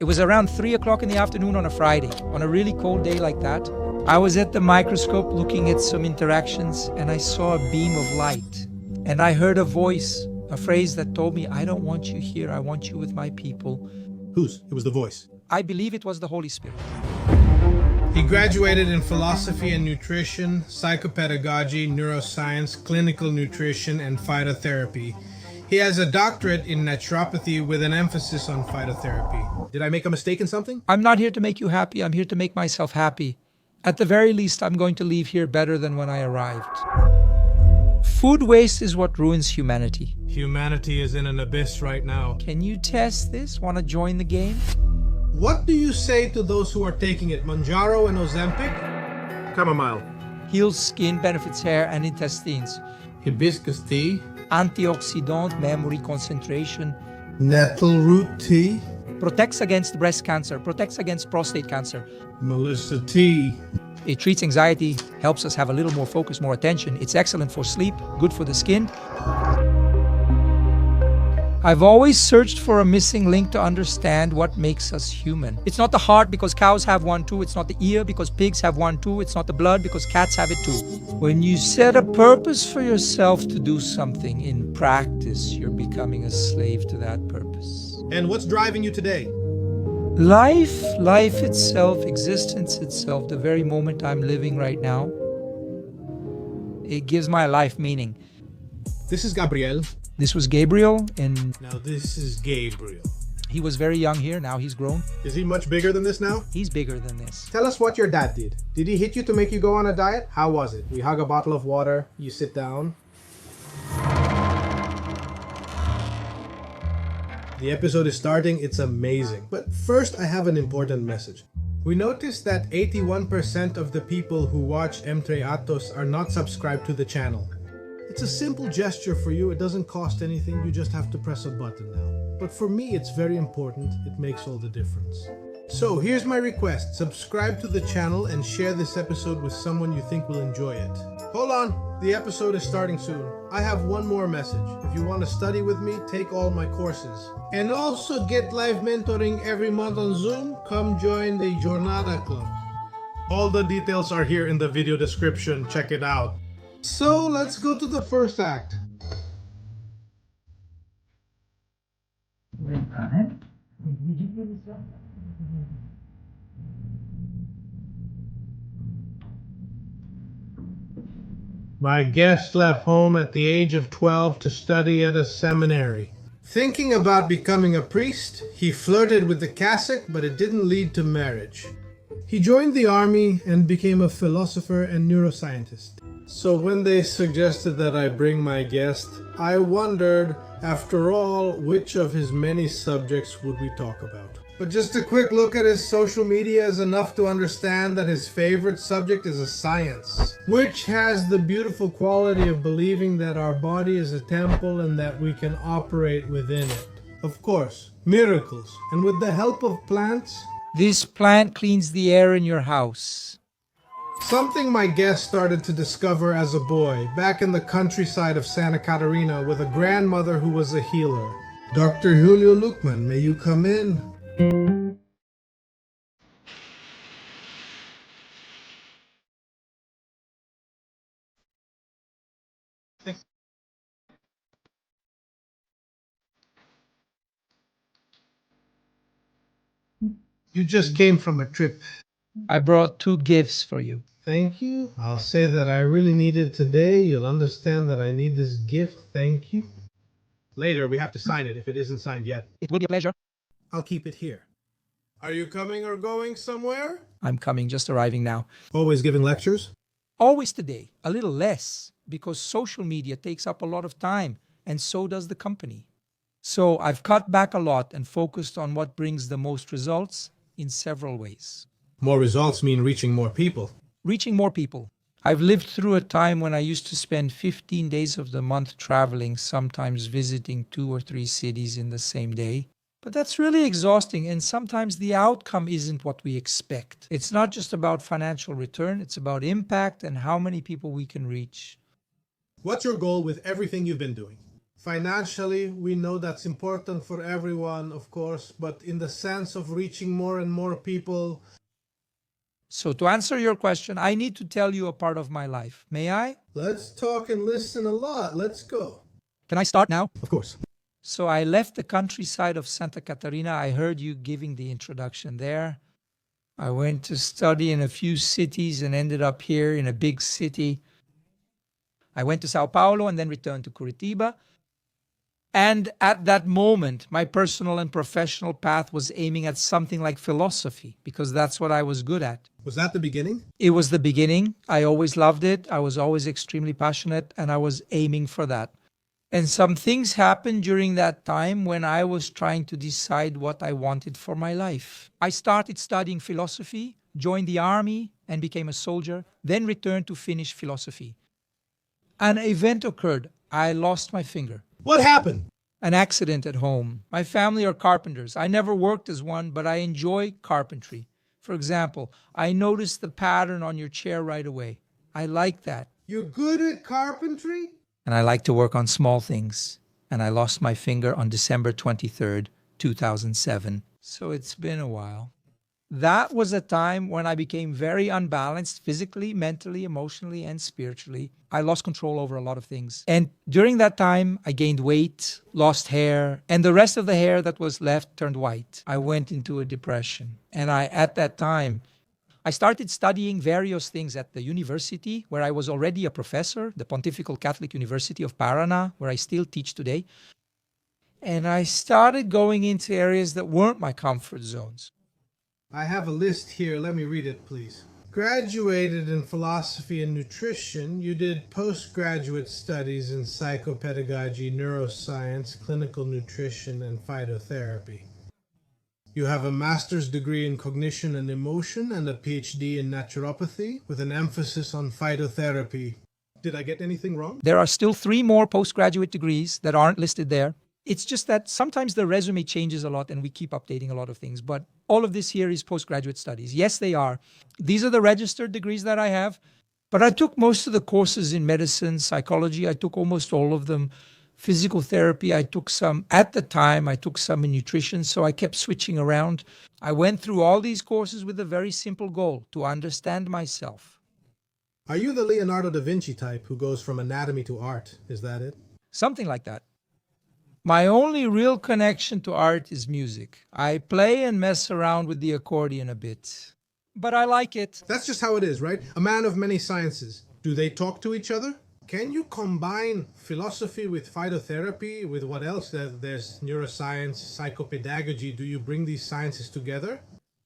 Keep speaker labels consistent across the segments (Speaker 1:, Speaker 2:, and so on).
Speaker 1: It was around 3 o'clock in the afternoon on a Friday, on a really cold day like that. I was at the microscope looking at some interactions, and I saw a beam of light. And I heard a voice, a phrase that told me, I don't want you here, I want you with my people.
Speaker 2: Whose? It was the voice.
Speaker 1: I believe it was the Holy Spirit.
Speaker 2: He graduated in philosophy and nutrition, psychopedagogy, neuroscience, clinical nutrition, and phytotherapy. He has a doctorate in naturopathy with an emphasis on phytotherapy. Did I make a mistake in something?
Speaker 1: I'm not here to make you happy, I'm here to make myself happy. At the very least, I'm going to leave here better than when I arrived. Food waste is what ruins humanity.
Speaker 2: Humanity is in an abyss right now.
Speaker 1: Can you test this? Want to join the game?
Speaker 2: What do you say to those who are taking it? Manjaro and Ozempic? Chamomile.
Speaker 1: Heals skin, benefits hair and intestines.
Speaker 2: Hibiscus tea.
Speaker 1: Antioxidant, memory, concentration.
Speaker 2: Nettle root tea.
Speaker 1: Protects against breast cancer, protects against prostate cancer.
Speaker 2: Melissa tea.
Speaker 1: It treats anxiety, helps us have a little more focus, more attention. It's excellent for sleep, good for the skin. I've always searched for a missing link to understand what makes us human. It's not the heart because cows have one too. It's not the ear because pigs have one too. It's not the blood because cats have it too. When you set a purpose for yourself to do something, in practice, you're becoming a slave to that purpose.
Speaker 2: And what's driving you today?
Speaker 1: Life itself, existence itself, the very moment I'm living right now, it gives my life meaning.
Speaker 2: This is Gabriel.
Speaker 1: This was Gabriel, and
Speaker 2: Now this is Gabriel.
Speaker 1: he was very young here. Now he's grown.
Speaker 2: Is he much bigger than this now?
Speaker 1: He's bigger than this.
Speaker 2: Tell us what your dad did. Did he hit you to make you go on a diet? How was it? We hug a bottle of water, you sit down. The episode is starting, it's amazing. But first I have an important message. We noticed that 81% of the people who watch E3A are not subscribed to the channel. It's a simple gesture for you, it doesn't cost anything, you just have to press a button now. But for me it's very important, it makes all the difference. So here's my request, subscribe to the channel and share this episode with someone you think will enjoy it. Hold on, the episode is starting soon. I have one more message. If you want to study with me, take all my courses. And also get live mentoring every month on Zoom, come join the Jornada Club. All the details are here in the video description, check it out. So let's go to the first act. My guest left home at the age of 12 to study at a seminary. Thinking about becoming a priest, he flirted with the cassock, but it didn't lead to marriage. He joined the army and became a philosopher and neuroscientist. So when they suggested that I bring my guest, I wondered, after all, which of his many subjects would we talk about? But just a quick look at his social media is enough to understand that his favorite subject is a science, which has the beautiful quality of believing that our body is a temple and that we can operate within it. Of course, miracles, and with the help of plants.
Speaker 1: This plant cleans the air in your house.
Speaker 2: Something my guest started to discover as a boy, back in the countryside of Santa Catarina with a grandmother who was a healer. Dr. Júlio Luchmann, may you come in? You just came from a trip.
Speaker 1: I brought 2 gifts for you.
Speaker 2: Thank you. I'll say that I really need it today. You'll understand that I need this gift. Thank you. Later, we have to sign it if it isn't signed yet.
Speaker 1: It will be a pleasure.
Speaker 2: I'll keep it here. Are you coming or going somewhere?
Speaker 1: I'm coming, just arriving now.
Speaker 2: Always giving lectures?
Speaker 1: Always today, a little less, because social media takes up a lot of time, and so does the company. So I've cut back a lot and focused on what brings the most results in several ways.
Speaker 2: More results mean reaching more people.
Speaker 1: Reaching more people. I've lived through a time when I used to spend 15 days of the month traveling, sometimes visiting 2 or 3 cities in the same day. But that's really exhausting, and sometimes the outcome isn't what we expect. It's not just about financial return, it's about impact and how many people we can reach.
Speaker 2: What's your goal with everything you've been doing? Financially, we know that's important for everyone, of course, but in the sense of reaching more and more people.
Speaker 1: So to answer your question, I need to tell you a part of my life. May I?
Speaker 2: Let's talk and listen a lot. Let's go.
Speaker 1: Can I start now?
Speaker 2: Of course.
Speaker 1: So I left the countryside of Santa Catarina. I heard you giving the introduction there. I went to study in a few cities and ended up here in a big city. I went to Sao Paulo and then returned to Curitiba. And at that moment, my personal and professional path was aiming at something like philosophy, because that's what I was good at.
Speaker 2: Was that the beginning?
Speaker 1: It was the beginning. I always loved it. I was always extremely passionate, and I was aiming for that. And some things happened during that time when I was trying to decide what I wanted for my life. I started studying philosophy, joined the army, and became a soldier, then returned to finish philosophy. An event occurred. I lost my finger.
Speaker 2: What happened?
Speaker 1: An accident at home. My family are carpenters. I never worked as one, but I enjoy carpentry. For example, I noticed the pattern on your chair right away. I like that.
Speaker 2: You're good at carpentry?
Speaker 1: And I like to work on small things. And I lost my finger on December 23rd, 2007. So it's been a while. That was a time when I became very unbalanced physically, mentally, emotionally, and spiritually. I lost control over a lot of things. And during that time, I gained weight, lost hair, and the rest of the hair that was left turned white. I went into a depression. And at that time, I started studying various things at the university where I was already a professor, the Pontifical Catholic University of Paraná, where I still teach today. And I started going into areas that weren't my comfort zones.
Speaker 2: I have a list here. Let me read it, please. Graduated in philosophy and nutrition, you did postgraduate studies in psychopedagogy, neuroscience, clinical nutrition, and phytotherapy. You have a master's degree in cognition and emotion and a PhD in naturopathy with an emphasis on phytotherapy. Did I get anything wrong?
Speaker 1: There are still 3 more postgraduate degrees that aren't listed there. It's just that sometimes the resume changes a lot and we keep updating a lot of things. But all of this here is postgraduate studies. Yes, they are. These are the registered degrees that I have. But I took most of the courses in medicine, psychology. I took almost all of them. Physical therapy, I took some. At the time, I took some in nutrition. So I kept switching around. I went through all these courses with a very simple goal: to understand myself.
Speaker 2: Are you the Leonardo da Vinci type who goes from anatomy to art? Is that it?
Speaker 1: Something like that. My only real connection to art is music. I play and mess around with the accordion a bit, but I like it.
Speaker 2: That's just how it is, right? A man of many sciences. Do they talk to each other? Can you combine philosophy with phytotherapy, with what else? There's neuroscience, psychopedagogy. Do you bring these sciences together?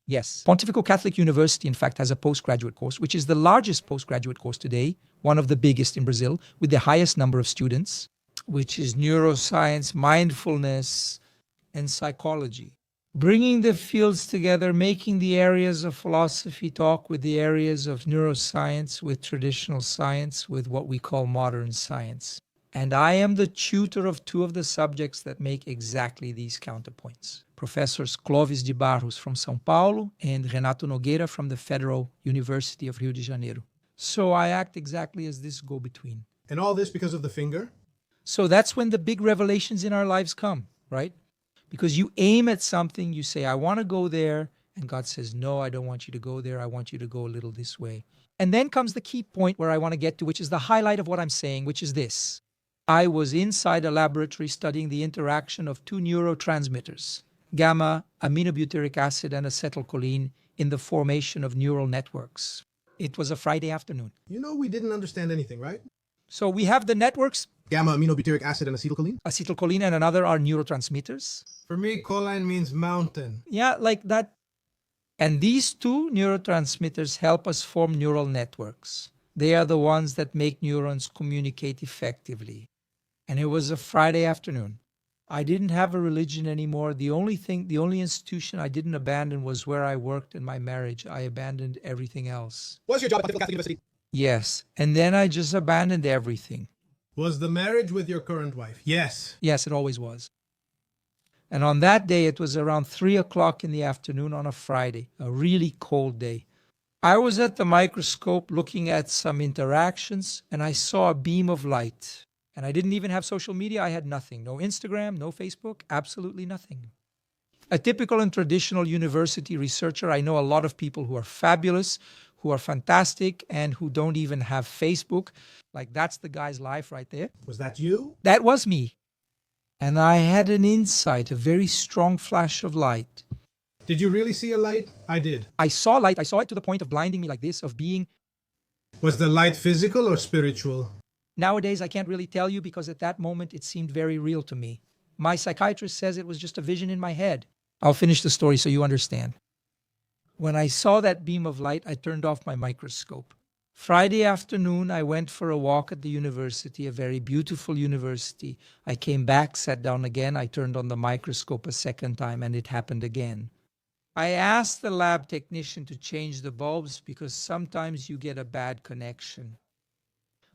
Speaker 1: Yes. Pontifical Catholic University, in fact, has a postgraduate course, which is the largest postgraduate course today, one of the biggest in Brazil, with the highest number of students, which is neuroscience, mindfulness, and psychology. Bringing the fields together, making the areas of philosophy talk with the areas of neuroscience, with traditional science, with what we call modern science. And I am the tutor of 2 of the subjects that make exactly these counterpoints. Professors Clóvis de Barros from São Paulo and Renato Nogueira from the Federal University of Rio de Janeiro. So I act exactly as this go-between.
Speaker 2: And all this because of the finger?
Speaker 1: So that's when the big revelations in our lives come, right? Because you aim at something, you say, I want to go there. And God says, no, I don't want you to go there. I want you to go a little this way. And then comes the key point where I want to get to, which is the highlight of what I'm saying, which is this. I was inside a laboratory studying the interaction of 2 neurotransmitters, gamma aminobutyric acid and acetylcholine, in the formation of neural networks. It was a Friday afternoon.
Speaker 2: You know, we didn't understand anything, right?
Speaker 1: So we have the networks.
Speaker 2: Gamma aminobutyric acid and acetylcholine?
Speaker 1: Acetylcholine and another are neurotransmitters.
Speaker 2: For me, choline means mountain.
Speaker 1: Yeah, like that. And these 2 neurotransmitters help us form neural networks. They are the ones that make neurons communicate effectively. And it was a Friday afternoon. I didn't have a religion anymore. The only institution I didn't abandon was where I worked in my marriage. I abandoned everything else.
Speaker 2: What's your job at Pontifical Catholic University?
Speaker 1: Yes. And then I just abandoned everything.
Speaker 2: Was the marriage with your current wife? Yes.
Speaker 1: Yes, it always was. And on that day, it was around 3:00 in the afternoon on a Friday, a really cold day. I was at the microscope looking at some interactions, and I saw a beam of light. And I didn't even have social media. I had nothing. No Instagram, no Facebook, absolutely nothing. A typical and traditional university researcher, I know a lot of people who are fabulous, who are fantastic, and who don't even have Facebook. Like, that's the guy's life right there.
Speaker 2: Was that you?
Speaker 1: That was me. And I had an insight, a very strong flash of light.
Speaker 2: Did you really see a light? I did.
Speaker 1: I saw light. I saw it to the point of blinding me like this, of being...
Speaker 2: Was the light physical or spiritual?
Speaker 1: Nowadays, I can't really tell you because at that moment, it seemed very real to me. My psychiatrist says it was just a vision in my head. I'll finish the story so you understand. When I saw that beam of light, I turned off my microscope. Friday afternoon, I went for a walk at the university, a very beautiful university. I came back, sat down again. I turned on the microscope a second time, and it happened again. I asked the lab technician to change the bulbs because sometimes you get a bad connection.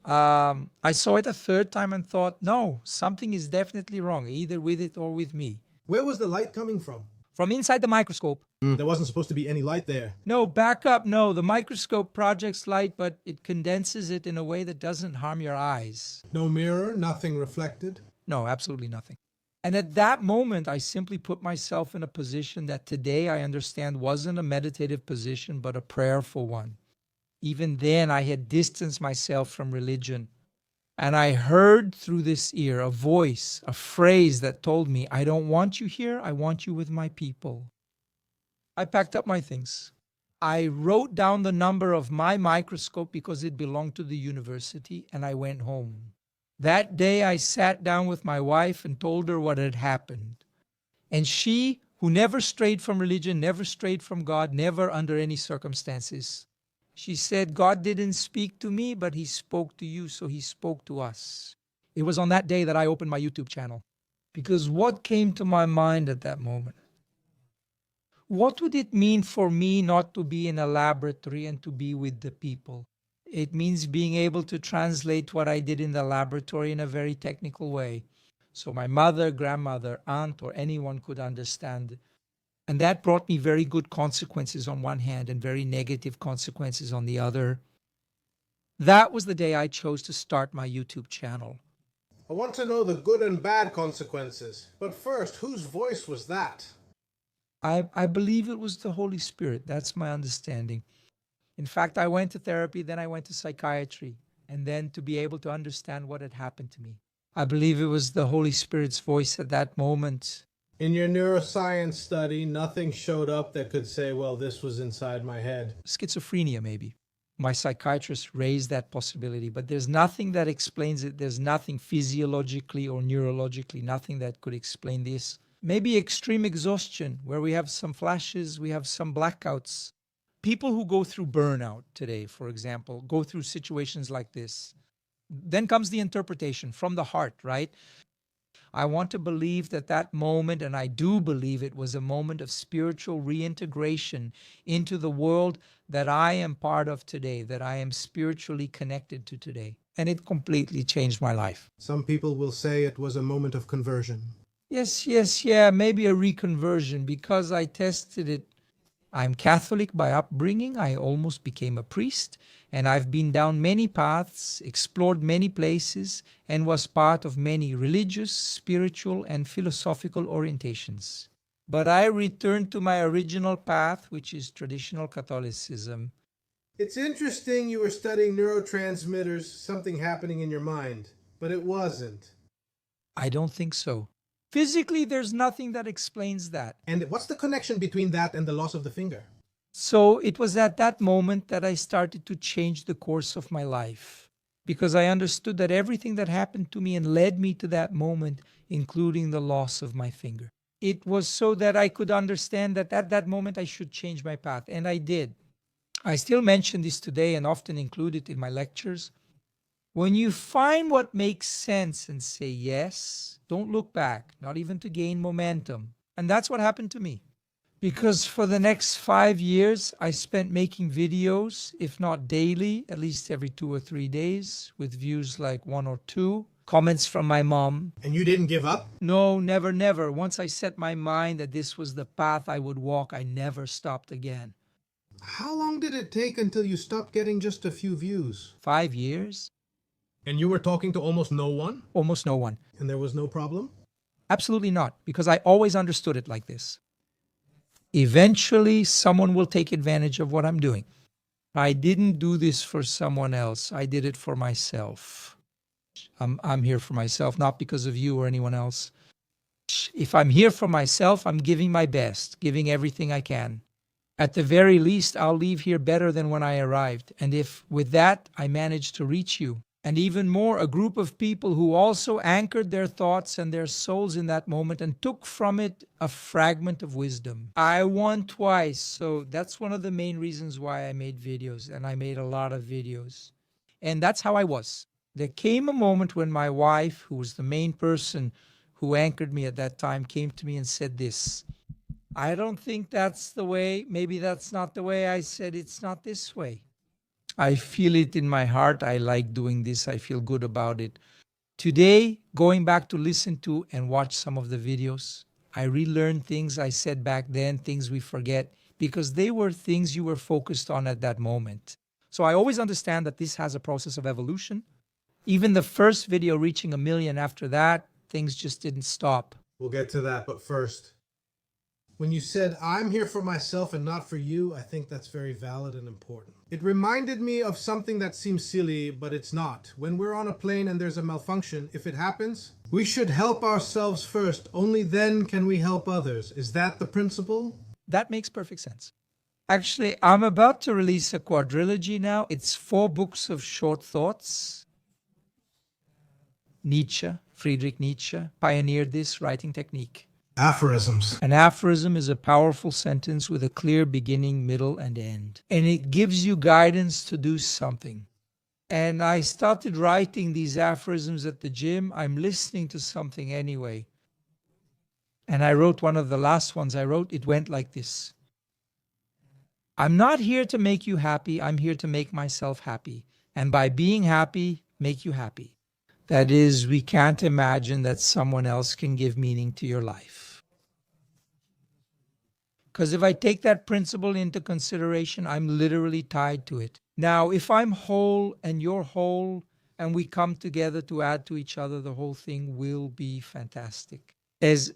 Speaker 1: I saw it a third time and thought, no, something is definitely wrong, either with it or with me.
Speaker 2: Where was the light coming from?
Speaker 1: From inside the microscope.
Speaker 2: There wasn't supposed to be any light there.
Speaker 1: No, back up. No, the microscope projects light, but it condenses it in a way that doesn't harm your eyes.
Speaker 2: No mirror, nothing reflected?
Speaker 1: No, absolutely nothing. And at that moment, I simply put myself in a position that today I understand wasn't a meditative position, but a prayerful one. Even then, I had distanced myself from religion. And I heard through this ear a voice, a phrase that told me, I don't want you here, I want you with my people. I packed up my things. I wrote down the number of my microscope because it belonged to the university, and I went home. That day I sat down with my wife and told her what had happened. And she, who never strayed from religion, never strayed from God, never under any circumstances, she said, God didn't speak to me, but he spoke to you, so he spoke to us. It was on that day that I opened my YouTube channel. Because what came to my mind at that moment? What would it mean for me not to be in a laboratory and to be with the people? It means being able to translate what I did in the laboratory in a very technical way. So my mother, grandmother, aunt, or anyone could understand it. And that brought me very good consequences on one hand and very negative consequences on the other. That was the day I chose to start my YouTube channel.
Speaker 2: I want to know the good and bad consequences. But first, whose voice was that?
Speaker 1: I believe it was the Holy Spirit. That's my understanding. In fact, I went to therapy, then I went to psychiatry, and then to be able to understand what had happened to me. I believe it was the Holy Spirit's voice at that moment.
Speaker 2: In your neuroscience study, nothing showed up that could say, well, this was inside my head.
Speaker 1: Schizophrenia, maybe. My psychiatrist raised that possibility, but there's nothing that explains it. There's nothing physiologically or neurologically, nothing that could explain this. Maybe extreme exhaustion, where we have some flashes, we have some blackouts. People who go through burnout today, for example, go through situations like this. Then comes the interpretation from the heart, right? I want to believe that that moment, and I do believe it was a moment of spiritual reintegration into the world that I am part of today, that I am spiritually connected to today. And it completely changed my life.
Speaker 2: Some people will say it was a moment of conversion.
Speaker 1: Yes, maybe a reconversion because I tested it. I'm Catholic by upbringing. I almost became a priest, and I've been down many paths, explored many places, and was part of many religious, spiritual, and philosophical orientations. But I returned to my original path, which is traditional Catholicism.
Speaker 2: It's interesting you were studying neurotransmitters, something happening in your mind, but it wasn't.
Speaker 1: I don't think so. Physically, there's nothing that explains that.
Speaker 2: And what's the connection between that and the loss of the finger?
Speaker 1: So it was at that moment that I started to change the course of my life, because I understood that everything that happened to me and led me to that moment, including the loss of my finger. It was so that I could understand that at that moment I should change my path, and I did. I still mention this today and often include it in my lectures. When you find what makes sense and say yes, don't look back, not even to gain momentum. And that's what happened to me. Because for the next 5 years, I spent making videos, if not daily, at least every 2 or 3 days, with views like 1 or 2. Comments from my mom.
Speaker 2: And you didn't give up?
Speaker 1: No, never. Once I set my mind that this was the path I would walk, I never stopped again.
Speaker 2: How long did it take until you stopped getting just a few views?
Speaker 1: 5 years.
Speaker 2: And you were talking to almost no one?
Speaker 1: Almost no one.
Speaker 2: And there was no problem?
Speaker 1: Absolutely not, because I always understood it like this. Eventually, someone will take advantage of what I'm doing. I didn't do this for someone else. I did it for myself. I'm here for myself, not because of you or anyone else. If I'm here for myself, I'm giving my best, giving everything I can. At the very least, I'll leave here better than when I arrived. And if with that, I manage to reach you, and even more, a group of people who also anchored their thoughts and their souls in that moment and took from it a fragment of wisdom. I won twice, so that's one of the main reasons why I made videos, and I made a lot of videos. And that's how I was. There came a moment when my wife, who was the main person who anchored me at that time, came to me and said this. I don't think that's the way. Maybe that's not the way. I said, it's not this way. I feel it in my heart. I like doing this. I feel good about it. Today, going back to listen to and watch some of the videos, I relearn things I said back then, things we forget, because they were things you were focused on at that moment. So I always understand that this has a process of evolution. Even the first video reaching 1 million after that, things just didn't stop.
Speaker 2: We'll get to that, but first, when you said, I'm here for myself and not for you, I think that's very valid and important. It reminded me of something that seems silly, but it's not. When we're on a plane and there's a malfunction, if it happens, we should help ourselves first. Only then can we help others. Is that the principle?
Speaker 1: That makes perfect sense. Actually, I'm about to release a quadrilogy now. It's 4 books of short thoughts. Friedrich Nietzsche, pioneered this writing technique.
Speaker 2: Aphorisms.
Speaker 1: An aphorism is a powerful sentence with a clear beginning, middle, and end. And it gives you guidance to do something. And I started writing these aphorisms at the gym. I'm listening to something anyway. And I wrote one of the last ones I wrote. It went like this. I'm not here to make you happy. I'm here to make myself happy. And by being happy, make you happy. That is, we can't imagine that someone else can give meaning to your life. Because if I take that principle into consideration, I'm literally tied to it. Now, if I'm whole and you're whole, and we come together to add to each other, the whole thing will be fantastic. There's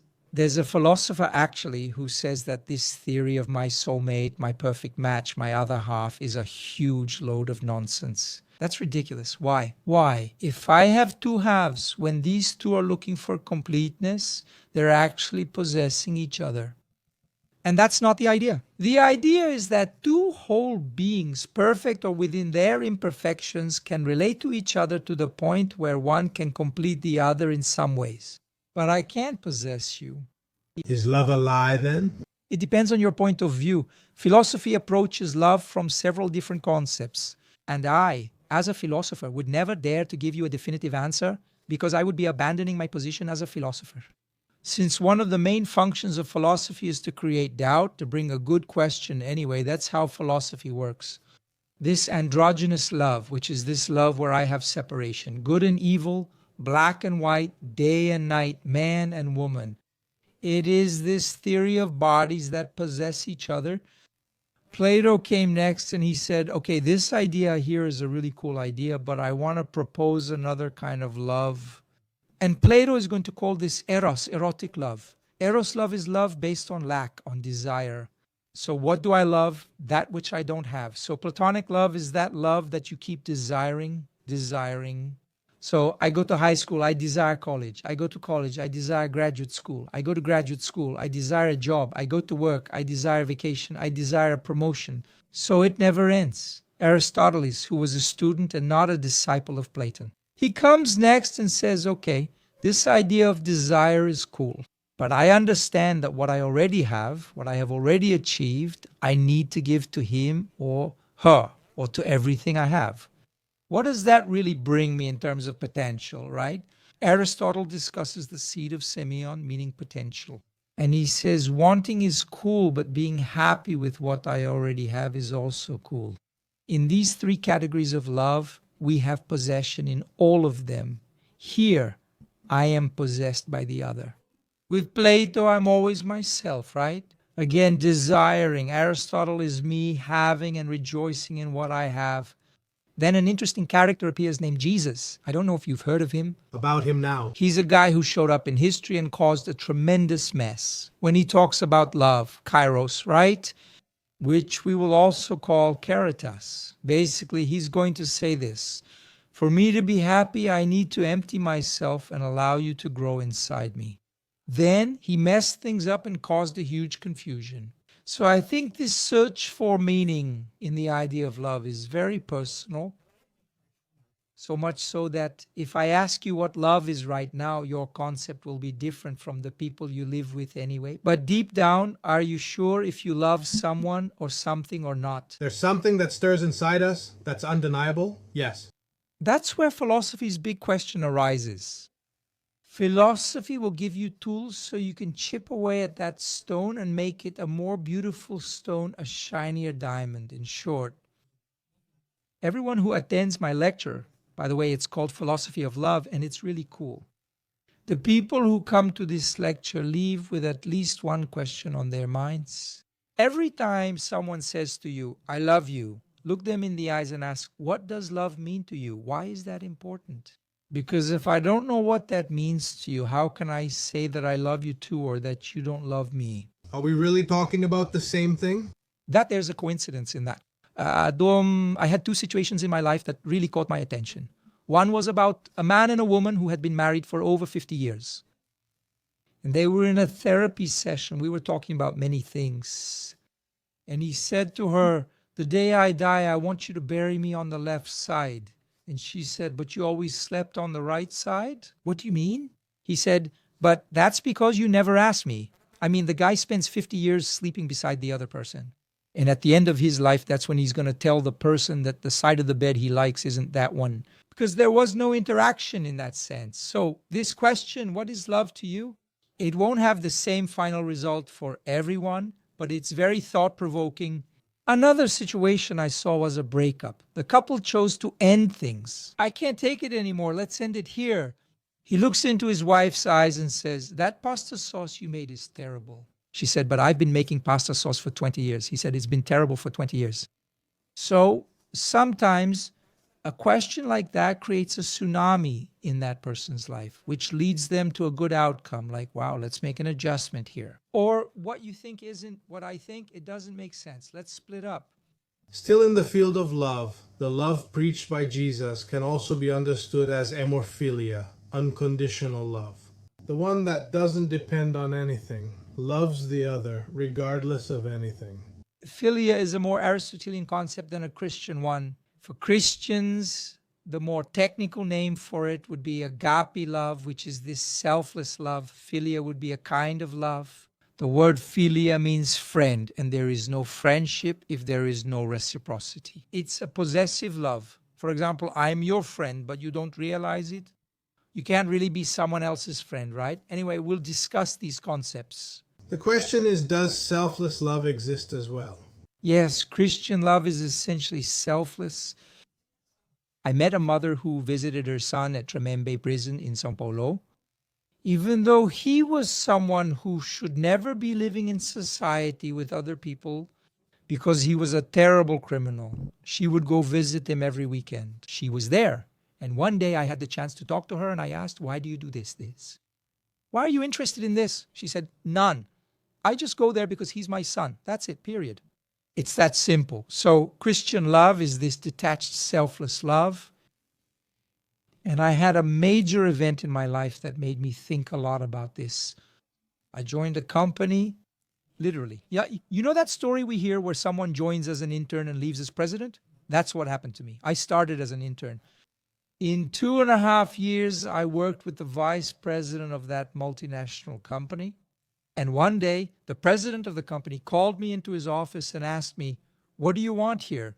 Speaker 1: a philosopher actually who says that this theory of my soulmate, my perfect match, my other half is a huge load of nonsense. That's ridiculous. Why? Why? If I have 2 halves, when these 2 are looking for completeness, they're actually possessing each other. And that's not the idea. The idea is that 2 whole beings, perfect or within their imperfections, can relate to each other to the point where one can complete the other in some ways. But I can't possess you.
Speaker 2: Is love a lie then?
Speaker 1: It depends on your point of view. Philosophy approaches love from several different concepts. And I, as a philosopher, would never dare to give you a definitive answer because I would be abandoning my position as a philosopher. Since one of the main functions of philosophy is to create doubt, to bring a good question anyway, that's how philosophy works. This androgynous love, which is this love where I have separation, good and evil, black and white, day and night, man and woman. It is this theory of bodies that possess each other. Plato came next and he said, okay, this idea here is a really cool idea, but I want to propose another kind of love. And Plato is going to call this eros, erotic love. Eros love is love based on lack, on desire. So what do I love? That which I don't have. So platonic love is that love that you keep desiring. So I go to high school, I desire college. I go to college, I desire graduate school. I go to graduate school, I desire a job. I go to work, I desire vacation. I desire a promotion. So it never ends. Aristotle, who was a student and not a disciple of Plato, he comes next and says, okay, this idea of desire is cool, but I understand that what I already have, what I have already achieved, I need to give to him or her or to everything I have. What does that really bring me in terms of potential, right? Aristotle discusses the seed of Semyon, meaning potential. And he says, wanting is cool, but being happy with what I already have is also cool. In these 3 categories of love, we have possession in all of them. Here, I am possessed by the other. With Plato, I'm always myself, right? Again, desiring. Aristotle is me having and rejoicing in what I have. Then an interesting character appears named Jesus. I don't know if you've heard of him.
Speaker 2: About him now.
Speaker 1: He's a guy who showed up in history and caused a tremendous mess when he talks about love, kairos, right? Which we will also call caritas. Basically, he's going to say this: for me to be happy, I need to empty myself and allow you to grow inside me. Then he messed things up and caused a huge confusion. So I think this search for meaning in the idea of love is very personal. So much so that if I ask you what love is right now, your concept will be different from the people you live with anyway. But deep down, are you sure if you love someone or something or not?
Speaker 2: There's something that stirs inside us that's undeniable? Yes.
Speaker 1: That's where philosophy's big question arises. Philosophy will give you tools so you can chip away at that stone and make it a more beautiful stone, a shinier diamond. In short, everyone who attends my lecture, by the way, it's called Philosophy of Love, and it's really cool. The people who come to this lecture leave with at least one question on their minds. Every time someone says to you, I love you, look them in the eyes and ask, what does love mean to you? Why is that important? Because if I don't know what that means to you, how can I say that I love you too or that you don't love me?
Speaker 2: Are we really talking about the same thing?
Speaker 1: That there's a coincidence in that. I had two situations in my life that really caught my attention. One was about a man and a woman who had been married for over 50 years. And they were in a therapy session. We were talking about many things. And he said to her, the day I die, I want you to bury me on the left side. And she said, but you always slept on the right side? What do you mean? He said, but that's because you never asked me. I mean, the guy spends 50 years sleeping beside the other person. And at the end of his life, that's when he's going to tell the person that the side of the bed he likes isn't that one. Because there was no interaction in that sense. So this question, what is love to you? It won't have the same final result for everyone, but it's very thought-provoking. Another situation I saw was a breakup. The couple chose to end things. I can't take it anymore. Let's end it here. He looks into his wife's eyes and says, that pasta sauce you made is terrible. She said, but I've been making pasta sauce for 20 years. He said, it's been terrible for 20 years. So sometimes a question like that creates a tsunami in that person's life, which leads them to a good outcome, like, wow, let's make an adjustment here. Or what you think isn't what I think, it doesn't make sense. Let's split up.
Speaker 2: Still in the field of love, the love preached by Jesus can also be understood as amorphilia, unconditional love. The one that doesn't depend on anything, loves the other regardless of anything.
Speaker 1: Philia is a more Aristotelian concept than a Christian one. For Christians, the more technical name for it would be agape love, which is this selfless love. Philia would be a kind of love. The word philia means friend, and there is no friendship if there is no reciprocity. It's a possessive love. For example, I'm your friend, but you don't realize it. You can't really be someone else's friend, right? Anyway, we'll discuss these concepts.
Speaker 2: The question is, does selfless love exist as well?
Speaker 1: Yes, Christian love is essentially selfless. I met a mother who visited her son at Tremembe prison in São Paulo. Even though he was someone who should never be living in society with other people because he was a terrible criminal, she would go visit him every weekend. She was there. And one day I had the chance to talk to her and I asked, why do you do this? Why are you interested in this? She said, none. I just go there because he's my son. That's it, period. It's that simple. So Christian love is this detached, selfless love. And I had a major event in my life that made me think a lot about this. I joined a company, literally. Yeah, you know that story we hear where someone joins as an intern and leaves as president? That's what happened to me. I started as an intern. In 2.5 years, I worked with the vice president of that multinational company. And one day, the president of the company called me into his office and asked me, what do you want here?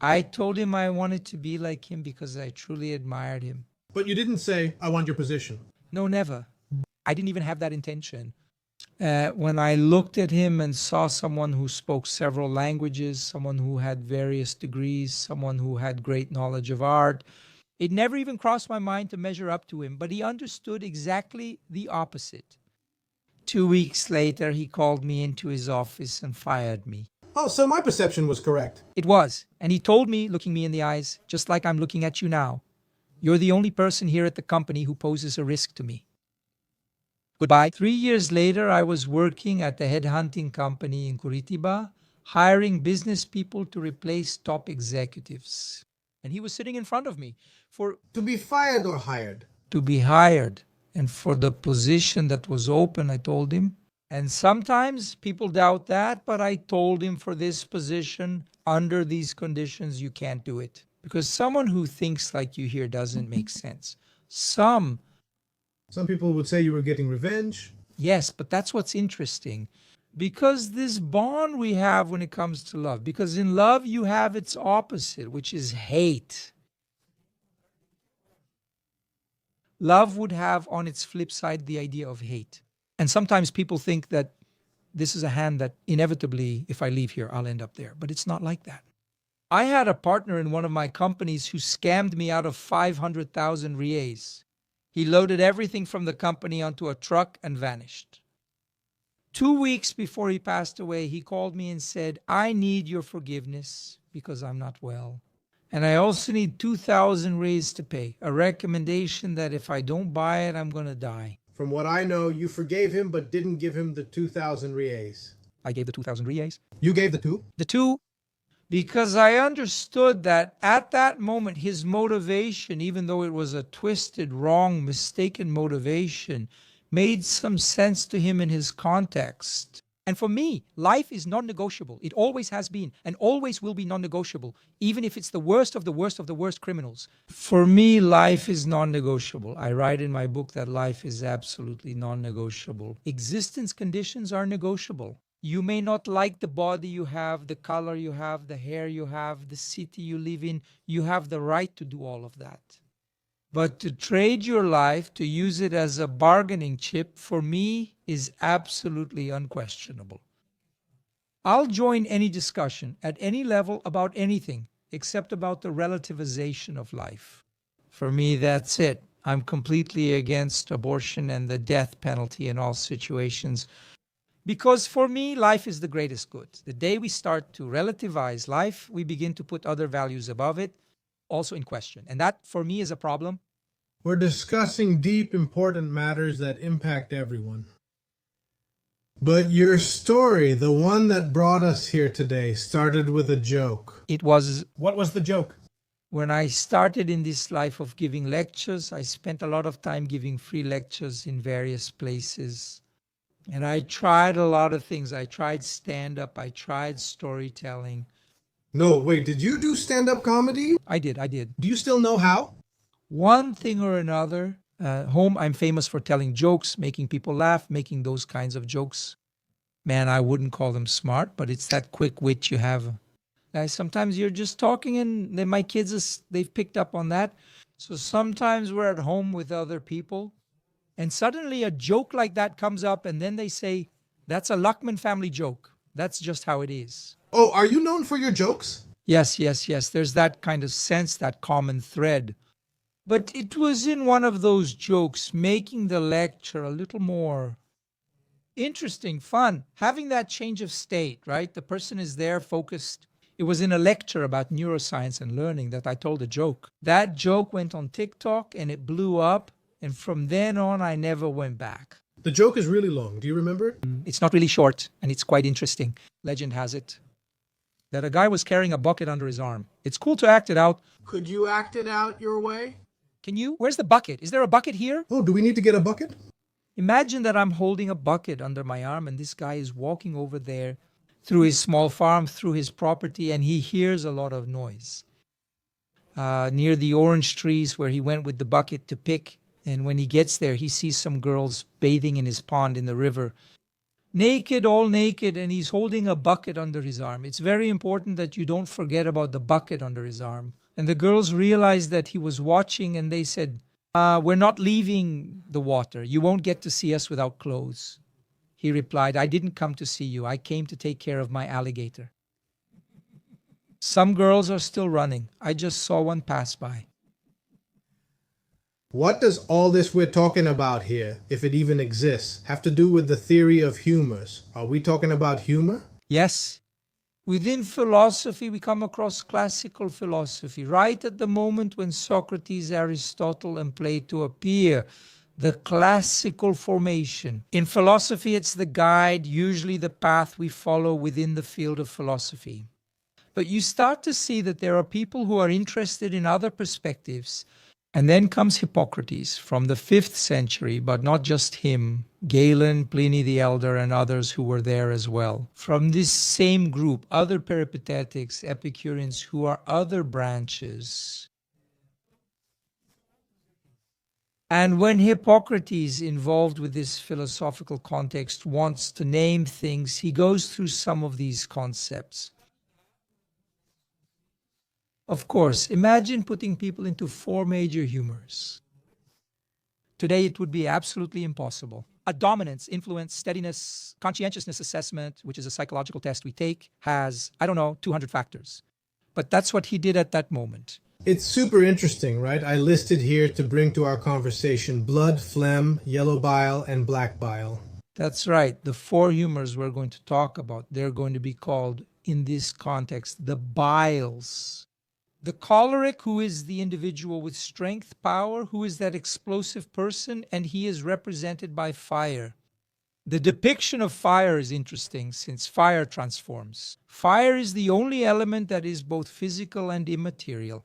Speaker 1: I told him I wanted to be like him because I truly admired him.
Speaker 2: But you didn't say, I want your position.
Speaker 1: No, never. I didn't even have that intention. When I looked at him and saw someone who spoke several languages, someone who had various degrees, someone who had great knowledge of art, it never even crossed my mind to measure up to him, but he understood exactly the opposite. 2 weeks later, he called me into his office and fired me.
Speaker 2: Oh, so my perception was correct.
Speaker 1: It was. And he told me, looking me in the eyes, just like I'm looking at you now, you're the only person here at the company who poses a risk to me. Goodbye. 3 years later, I was working at a headhunting company in Curitiba, hiring business people to replace top executives. And he was sitting in front of me
Speaker 2: To be fired or hired?
Speaker 1: to be hired. And for the position that was open, I told him. And sometimes people doubt that, but I told him for this position, under these conditions, you can't do it. Because someone who thinks like you here doesn't make sense. Some
Speaker 2: People would say you were getting revenge.
Speaker 1: Yes, but that's what's interesting. Because this bond we have when it comes to love, because in love you have its opposite, which is hate. Love would have on its flip side the idea of hate. And sometimes people think that this is a hand that inevitably, if I leave here, I'll end up there. But it's not like that. I had a partner in one of my companies who scammed me out of 500,000 reais. He loaded everything from the company onto a truck and vanished. 2 weeks before he passed away, he called me and said, I need your forgiveness because I'm not well. And I also need 2,000 reais to pay, a recommendation that if I don't buy it, I'm going to die.
Speaker 2: From what I know, you forgave him but didn't give him the 2,000 reais.
Speaker 1: I gave the 2,000 reais.
Speaker 2: You gave the 2?
Speaker 1: The 2, because I understood that at that moment, his motivation, even though it was a twisted, wrong, mistaken motivation, made some sense to him in his context. And for me, life is non-negotiable. It always has been and always will be non-negotiable, even if it's the worst of the worst of the worst criminals. For me, life is non-negotiable. I write in my book that life is absolutely non-negotiable. Existence conditions are negotiable. You may not like the body you have, the color you have, the hair you have, the city you live in. You have the right to do all of that. But to trade your life, to use it as a bargaining chip, for me, is absolutely unquestionable. I'll join any discussion at any level about anything except about the relativization of life. For me, that's it. I'm completely against abortion and the death penalty in all situations. Because for me, life is the greatest good. The day we start to relativize life, we begin to put other values above it, also in question. And that, for me, is a problem.
Speaker 2: We're discussing deep, important matters that impact everyone. But your story, the one that brought us here today, started with a joke.
Speaker 1: It was
Speaker 2: What was the joke?
Speaker 1: when I started in this life of giving lectures. I spent a lot of time giving free lectures in various places. And I tried a lot of things. I tried stand-up. I tried storytelling.
Speaker 2: No, wait, did you do stand-up comedy?
Speaker 1: I did.
Speaker 2: Do you still know how?
Speaker 1: One thing or another. Home, I'm famous for telling jokes, making people laugh, making those kinds of jokes. Man, I wouldn't call them smart, but it's that quick wit you have. Guys, sometimes you're just talking and my kids, they've picked up on that. So sometimes we're at home with other people and suddenly a joke like that comes up and then they say, that's a Luchmann family joke. That's just how it is.
Speaker 2: Oh, are you known for your jokes?
Speaker 1: Yes. There's that kind of sense, that common thread. But it was in one of those jokes, making the lecture a little more interesting, fun, having that change of state, right? The person is there focused. It was in a lecture about neuroscience and learning that I told a joke. That joke went on TikTok and it blew up. And from then on, I never went back.
Speaker 2: The joke is really long. Do you remember it?
Speaker 1: It's not really short and it's quite interesting. Legend has it that a guy was carrying a bucket under his arm. It's cool to act it out.
Speaker 2: Could you act it out your way?
Speaker 1: Can you? Where's the bucket? Is there a bucket here?
Speaker 2: Oh, do we need to get a bucket?
Speaker 1: Imagine that I'm holding a bucket under my arm and this guy is walking over there through his small farm, through his property, and he hears a lot of noise. Near the orange trees where he went with the bucket to pick, and when he gets there, he sees some girls bathing in his pond in the river. Naked, all naked, and he's holding a bucket under his arm. It's very important that you don't forget about the bucket under his arm. And the girls realized that he was watching and they said, we're not leaving the water. You won't get to see us without clothes. He replied, I didn't come to see you. I came to take care of my alligator. Some girls are still running. I just saw one pass by.
Speaker 2: What does all this we're talking about here, if it even exists, have to do with the theory of humors? Are we talking about humor?
Speaker 1: Yes, Within philosophy, we come across classical philosophy. Right at the moment when Socrates, Aristotle, and Plato appear, the classical formation. In philosophy, it's the guide, usually the path we follow within the field of philosophy. But you start to see that there are people who are interested in other perspectives. And then comes Hippocrates from the 5th century, but not just him, Galen, Pliny the Elder, and others who were there as well. From this same group, other Peripatetics, Epicureans, who are other branches. And when Hippocrates, involved with this philosophical context, wants to name things, he goes through some of these concepts. Of course, imagine putting people into 4 major humors. Today, it would be absolutely impossible. A dominance, influence, steadiness, conscientiousness assessment, which is a psychological test we take, has, 200 factors. But that's what he did at that moment.
Speaker 2: It's super interesting, right? I listed here to bring to our conversation blood, phlegm, yellow bile, and black bile.
Speaker 1: That's right. The 4 humors we're going to talk about, they're going to be called, in this context, the biles. The choleric, who is the individual with strength, power, who is that explosive person, and he is represented by fire. The depiction of fire is interesting since fire transforms. Fire is the only element that is both physical and immaterial.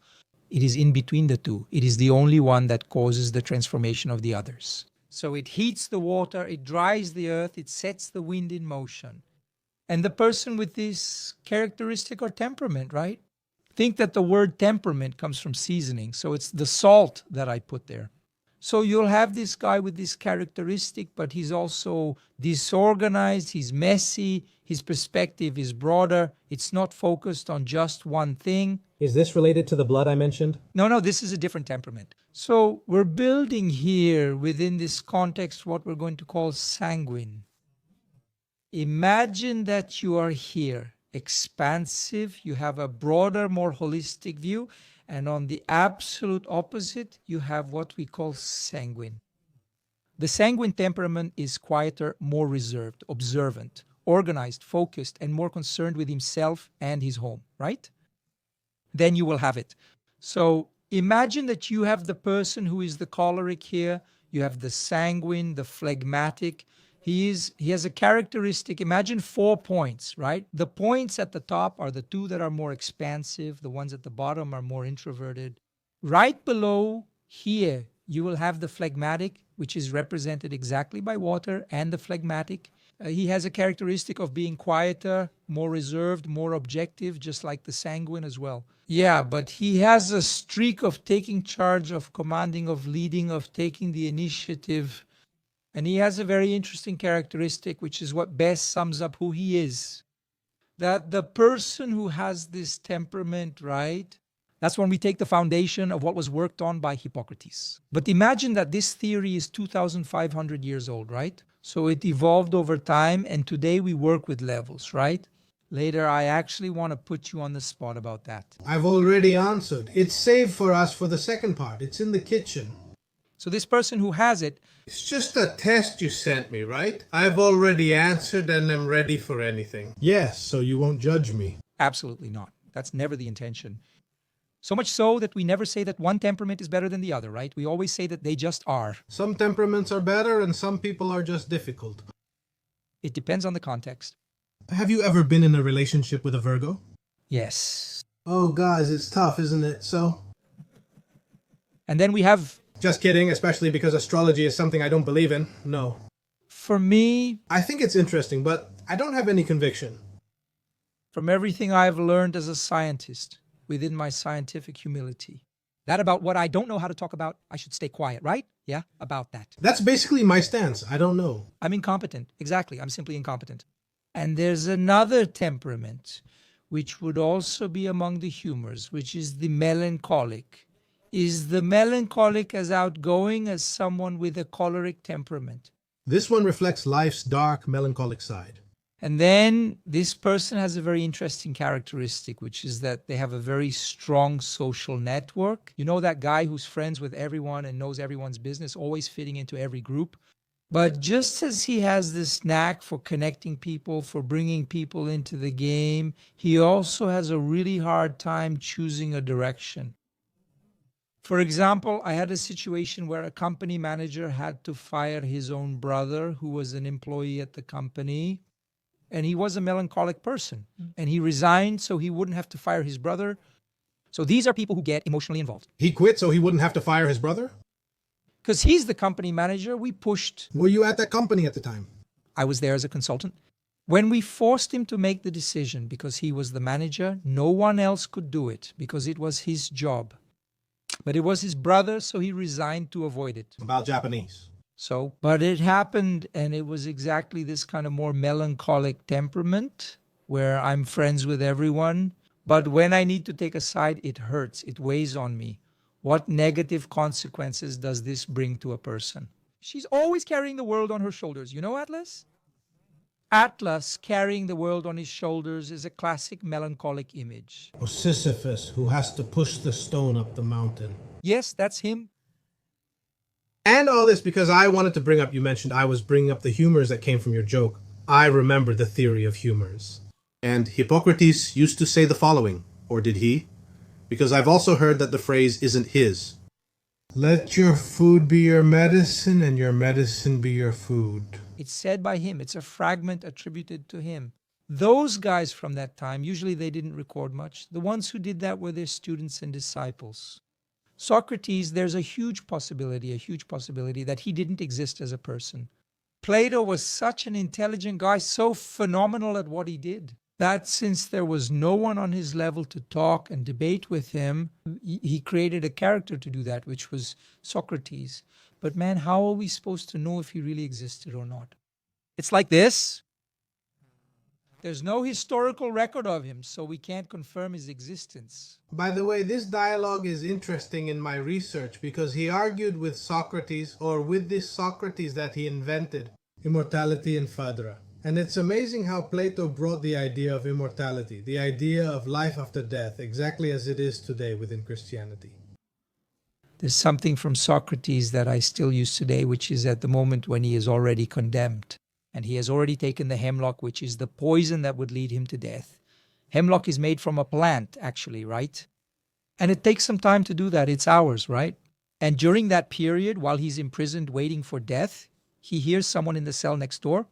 Speaker 1: It is in between the two. It is the only one that causes the transformation of the others. So it heats the water, it dries the earth, it sets the wind in motion. And the person with this characteristic or temperament, right? Think that the word temperament comes from seasoning, so it's the salt that I put there. So you'll have this guy with this characteristic, but he's also disorganized, he's messy, his perspective is broader, it's not focused on just one thing.
Speaker 3: Is this related to the blood I mentioned?
Speaker 1: No, this is a different temperament. So we're building here within this context what we're going to call sanguine. Imagine that you are here. Expansive, you have a broader, more holistic view, and on the absolute opposite, you have what we call sanguine. The sanguine temperament is quieter, more reserved, observant, organized, focused, and more concerned with himself and his home, right? Then you will have it. So imagine that you have the person who is the choleric here, you have the sanguine, the phlegmatic. He has a characteristic, imagine 4 points, right? The points at the top are the 2 that are more expansive. The ones at the bottom are more introverted. Right below here, you will have the phlegmatic, which is represented exactly by water, and the phlegmatic. He has a characteristic of being quieter, more reserved, more objective, just like the sanguine as well. Yeah, but he has a streak of taking charge, of commanding, of leading, of taking the initiative. And he has a very interesting characteristic, which is what best sums up who he is. That the person who has this temperament, right? That's when we take the foundation of what was worked on by Hippocrates. But imagine that this theory is 2,500 years old, right? So it evolved over time, and today we work with levels, right? Later, I actually want to put you on the spot about that.
Speaker 2: I've already answered. It's saved for us for the second part. It's in the kitchen.
Speaker 1: So this person who has it,
Speaker 2: It's just a test you sent me, right? I've already answered and am ready for anything. Yes, so you won't judge me.
Speaker 1: absolutely not. That's never the intention. So much so that we never say that one temperament is better than the other, right? We always say that they just are.
Speaker 2: Some temperaments are better and some people are just difficult.
Speaker 1: It depends on the context.
Speaker 2: Have you ever been in a relationship with a Virgo?
Speaker 1: Yes.
Speaker 2: Oh, guys, it's tough, isn't it? So?
Speaker 1: And then we have,
Speaker 2: Just kidding, especially because astrology is something I don't believe in. No.
Speaker 1: for me,
Speaker 2: I think it's interesting, but I don't have any conviction.
Speaker 1: from everything I've learned as a scientist, within my scientific humility, that about what I don't know how to talk about, I should stay quiet, right? Yeah, about that.
Speaker 2: That's basically my stance. I don't know.
Speaker 1: I'm incompetent. Exactly. I'm simply incompetent. And there's another temperament, which would also be among the humors, which is the melancholic. Is the melancholic as outgoing as someone with a choleric temperament?
Speaker 2: This one reflects life's dark, melancholic side.
Speaker 1: And then this person has a very interesting characteristic, which is that they have a very strong social network. You know that guy who's friends with everyone and knows everyone's business, always fitting into every group? But just as he has this knack for connecting people, for bringing people into the game, he also has a really hard time choosing a direction. For example, I had a situation where a company manager had to fire his own brother, who was an employee at the company, and he was a melancholic person. And he resigned so he wouldn't have to fire his brother. So these are people who get emotionally involved.
Speaker 2: He quit so he wouldn't have to fire his brother?
Speaker 1: Because he's the company manager, we pushed.
Speaker 2: Were you at that company at the time?
Speaker 1: I was there as a consultant. When we forced him to make the decision because he was the manager, no one else could do it because it was his job. But it was his brother, so he resigned to avoid it.
Speaker 2: About Japanese.
Speaker 1: But it happened, and it was exactly this kind of more melancholic temperament where I'm friends with everyone. But when I need to take a side, it hurts. It weighs on me. What negative consequences does this bring to a person? She's always carrying the world on her shoulders. You know Atlas? Atlas carrying the world on his shoulders is a classic melancholic image.
Speaker 2: Or Sisyphus, who has to push the stone up the mountain.
Speaker 1: Yes, that's him.
Speaker 2: And all this because I wanted to bring up, you mentioned I was bringing up the humors that came from your joke. I remember the theory of humors. And Hippocrates used to say the following, or did he? Because I've also heard that the phrase isn't his. Let your food be your medicine and your medicine be your food.
Speaker 1: It's said by him. It's a fragment attributed to him. Those guys from that time, usually they didn't record much. The ones who did that were their students and disciples. Socrates, there's a huge possibility that he didn't exist as a person. Plato was such an intelligent guy, so phenomenal at what he did, that since there was no one on his level to talk and debate with him, he created a character to do that, which was Socrates. But man, how are we supposed to know if he really existed or not? It's like this. There's no historical record of him, so we can't confirm his existence.
Speaker 2: By the way, this dialogue is interesting in my research because he argued with Socrates, or with this Socrates that he invented, immortality in Phaedra. And it's amazing how Plato brought the idea of immortality, the idea of life after death, exactly as it is today within Christianity.
Speaker 1: There's something from Socrates that I still use today, which is at the moment when he is already condemned. And he has already taken the hemlock, which is the poison that would lead him to death. Hemlock is made from a plant, actually, right? And it takes some time to do that. It's hours, right? And during that period, while he's imprisoned waiting for death, he hears someone in the cell next door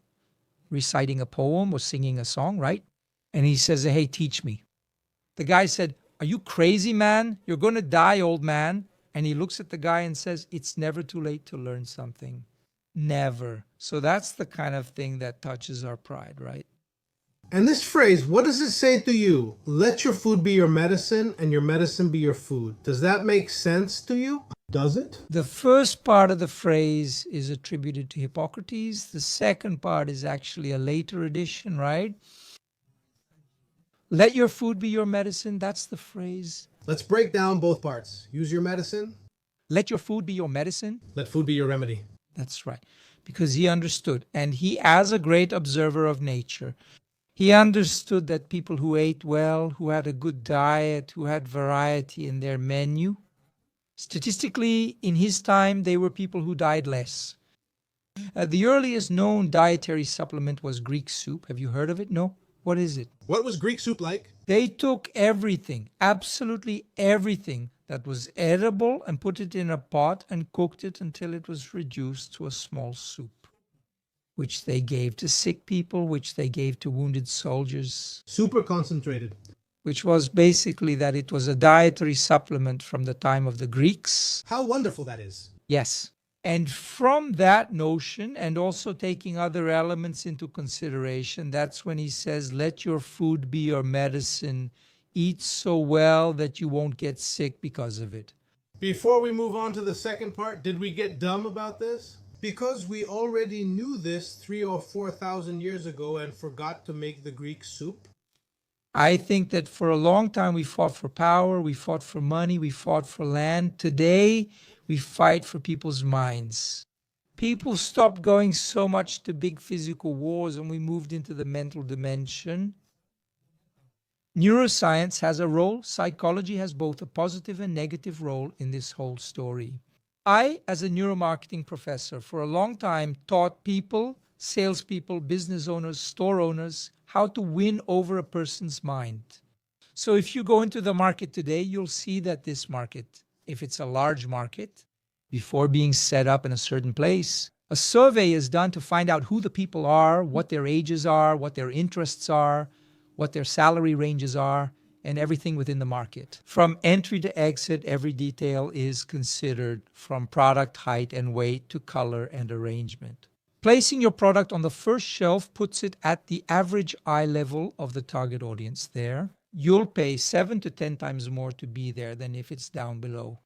Speaker 1: reciting a poem or singing a song, right? And he says, hey, teach me. The guy said, are you crazy, man? You're going to die, old man. And he looks at the guy and says, it's never too late to learn something. Never. So that's the kind of thing that touches our pride, right?
Speaker 2: And this phrase, what does it say to you? Let your food be your medicine and your medicine be your food. Does that make sense to you? Does it?
Speaker 1: The first part of the phrase is attributed to Hippocrates. The second part is actually a later addition, right? Let your food be your medicine. That's the phrase.
Speaker 2: Let's break down both parts. Use your medicine.
Speaker 1: Let your food be your medicine.
Speaker 2: Let food be your remedy.
Speaker 1: That's right. Because he understood. And he, as a great observer of nature, he understood that people who ate well, who had a good diet, who had variety in their menu, statistically, in his time, they were people who died less. The earliest known dietary supplement was Greek soup. Have you heard of it? No? What is it?
Speaker 2: What was Greek soup like?
Speaker 1: They took everything, absolutely everything that was edible and put it in a pot and cooked it until it was reduced to a small soup, which they gave to sick people, which they gave to wounded soldiers.
Speaker 2: Super concentrated.
Speaker 1: Which was basically that it was a dietary supplement from the time of the Greeks.
Speaker 2: How wonderful that is.
Speaker 1: Yes. And from that notion, and also taking other elements into consideration, that's when he says, let your food be your medicine. Eat so well that you won't get sick because of it.
Speaker 2: Before we move on to the second part, did we get dumb about this? Because we already knew this 3,000 or 4,000 years ago and forgot to make the Greek soup?
Speaker 1: I think that for a long time we fought for power, we fought for money, we fought for land. Today, we fight for people's minds. People stopped going so much to big physical wars and we moved into the mental dimension. Neuroscience has a role. Psychology has both a positive and negative role in this whole story. I, as a neuromarketing professor, for a long time taught people, salespeople, business owners, store owners, how to win over a person's mind. So if you go into the market today, you'll see that this market, if it's a large market, before being set up in a certain place, a survey is done to find out who the people are, what their ages are, what their interests are, what their salary ranges are, and everything within the market. From entry to exit, every detail is considered, from product height and weight to color and arrangement. Placing your product on the first shelf puts it at the average eye level of the target audience there. You'll pay 7 to 10 times more to be there than if it's down below.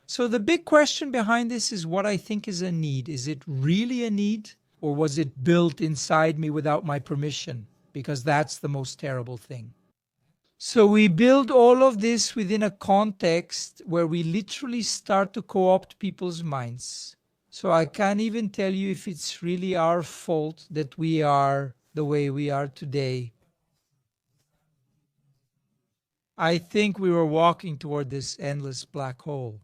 Speaker 1: So the big question behind this is what I think is a need. Is it really a need, or was it built inside me without my permission? Because that's the most terrible thing. So we build all of this within a context where we literally start to co-opt people's minds. So I can't even tell you if it's really our fault that we are the way we are today. I think we were walking toward this endless black hole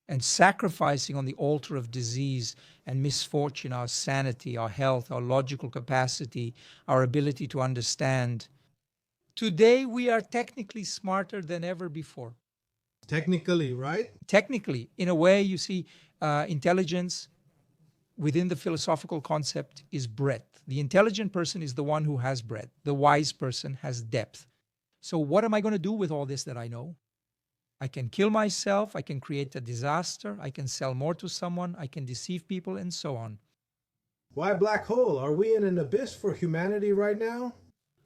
Speaker 1: and sacrificing on the altar of disease and misfortune our sanity, our health, our logical capacity, our ability to understand. Today, we are technically smarter than ever before.
Speaker 2: Technically, right?
Speaker 1: Technically, in a way, you see, intelligence within the philosophical concept is breadth. The intelligent person is the one who has breadth. The wise person has depth. So what am I going to do with all this that I know? I can kill myself, I can create a disaster, I can sell more to someone, I can deceive people, and so on.
Speaker 2: Why black hole? Are we in an abyss for humanity right now?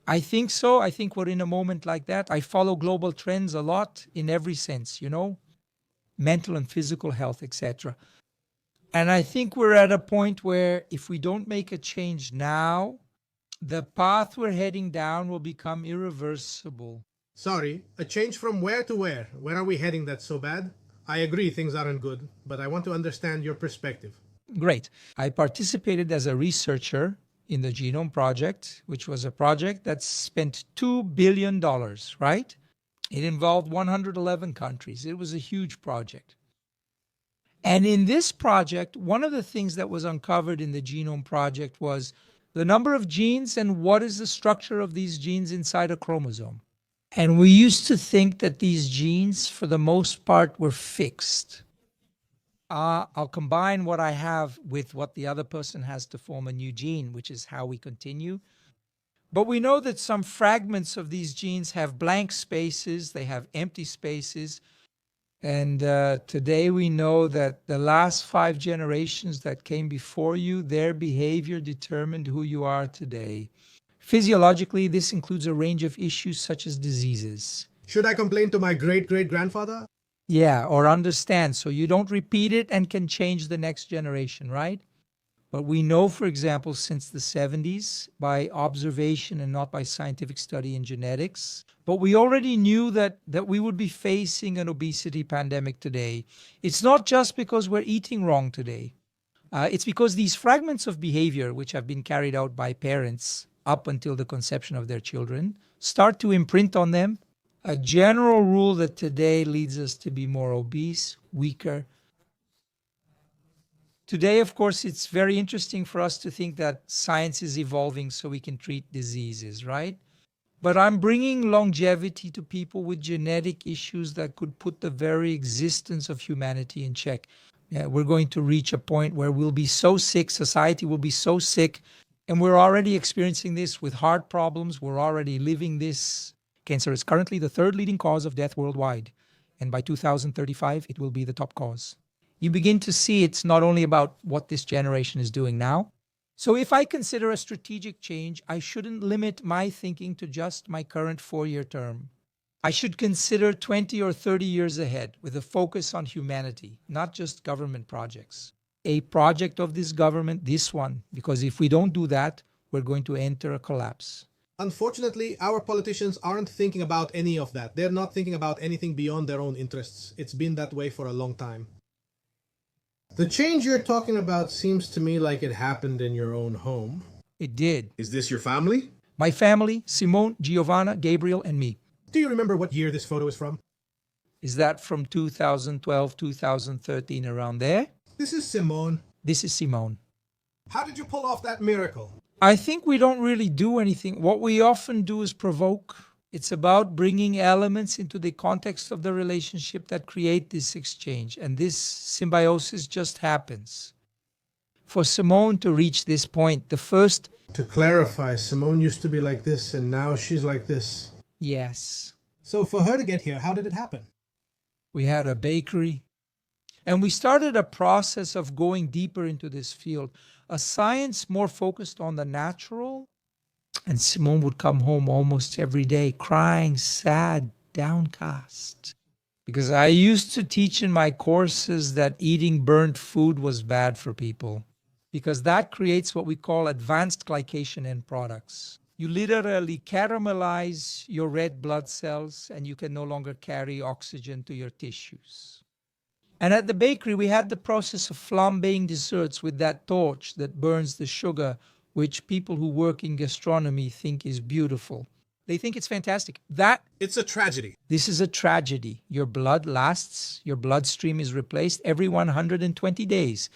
Speaker 1: I think so. I think we're in a moment like that. I follow global trends a lot in every sense, mental and physical health, etc. And I think we're at a point where if we don't make a change now, the path we're heading down will become irreversible.
Speaker 2: Sorry, a change from where to where? Where are we heading that's so bad? I agree things aren't good, but I want to understand your perspective.
Speaker 1: Great. I participated as a researcher in the Genome Project, which was a project that spent $2 billion, right? It involved 111 countries. It was a huge project. And in this project, one of the things that was uncovered in the Genome Project was the number of genes and what is the structure of these genes inside a chromosome. And we used to think that these genes, for the most part, were fixed. I'll combine what I have with what the other person has to form a new gene, which is how we continue. But we know that some fragments of these genes have blank spaces, they have empty spaces. And today we know that the last 5 generations that came before you, their behavior determined who you are today. Physiologically, this includes a range of issues such as diseases.
Speaker 2: Should I complain to my great-great-grandfather?
Speaker 1: Yeah, or understand, so you don't repeat it and can change the next generation, right? But we know, for example, since the 70s, by observation and not by scientific study in genetics, but we already knew that we would be facing an obesity pandemic today. It's not just because we're eating wrong today. It's because these fragments of behavior, which have been carried out by parents up until the conception of their children, start to imprint on them. A general rule that today leads us to be more obese, weaker. Today, of course, it's very interesting for us to think that science is evolving so we can treat diseases, right? But I'm bringing longevity to people with genetic issues that could put the very existence of humanity in check. We're going to reach a point where we'll be so sick, society will be so sick, and we're already experiencing this with heart problems. We're already living this. Cancer is currently the 3rd leading cause of death worldwide, and by 2035, it will be the top cause. You begin to see it's not only about what this generation is doing now. So if I consider a strategic change, I shouldn't limit my thinking to just my current 4-year term. I should consider 20 or 30 years ahead with a focus on humanity, not just government projects. A project of this government, this one, because if we don't do that, we're going to enter a collapse.
Speaker 2: Unfortunately, our politicians aren't thinking about any of that. They're not thinking about anything beyond their own interests. It's been that way for a long time. The change you're talking about seems to me like it happened in your own home.
Speaker 1: It did.
Speaker 2: Is this your family?
Speaker 1: My family, Simone, Giovanna, Gabriel, and me.
Speaker 2: Do you remember what year this photo is from?
Speaker 1: Is that from 2012, 2013, around there?
Speaker 2: This is Simone.
Speaker 1: This is Simone.
Speaker 2: How did you pull off that miracle?
Speaker 1: I think we don't really do anything. What we often do is provoke. It's about bringing elements into the context of the relationship that create this exchange. And this symbiosis just happens. For Simone to reach this point, the first...
Speaker 2: To clarify, Simone used to be like this and now she's like this.
Speaker 1: Yes.
Speaker 3: So for her to get here, how did it happen?
Speaker 1: We had a bakery. And we started a process of going deeper into this field. A science more focused on the natural. And Simone would come home almost every day crying, sad, downcast. Because I used to teach in my courses that eating burnt food was bad for people. Because that creates what we call advanced glycation end products. You literally caramelize your red blood cells and you can no longer carry oxygen to your tissues. And at the bakery, we had the process of flambeing desserts with that torch that burns the sugar, which people who work in gastronomy think is beautiful. They think it's fantastic.
Speaker 2: It's a tragedy.
Speaker 1: This is a tragedy. Your blood lasts, your bloodstream is replaced every 120 days.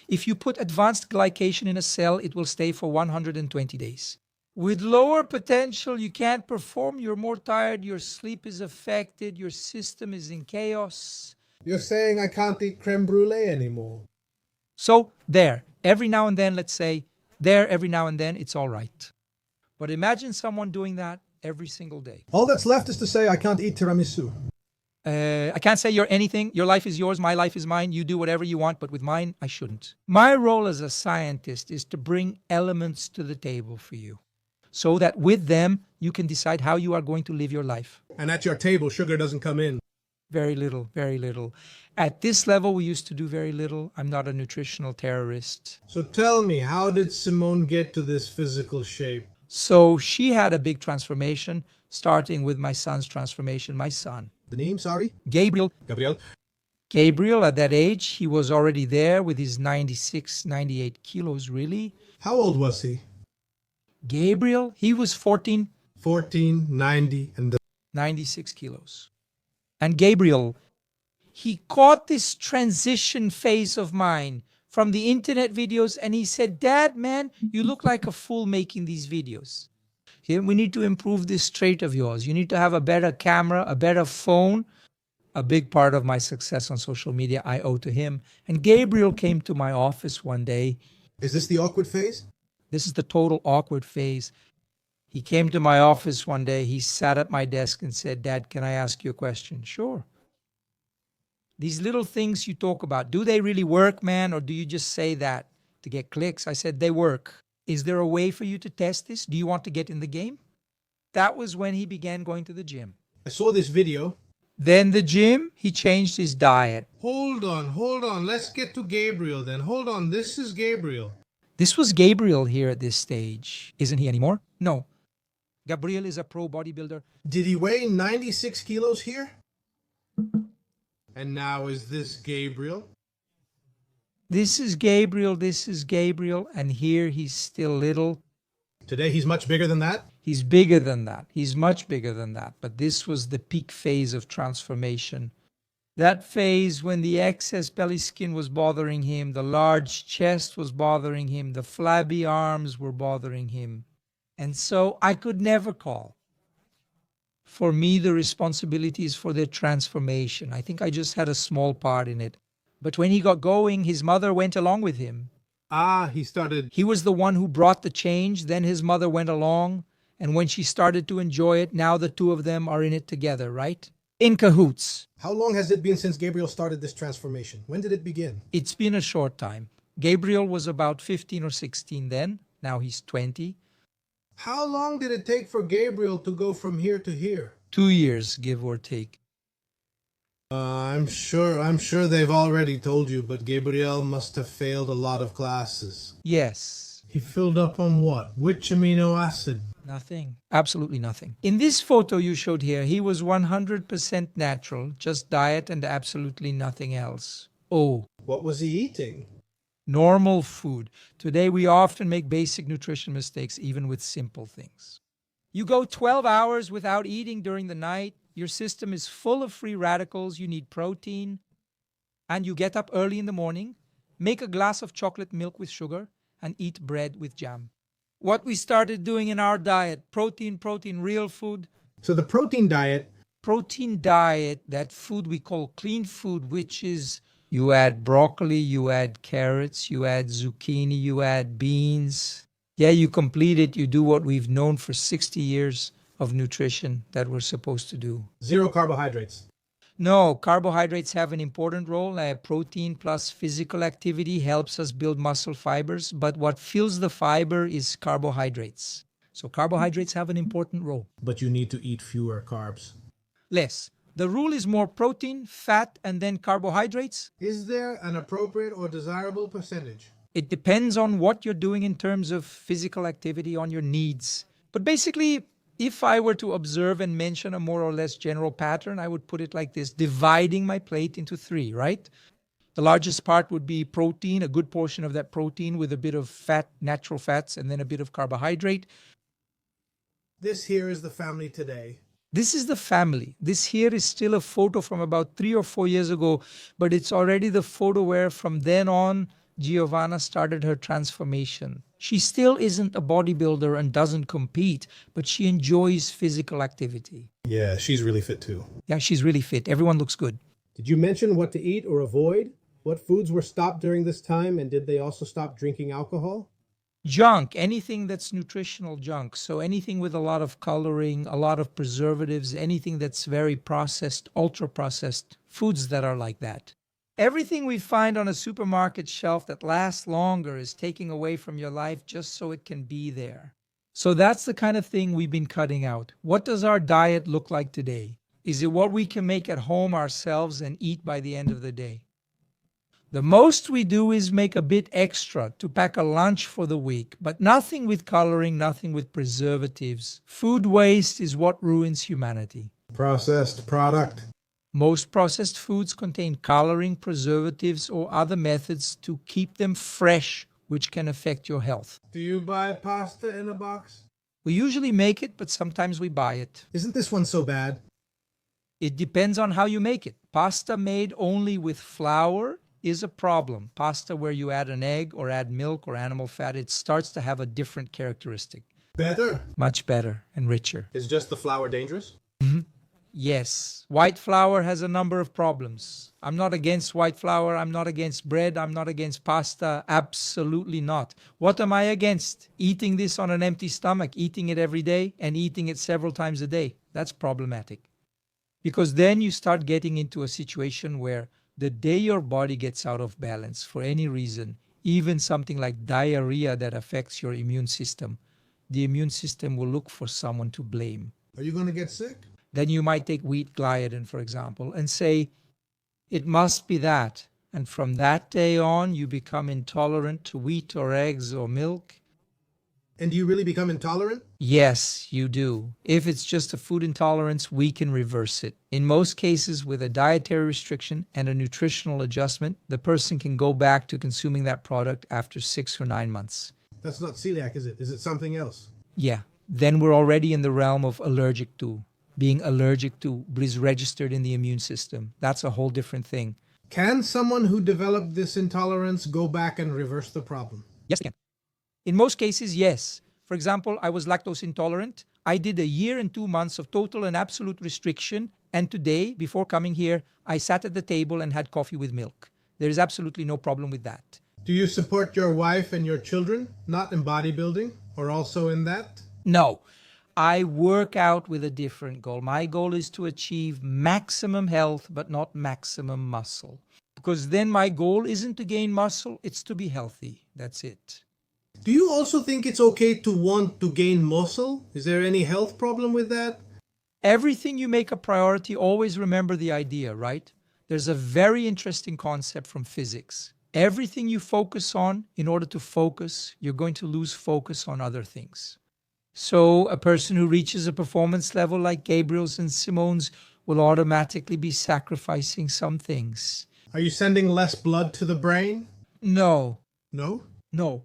Speaker 1: If you put advanced glycation in a cell, it will stay for 120 days. With lower potential, you can't perform, you're more tired, your sleep is affected, your system is in chaos.
Speaker 2: You're saying I can't eat creme brulee anymore.
Speaker 1: So there, every now and then, let's say, there every now and then, it's all right. But imagine someone doing that every single day.
Speaker 3: All that's left is to say I can't eat tiramisu.
Speaker 1: I can't say you're anything. Your life is yours. My life is mine. You do whatever you want, but with mine, I shouldn't. My role as a scientist is to bring elements to the table for you so that with them, you can decide how you are going to live your life.
Speaker 2: And at your table, sugar doesn't come in.
Speaker 1: Very little, very little. At this level, we used to do very little. I'm not a nutritional terrorist.
Speaker 2: So tell me, how did Simone get to this physical shape?
Speaker 1: So she had a big transformation, starting with my son's transformation. My son,
Speaker 2: The name, sorry?
Speaker 1: Gabriel.
Speaker 2: Gabriel,
Speaker 1: At that age, he was already there with his 96, 98 kilos, really.
Speaker 2: how old was he?
Speaker 1: Gabriel, he was 14,
Speaker 2: 14, 90, and
Speaker 1: 96 kilos. And Gabriel, he caught this transition phase of mine from the internet videos and he said, Dad, man, you look like a fool making these videos. Okay, we need to improve this trait of yours. You need to have a better camera, a better phone. A big part of my success on social media I owe to him. And Gabriel came to my office one day.
Speaker 2: Is this the awkward phase?
Speaker 1: This is the total awkward phase. He came to my office one day. He sat at my desk and said, Dad, can I ask you a question? Sure. These little things you talk about, do they really work, man? Or do you just say that to get clicks? I said, they work. Is there a way for you to test this? Do you want to get in the game? That was when he began going to the gym.
Speaker 2: I saw this video.
Speaker 1: Then the gym, he changed his diet.
Speaker 2: Hold on. Let's get to Gabriel then. Hold on, this is Gabriel.
Speaker 1: This was Gabriel here at this stage. Isn't he anymore? No. Gabriel is a pro bodybuilder.
Speaker 2: Did he weigh 96 kilos here? And now is this Gabriel?
Speaker 1: This is Gabriel, and here he's still little.
Speaker 2: Today he's much bigger than that?
Speaker 1: He's bigger than that. He's much bigger than that. But this was the peak phase of transformation. That phase when the excess belly skin was bothering him, the large chest was bothering him, the flabby arms were bothering him. And so I could never call. For me, the responsibility is for their transformation. I think I just had a small part in it. But when he got going, his mother went along with him.
Speaker 2: He started...
Speaker 1: He was the one who brought the change. Then his mother went along. And when she started to enjoy it, now the two of them are in it together, right? In cahoots.
Speaker 2: How long has it been since Gabriel started this transformation? When did it begin?
Speaker 1: It's been a short time. Gabriel was about 15 or 16 then. Now he's 20.
Speaker 2: How long did it take for Gabriel to go from here to here?
Speaker 1: 2 years, give or take.
Speaker 2: I'm sure they've already told you, but Gabriel must have failed a lot of classes.
Speaker 1: Yes.
Speaker 2: He filled up on what? Which amino acid?
Speaker 1: Nothing. Absolutely nothing. In this photo you showed here, he was 100% natural, just diet and absolutely nothing else. Oh.
Speaker 2: What was he eating?
Speaker 1: Normal food. Today we often make basic nutrition mistakes even with simple things. You go 12 hours without eating during the night, your system is full of free radicals, you need protein, and you get up early in the morning, make a glass of chocolate milk with sugar, and eat bread with jam. What we started doing in our diet, protein, real food.
Speaker 2: So the protein diet,
Speaker 1: That food we call clean food, which is you add broccoli, you add carrots, you add zucchini, you add beans. Yeah, you complete it. You do what we've known for 60 years of nutrition that we're supposed to do.
Speaker 2: zero carbohydrates.
Speaker 1: No, carbohydrates have an important role. Protein plus physical activity helps us build muscle fibers, but what fills the fiber is carbohydrates. So carbohydrates have an important role.
Speaker 2: But you need to eat fewer carbs.
Speaker 1: Less. The rule is more protein, fat, and then carbohydrates.
Speaker 2: Is there an appropriate or desirable percentage?
Speaker 1: It depends on what you're doing in terms of physical activity, on your needs. But basically, if I were to observe and mention a more or less general pattern, I would put it like this, dividing my plate into three, right? The largest part would be protein, a good portion of that protein with a bit of fat, natural fats, and then a bit of carbohydrate.
Speaker 2: This here is the family today.
Speaker 1: This is the family. This here is still a photo from about 3 or 4 years ago, but it's already the photo where from then on, Giovanna started her transformation. She still isn't a bodybuilder and doesn't compete, but she enjoys physical activity.
Speaker 2: Yeah, she's really fit too.
Speaker 1: Yeah, she's really fit. Everyone looks good.
Speaker 2: Did you mention what to eat or avoid? What foods were stopped during this time, and did they also stop drinking alcohol?
Speaker 1: Junk, anything that's nutritional junk. So anything with a lot of coloring, a lot of preservatives, anything that's very processed, ultra processed, foods that are like that. Everything we find on a supermarket shelf that lasts longer is taking away from your life just so it can be there. So that's the kind of thing we've been cutting out. What does our diet look like today? Is it what we can make at home ourselves and eat by the end of the day? The most we do is make a bit extra to pack a lunch for the week, but nothing with coloring, nothing with preservatives. Food waste is what ruins humanity.
Speaker 2: Processed product.
Speaker 1: Most processed foods contain coloring, preservatives, or other methods to keep them fresh, which can affect your health.
Speaker 2: Do you buy pasta in a box?
Speaker 1: We usually make it, but sometimes we buy it.
Speaker 2: Isn't this one so bad?
Speaker 1: It depends on how you make it. Pasta made only with flour is a problem. Pasta where you add an egg or add milk or animal fat, it starts to have a different characteristic.
Speaker 2: Better?
Speaker 1: Much better and richer.
Speaker 2: Is just the flour dangerous?
Speaker 1: Yes, white flour has a number of problems. I'm not against white flour. I'm not against bread. I'm not against pasta. Absolutely not. What am I against? Eating this on an empty stomach, eating it every day and eating it several times a day. That's problematic. Because then you start getting into a situation where the day your body gets out of balance for any reason, even something like diarrhea that affects your immune system, the immune system will look for someone to blame.
Speaker 2: Are you going to get sick?
Speaker 1: Then you might take wheat gliadin, for example, and say, it must be that. And from that day on, you become intolerant to wheat or eggs or milk.
Speaker 2: And do you really become intolerant?
Speaker 1: Yes, you do. If it's just a food intolerance, we can reverse it. In most cases, with a dietary restriction and a nutritional adjustment, the person can go back to consuming that product after 6 or 9 months.
Speaker 2: That's not celiac, is it? Is it something else?
Speaker 1: Yeah, then we're already in the realm of allergic to. Being allergic to is registered in the immune system. That's a whole different thing.
Speaker 2: Can someone who developed this intolerance go back and reverse the problem?
Speaker 1: Yes, they can. In most cases, yes. For example, I was lactose intolerant. I did 1 year and 2 months of total and absolute restriction. And today, before coming here, I sat at the table and had coffee with milk. There is absolutely no problem with that.
Speaker 2: Do you support your wife and your children, not in bodybuilding, or also in that?
Speaker 1: No. I work out with a different goal. My goal is to achieve maximum health, but not maximum muscle. Because then my goal isn't to gain muscle, it's to be healthy. That's it.
Speaker 2: Do you also think it's okay to want to gain muscle? Is there any health problem with that?
Speaker 1: Everything you make a priority, always remember the idea, right? There's a very interesting concept from physics. Everything you focus on, in order to focus, you're going to lose focus on other things. So a person who reaches a performance level like Gabriel's and Simone's will automatically be sacrificing some things.
Speaker 2: Are you sending less blood to the brain?
Speaker 1: No.
Speaker 2: No?
Speaker 1: No.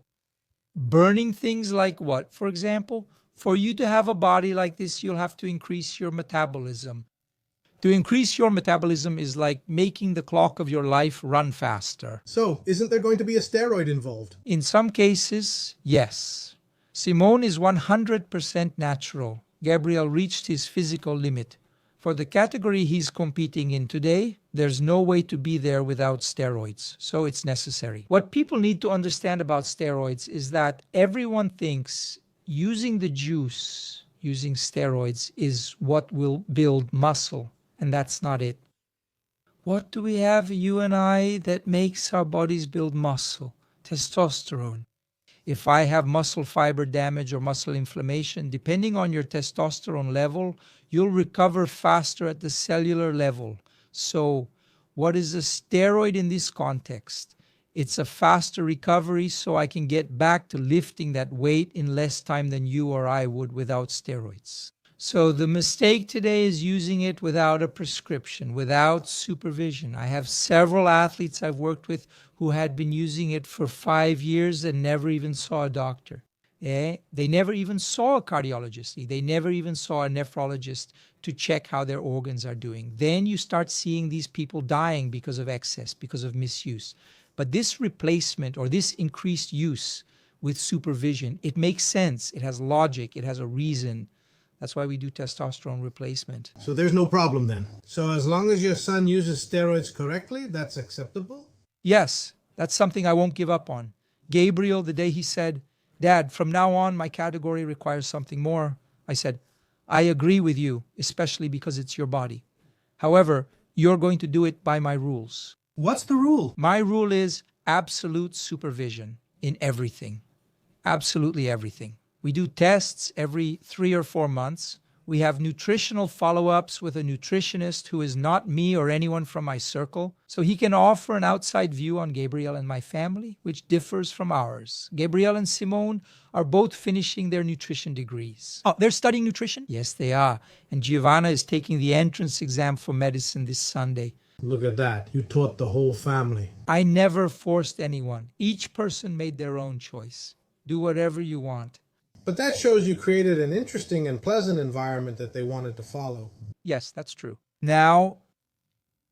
Speaker 1: Burning things like what? For example, for you to have a body like this, you'll have to increase your metabolism. To increase your metabolism is like making the clock of your life run faster.
Speaker 2: So, isn't there going to be a steroid involved?
Speaker 1: In some cases, yes. Simone is 100% natural. Gabriel reached his physical limit. For the category he's competing in today, there's no way to be there without steroids, so it's necessary. What people need to understand about steroids is that everyone thinks using the juice, using steroids, is what will build muscle, and that's not it. What do we have, you and I, that makes our bodies build muscle? Testosterone. If I have muscle fiber damage or muscle inflammation, depending on your testosterone level, you'll recover faster at the cellular level. So, what is a steroid in this context? It's a faster recovery so I can get back to lifting that weight in less time than you or I would without steroids. So the mistake today is using it without a prescription, without supervision. I have several athletes I've worked with who had been using it for 5 years and never even saw a doctor. They never even saw a cardiologist. They never even saw a nephrologist to check how their organs are doing. Then you start seeing these people dying because of excess, because of misuse. But this replacement or this increased use with supervision, it makes sense. It has logic. It has a reason. That's why we do testosterone replacement.
Speaker 2: So there's no problem then. So as long as your son uses steroids correctly, that's acceptable?
Speaker 1: Yes, that's something I won't give up on. Gabriel, the day he said, "Dad, from now on, my category requires something more," I said, "I agree with you, especially because it's your body. However, you're going to do it by my rules."
Speaker 3: What's the rule?
Speaker 1: My rule is absolute supervision in everything. Absolutely everything. We do tests every 3 or 4 months. We have nutritional follow-ups with a nutritionist who is not me or anyone from my circle, so he can offer an outside view on Gabriel and my family, which differs from ours. Gabriel and Simone are both finishing their nutrition degrees. Oh, they're studying nutrition? Yes, they are. And Giovanna is taking the entrance exam for medicine this Sunday.
Speaker 2: Look at that. You taught the whole family.
Speaker 1: I never forced anyone. Each person made their own choice. Do whatever you want.
Speaker 2: But that shows you created an interesting and pleasant environment that they wanted to follow.
Speaker 1: Yes, that's true. Now,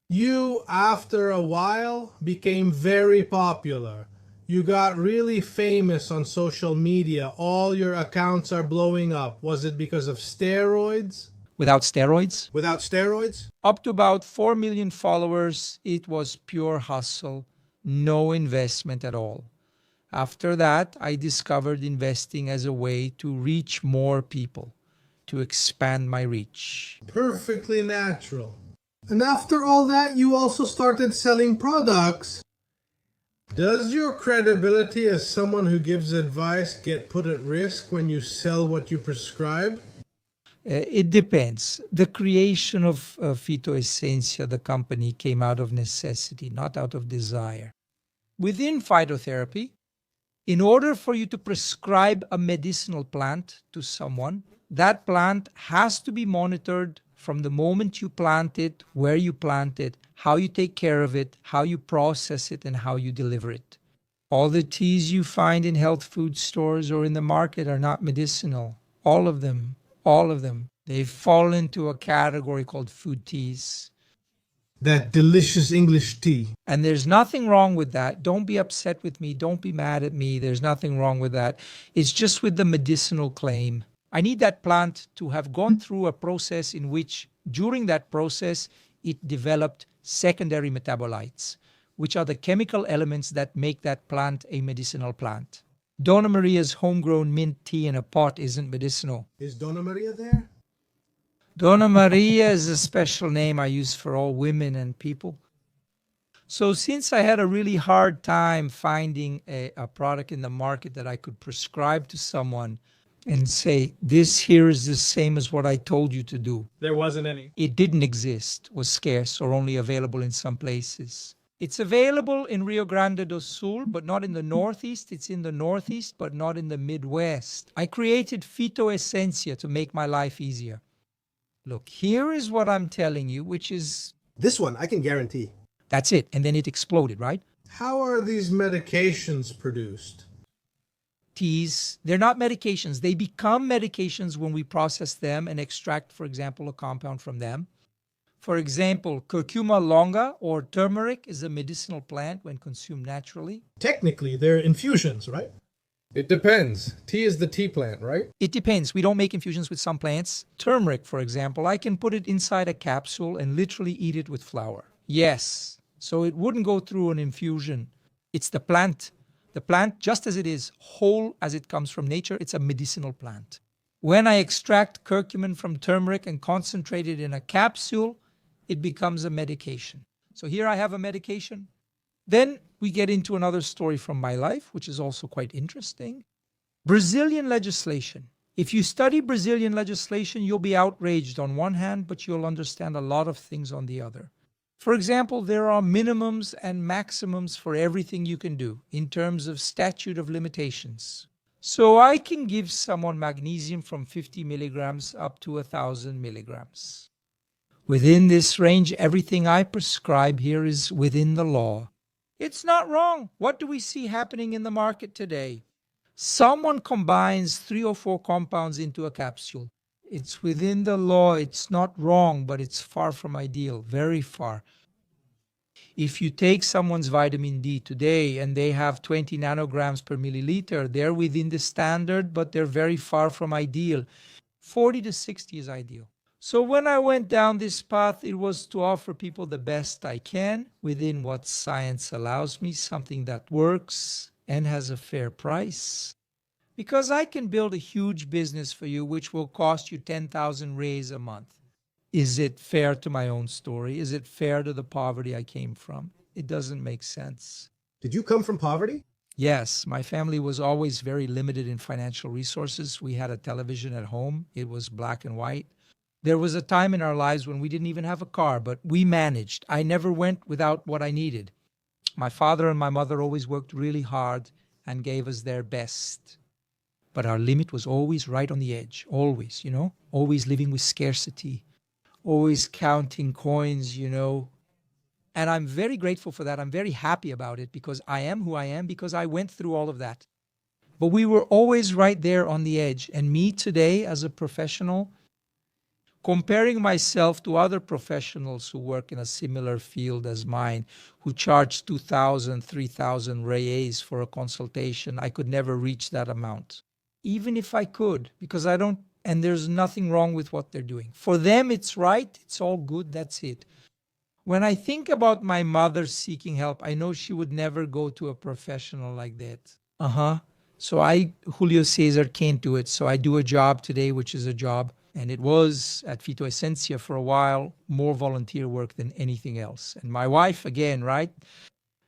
Speaker 2: You, after a while, became very popular. You got really famous on social media. All your accounts are blowing up. Was it because of steroids?
Speaker 1: without steroids,
Speaker 2: Without steroids?
Speaker 1: up to about 4 million followers, it was pure hustle, no investment at all. After that, I discovered investing as a way to reach more people, to expand my reach.
Speaker 2: Perfectly natural. And after all that, you also started selling products. Does your credibility as someone who gives advice get put at risk when you sell what you prescribe?
Speaker 1: It depends. The creation of Phytoessentia, the company, came out of necessity, not out of desire. Within phytotherapy, in order for you to prescribe a medicinal plant to someone, that plant has to be monitored from the moment you plant it, where you plant it, how you take care of it, how you process it, and how you deliver it. All the teas you find in health food stores or in the market are not medicinal. All of them. All of them. They fall into a category called food teas.
Speaker 2: That delicious English tea.
Speaker 1: And there's nothing wrong with that. Don't be upset with me. Don't be mad at me. There's nothing wrong with that. It's just with the medicinal claim. I need that plant to have gone through a process in which, during that process, it developed secondary metabolites, which are the chemical elements that make that plant a medicinal plant. Donna Maria's homegrown mint tea in a pot isn't medicinal.
Speaker 2: Is Donna Maria there?
Speaker 1: Donna Maria is a special name I use for all women and people. So since I had a really hard time finding a product in the market that I could prescribe to someone and say, this here is the same as what I told you to do.
Speaker 3: There wasn't any.
Speaker 1: It didn't exist, was scarce, or only available in some places. It's available in Rio Grande do Sul, but not in the Northeast. It's in the Northeast, but not in the Midwest. I created Phytoessentia to make my life easier. Look, here is what I'm telling you, which is,
Speaker 2: This one, I can guarantee.
Speaker 1: that's it. And then it exploded, right?
Speaker 2: How are these medications produced?
Speaker 1: Teas, they're not medications. They become medications when we process them and extract, for example, a compound from them. For example, curcuma longa or turmeric is a medicinal plant when consumed naturally.
Speaker 3: Technically, they're infusions, right?
Speaker 2: It depends. Tea is the tea plant, right?
Speaker 1: It depends. We don't make infusions with some plants. Turmeric, for example, I can put it inside a capsule and literally eat it with flour. Yes. So it wouldn't go through an infusion. It's the plant. The plant, just as it is, whole as it comes from nature, it's a medicinal plant. When I extract curcumin from turmeric and concentrate it in a capsule, it becomes a medication. So here I have a medication. Then we get into another story from my life, which is also quite interesting. Brazilian legislation. If you study Brazilian legislation, you'll be outraged on one hand, but you'll understand a lot of things on the other. For example, there are minimums and maximums for everything you can do in terms of statute of limitations. So I can give someone magnesium from 50 milligrams up to 1,000 milligrams. Within this range, everything I prescribe here is within the law. It's not wrong. What do we see happening in the market today? Someone combines 3 or 4 compounds into a capsule. It's within the law. It's not wrong, but it's far from ideal, very far. If you take someone's vitamin D today and they have 20 nanograms per milliliter, they're within the standard, but they're very far from ideal. 40 to 60 is ideal. So when I went down this path, it was to offer people the best I can within what science allows me, something that works and has a fair price. Because I can build a huge business for you which will cost you 10,000 reais a month. Is it fair to my own story? Is it fair to the poverty I came from? It doesn't make sense.
Speaker 3: Did you come from poverty?
Speaker 1: Yes, my family was always very limited in financial resources. We had a television at home. It was black and white. There was a time in our lives when we didn't even have a car, but we managed. I never went without what I needed. My father and my mother always worked really hard and gave us their best. But our limit was always right on the edge, always, always living with scarcity, always counting coins, And I'm very grateful for that. I'm very happy about it because I am who I am because I went through all of that. But we were always right there on the edge. And me today as a professional, comparing myself to other professionals who work in a similar field as mine, who charge 2,000, 3,000 reais for a consultation, I could never reach that amount. Even if I could, because I don't, and there's nothing wrong with what they're doing. For them, it's right, it's all good, that's it. When I think about my mother seeking help, I know she would never go to a professional like that. So Julio Cesar, can't do it. So I do a job today, which is a job. And it was at Phytotherapy for a while, more volunteer work than anything else. And my wife, again, right?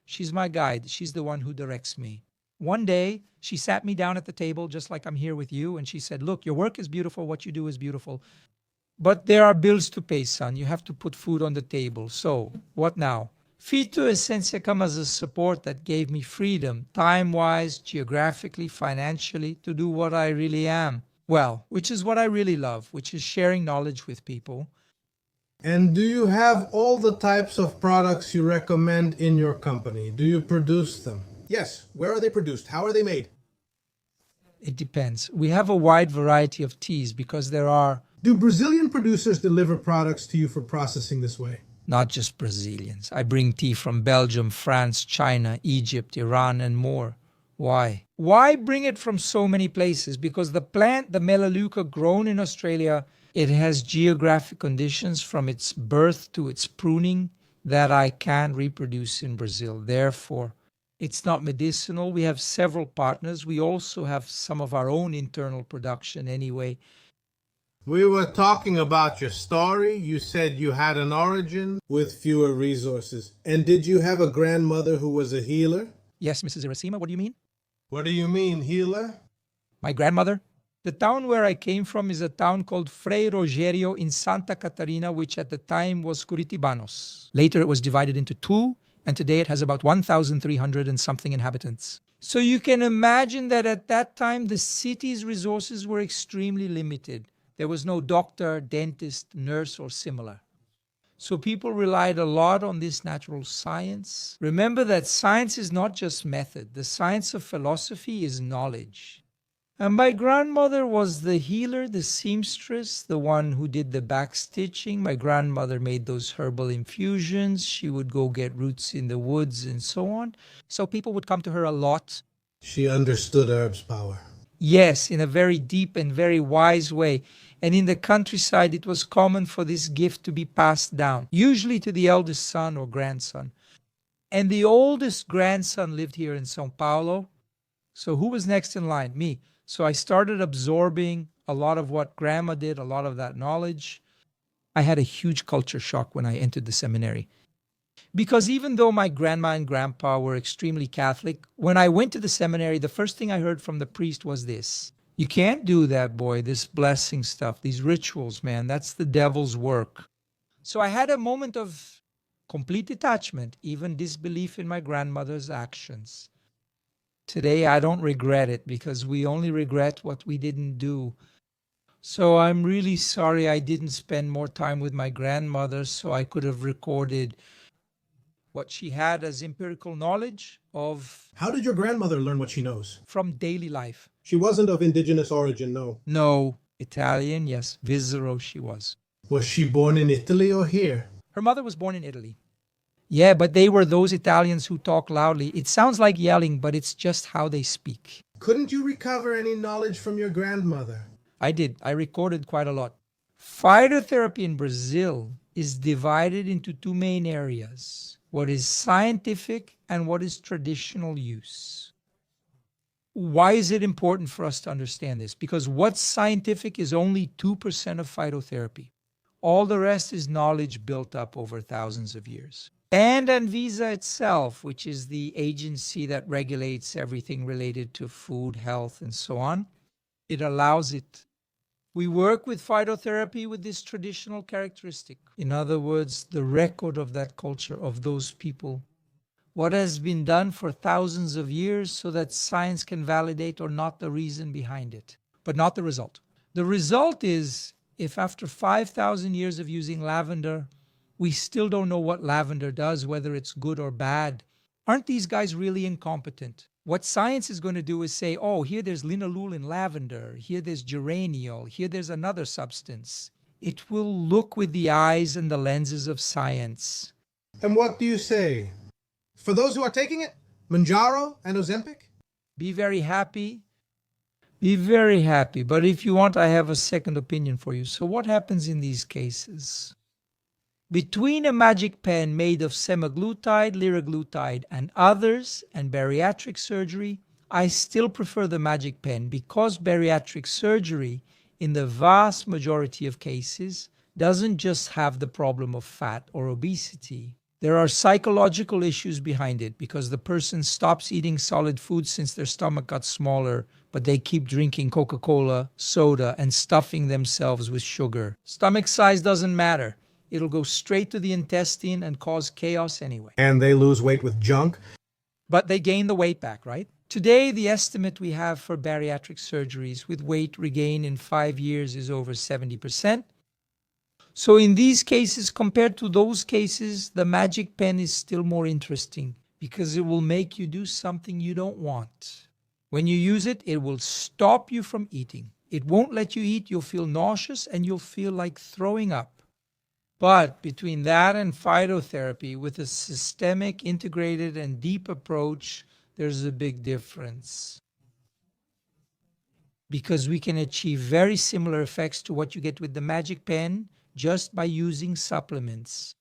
Speaker 1: She's my guide. She's the one who directs me. One day, she sat me down at the table, just like I'm here with you, and she said, look, your work is beautiful, what you do is beautiful, but there are bills to pay, son. You have to put food on the table. So, what now? Phytotherapy came as a support that gave me freedom, time-wise, geographically, financially, to do what I really am. Well, which is what I really love, which is sharing knowledge with people.
Speaker 2: And do you have all the types of products you recommend in your company? Do you produce them?
Speaker 3: Yes. Where are they produced? How are they made?
Speaker 1: It depends. We have a wide variety of teas because there are
Speaker 3: Do Brazilian producers deliver products to you for processing this way?
Speaker 1: not just Brazilians. I bring tea from Belgium, France, China, Egypt, Iran, and more. Why? Why bring it from so many places? Because the plant, the Melaleuca grown in Australia, it has geographic conditions from its birth to its pruning that I can't reproduce in Brazil. Therefore, it's not medicinal. We have several partners. We also have some of our own internal production anyway.
Speaker 2: We were talking about your story. You said you had an origin with fewer resources. And did you have a grandmother who was a healer?
Speaker 1: Yes, Mrs. Iracema, what do you mean?
Speaker 2: What do you mean, healer?
Speaker 1: My grandmother? The town where I came from is a town called Frei Rogério in Santa Catarina, which at the time was Curitibanos. Later it was divided into two, and today it has about 1,300 and something inhabitants. So you can imagine that at that time the city's resources were extremely limited. There was no doctor, dentist, nurse, or similar. So people relied a lot on this natural science. Remember that science is not just method. The science of philosophy is knowledge. And my grandmother was the healer, the seamstress, the one who did the back stitching. My grandmother made those herbal infusions. She would go get roots in the woods and so on. So people would come to her a lot.
Speaker 2: She understood herbs' power.
Speaker 1: Yes, in a very deep and very wise way. And in the countryside, it was common for this gift to be passed down, usually to the eldest son or grandson. And the oldest grandson lived here in Sao Paulo. So who was next in line? Me. So I started absorbing a lot of what grandma did, a lot of that knowledge. I had a huge culture shock when I entered the seminary. Because even though my grandma and grandpa were extremely Catholic, when I went to the seminary, the first thing I heard from the priest was this: you can't do that, boy, this blessing stuff, these rituals, man, that's the devil's work. So I had a moment of complete detachment, even disbelief in my grandmother's actions. Today, I don't regret it because we only regret what we didn't do. So I'm really sorry I didn't spend more time with my grandmother so I could have recorded what she had as empirical knowledge of
Speaker 2: How did your grandmother learn what she knows?
Speaker 1: from daily life.
Speaker 2: She wasn't of indigenous origin, no.
Speaker 1: No, Italian, yes, Visero she was.
Speaker 2: Was she born in Italy or here?
Speaker 1: Her mother was born in Italy. Yeah, but they were those Italians who talk loudly. It sounds like yelling, but it's just how they speak.
Speaker 2: Couldn't you recover any knowledge from your grandmother?
Speaker 1: I did. I recorded quite a lot. Phytotherapy in Brazil is divided into two main areas: what is scientific and what is traditional use. Why is it important for us to understand this? Because what's scientific is only 2% of phytotherapy. All the rest is knowledge built up over thousands of years. And Anvisa itself, which is the agency that regulates everything related to food, health, and so on, it allows it. We work with phytotherapy with this traditional characteristic. In other words, the record of that culture, of those people. What has been done for thousands of years so that science can validate or not the reason behind it, but not the result. The result is, if after 5,000 years of using lavender, we still don't know what lavender does, whether it's good or bad, aren't these guys really incompetent? What science is going to do is say, oh, here there's linalool in lavender, here there's geraniol, here there's another substance. It will look with the eyes and the lenses of science.
Speaker 2: And what do you say? For those who are taking it, Manjaro and Ozempic?
Speaker 1: Be very happy. Be very happy. But if you want, I have a second opinion for you. So what happens in these cases? Between a magic pen made of semaglutide, liraglutide, and others, and bariatric surgery, I still prefer the magic pen because bariatric surgery, in the vast majority of cases, doesn't just have the problem of fat or obesity. There are psychological issues behind it because the person stops eating solid food since their stomach got smaller, but they keep drinking Coca-Cola, soda, and stuffing themselves with sugar. Stomach size doesn't matter. It'll go straight to the intestine and cause chaos anyway.
Speaker 2: And they lose weight with junk?
Speaker 1: But they gain the weight back, right? Today, the estimate we have for bariatric surgeries with weight regain in 5 years is over 70%. So in these cases, compared to those cases, the magic pen is still more interesting because it will make you do something you don't want. When you use it, it will stop you from eating. It won't let you eat. You'll feel nauseous and you'll feel like throwing up. But between that and phytotherapy, with a systemic, integrated, and deep approach, there's a big difference. Because we can achieve very similar effects to what you get with the magic pen just by using supplements.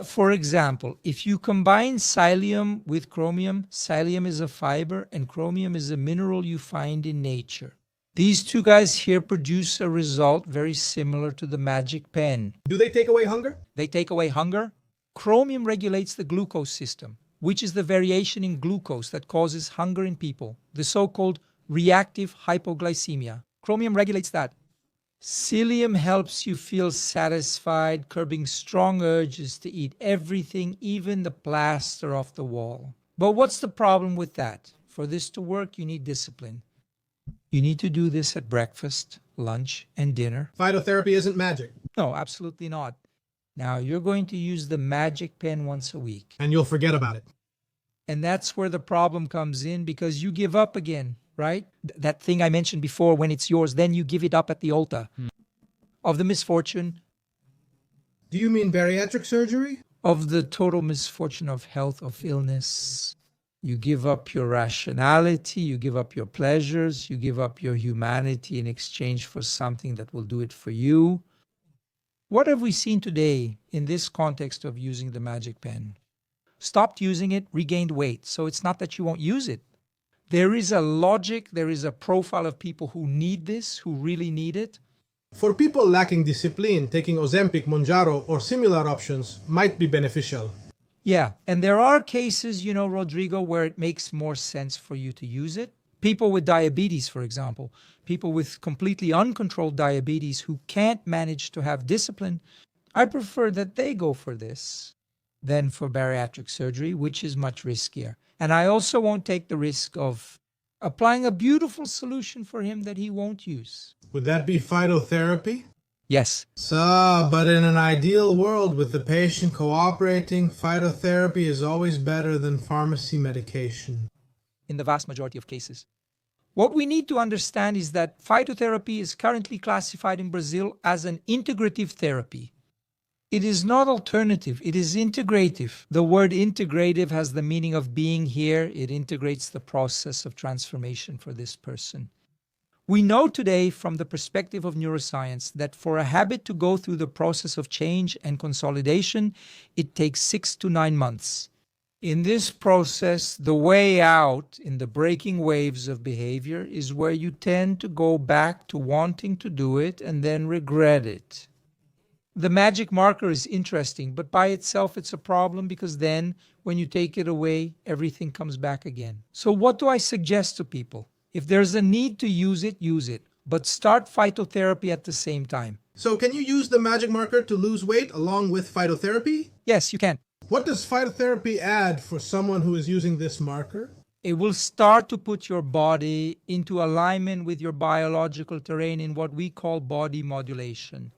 Speaker 1: For example, if you combine psyllium with chromium, psyllium is a fiber and chromium is a mineral you find in nature. These two guys here produce a result very similar to the magic pen.
Speaker 2: Do they take away hunger?
Speaker 1: They take away hunger. Chromium regulates the glucose system, which is the variation in glucose that causes hunger in people, the so-called reactive hypoglycemia. Chromium regulates that. Psyllium helps you feel satisfied, curbing strong urges to eat everything, even the plaster off the wall. But what's the problem with that? For this to work, you need discipline. You need to do this at breakfast, lunch, and dinner.
Speaker 2: Phytotherapy isn't magic.
Speaker 1: No, absolutely not. Now, you're going to use the magic pen once a week.
Speaker 2: And you'll forget about it.
Speaker 1: And that's where the problem comes in because you give up again. right? That thing I mentioned before, when it's yours, then you give it up at the altar. Of the misfortune,
Speaker 2: Do you mean bariatric surgery?
Speaker 1: of the total misfortune of health, of illness. You give up your rationality, you give up your pleasures, you give up your humanity in exchange for something that will do it for you. What have we seen today in this context of using the magic pen? Stopped using it, regained weight. So it's not that you won't use it. There is a logic, there is a profile of people who need this, who really need it.
Speaker 2: For people lacking discipline, taking Ozempic, Monjaro, or similar options might be beneficial.
Speaker 1: Yeah, and there are cases, Rodrigo, where it makes more sense for you to use it. People with diabetes, for example, people with completely uncontrolled diabetes who can't manage to have discipline, I prefer that they go for this than for bariatric surgery, which is much riskier. And I also won't take the risk of applying a beautiful solution for him that he won't use.
Speaker 2: Would that be phytotherapy?
Speaker 1: Yes.
Speaker 2: So, but in an ideal world with the patient cooperating, phytotherapy is always better than pharmacy medication.
Speaker 1: In the vast majority of cases. What we need to understand is that phytotherapy is currently classified in Brazil as an integrative therapy. It is not alternative, it is integrative. The word integrative has the meaning of being here. It integrates the process of transformation for this person. We know today from the perspective of neuroscience that for a habit to go through the process of change and consolidation, it takes 6 to 9 months. In this process, the way out in the breaking waves of behavior is where you tend to go back to wanting to do it and then regret it. The magic marker is interesting, but by itself it's a problem because then when you take it away, everything comes back again. So what do I suggest to people? If there's a need to use it, but start phytotherapy at the same time.
Speaker 2: So can you use the magic marker to lose weight along with phytotherapy?
Speaker 1: Yes, you can.
Speaker 2: What does phytotherapy add for someone who is using this marker?
Speaker 1: It will start to put your body into alignment with your biological terrain in what we call body modulation.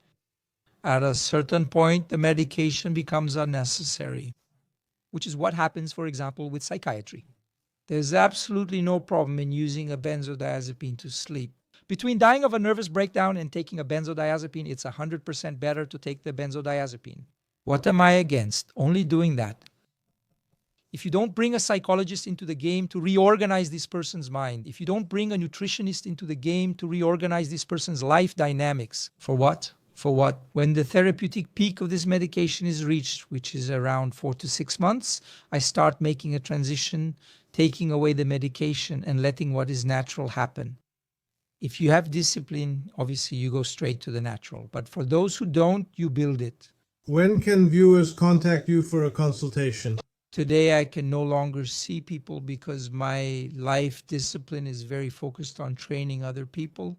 Speaker 1: At a certain point, the medication becomes unnecessary, which is what happens, for example, with psychiatry. There's absolutely no problem in using a benzodiazepine to sleep. Between dying of a nervous breakdown and taking a benzodiazepine, it's 100% better to take the benzodiazepine. What am I against? Only doing that. If you don't bring a psychologist into the game to reorganize this person's mind, if you don't bring a nutritionist into the game to reorganize this person's life dynamics, for what? For what? When the therapeutic peak of this medication is reached, which is around 4 to 6 months, I start making a transition, taking away the medication and letting what is natural happen. If you have discipline, obviously you go straight to the natural. But for those who don't, you build it.
Speaker 2: When can viewers contact you for a consultation?
Speaker 1: Today I can no longer see people because my life discipline is very focused on training other people.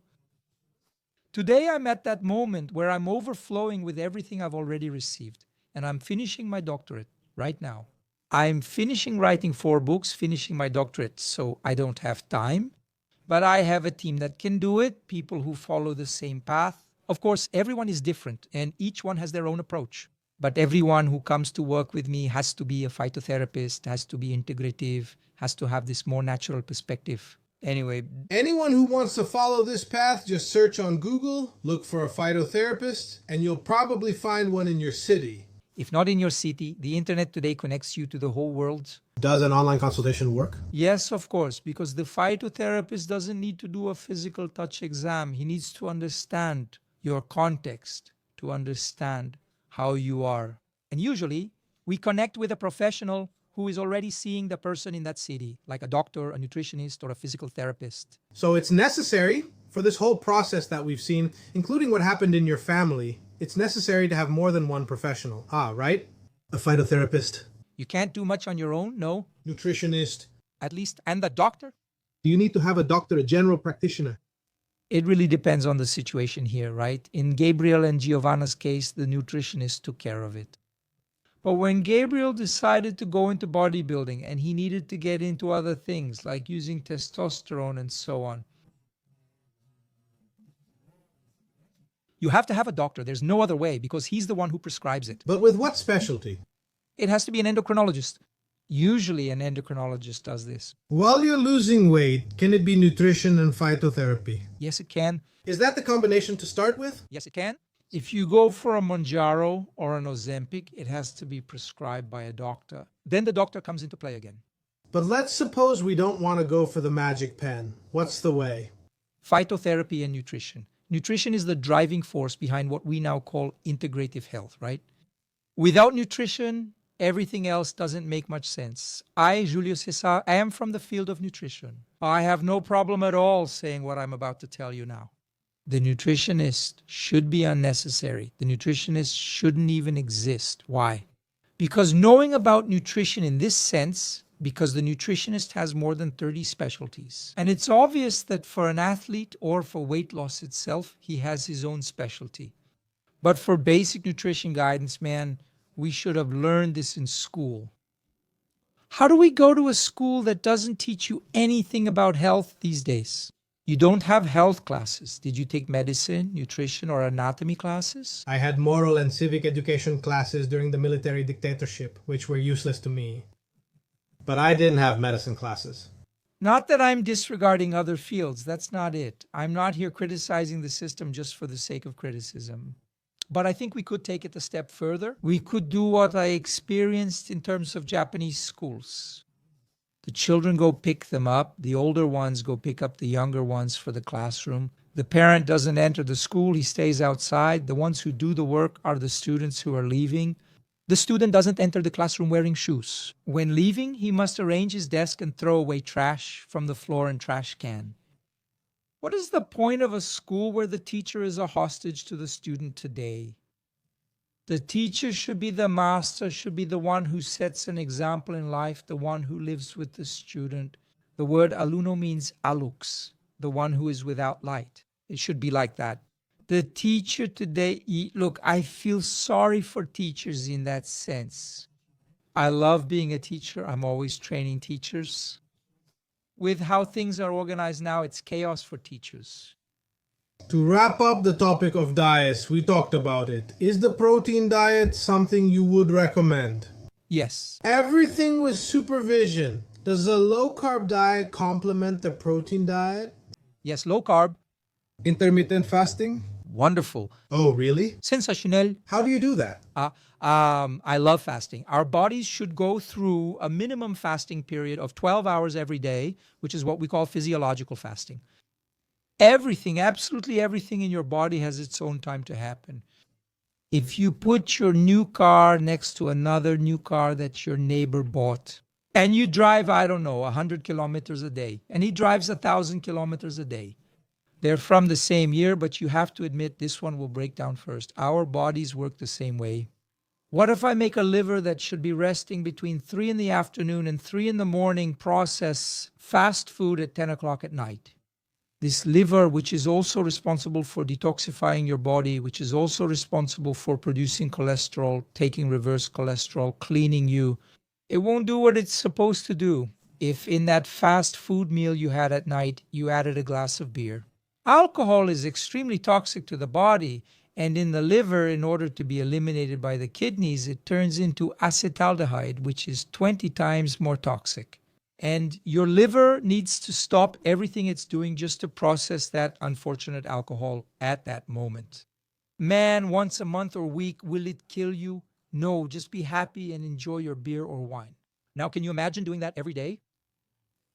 Speaker 1: Today I'm at that moment where I'm overflowing with everything I've already received, and I'm finishing my doctorate right now. I'm finishing writing 4 books, finishing my doctorate, so I don't have time. But I have a team that can do it, people who follow the same path. Of course, everyone is different, and each one has their own approach. But everyone who comes to work with me has to be a phytotherapist, has to be integrative, has to have this more natural perspective. Anyway,
Speaker 2: Anyone who wants to follow this path, just search on Google, look for a phytotherapist, and you'll probably find one in your city.
Speaker 1: if not in your city, the internet today connects you to the whole world.
Speaker 2: Does an online consultation work?
Speaker 1: Yes, of course, because the phytotherapist doesn't need to do a physical touch exam. He needs to understand your context, to understand how you are. And usually, we connect with a professional who is already seeing the person in that city, like a doctor, a nutritionist, or a physical therapist.
Speaker 2: So it's necessary for this whole process that we've seen, including what happened in your family, it's necessary to have more than one professional. Right? A phytotherapist,
Speaker 1: You can't do much on your own, no,
Speaker 2: nutritionist.
Speaker 1: at least, and the doctor?
Speaker 2: Do you need to have a doctor, a general practitioner?
Speaker 1: It really depends on the situation here, right? In Gabriel and Giovanna's case, the nutritionist took care of it. But when Gabriel decided to go into bodybuilding and he needed to get into other things like using testosterone and so on, you have to have a doctor. There's no other way because he's the one who prescribes it.
Speaker 2: But with what specialty?
Speaker 1: It has to be an endocrinologist. Usually an endocrinologist does this.
Speaker 2: While you're losing weight, can it be nutrition and phytotherapy?
Speaker 1: Yes, it can.
Speaker 2: Is that the combination to start with?
Speaker 1: Yes, it can. If you go for a Mounjaro or an Ozempic, it has to be prescribed by a doctor. Then the doctor comes into play again.
Speaker 2: But let's suppose we don't want to go for the magic pen. What's the way?
Speaker 1: Phytotherapy and nutrition. Nutrition is the driving force behind what we now call integrative health, right? Without nutrition, everything else doesn't make much sense. I, Júlio César, I am from the field of nutrition. I have no problem at all saying what I'm about to tell you now. The nutritionist should be unnecessary. The nutritionist shouldn't even exist. Why? Because knowing about nutrition in this sense, because the nutritionist has more than 30 specialties. And it's obvious that for an athlete or for weight loss itself, he has his own specialty. But for basic nutrition guidance, man, we should have learned this in school. How do we go to a school that doesn't teach you anything about health these days? You don't have health classes. Did you take medicine, nutrition, or anatomy classes?
Speaker 2: I had moral and civic education classes during the military dictatorship, which were useless to me. But I didn't have medicine classes.
Speaker 1: Not that I'm disregarding other fields. That's not it. I'm not here criticizing the system just for the sake of criticism. But I think we could take it a step further. We could do what I experienced in terms of Japanese schools. The children go pick them up. The older ones go pick up the younger ones for the classroom. The parent doesn't enter the school. He stays outside. The ones who do the work are the students who are leaving. The student doesn't enter the classroom wearing shoes. When leaving, he must arrange his desk and throw away trash from the floor and trash can. What is the point of a school where the teacher is a hostage to the student today? The teacher should be the master, should be the one who sets an example in life, the one who lives with the student. The word alumno means alux, the one who is without light. It should be like that. The teacher today, look, I feel sorry for teachers in that sense. I love being a teacher. I'm always training teachers. With how things are organized now, it's chaos for teachers.
Speaker 2: To wrap up the topic of diets, we talked about it. Is the protein diet something you would recommend?
Speaker 1: Yes.
Speaker 2: Everything with supervision. Does a low-carb diet complement the protein diet?
Speaker 1: Yes, low carb.
Speaker 3: Intermittent fasting?
Speaker 1: Wonderful.
Speaker 2: Oh, really?
Speaker 1: Sensational.
Speaker 2: How do you do that?
Speaker 1: I love fasting. Our bodies should go through a minimum fasting period of 12 hours every day, which is what we call physiological fasting. Everything, absolutely everything in your body has its own time to happen. If you put your new car next to another new car that your neighbor bought, and you drive, I don't know, 100 kilometers a day, and he drives 1,000 kilometers a day, they're from the same year, but you have to admit this one will break down first. Our bodies work the same way. What if I make a liver that should be resting between 3 in the afternoon and 3 in the morning process fast food at 10 o'clock at night? This liver, which is also responsible for detoxifying your body, which is also responsible for producing cholesterol, taking reverse cholesterol, cleaning you, it won't do what it's supposed to do if in that fast food meal you had at night, you added a glass of beer. Alcohol is extremely toxic to the body, and in the liver, in order to be eliminated by the kidneys, it turns into acetaldehyde, which is 20 times more toxic. And your liver needs to stop everything it's doing just to process that unfortunate alcohol at that moment. Man, once a month or week, will it kill you? No, just be happy and enjoy your beer or wine. Now, can you imagine doing that every day?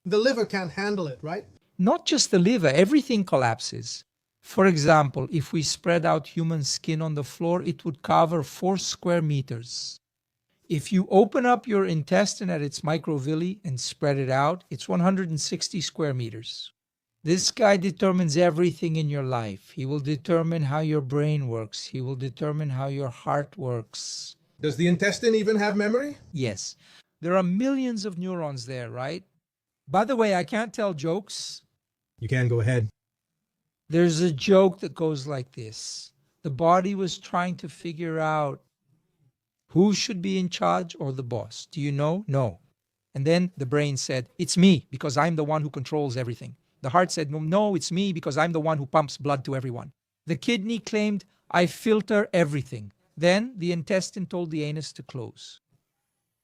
Speaker 2: The liver can't handle it, right?
Speaker 1: Not just the liver, everything collapses. For example, if we spread out human skin on the floor, it would cover 4 square meters. If you open up your intestine at its microvilli and spread it out, it's 160 square meters. This guy determines everything in your life. He will determine how your brain works. He will determine how your heart works.
Speaker 2: Does the intestine even have memory?
Speaker 1: Yes. There are millions of neurons there, right? By the way, I can't tell jokes.
Speaker 2: You can go ahead.
Speaker 1: There's a joke that goes like this. The body was trying to figure out who should be in charge or the boss. Do you know? No. And then the brain said, it's me because I'm the one who controls everything. The heart said, no, it's me because I'm the one who pumps blood to everyone. The kidney claimed, I filter everything. Then the intestine told the anus to close.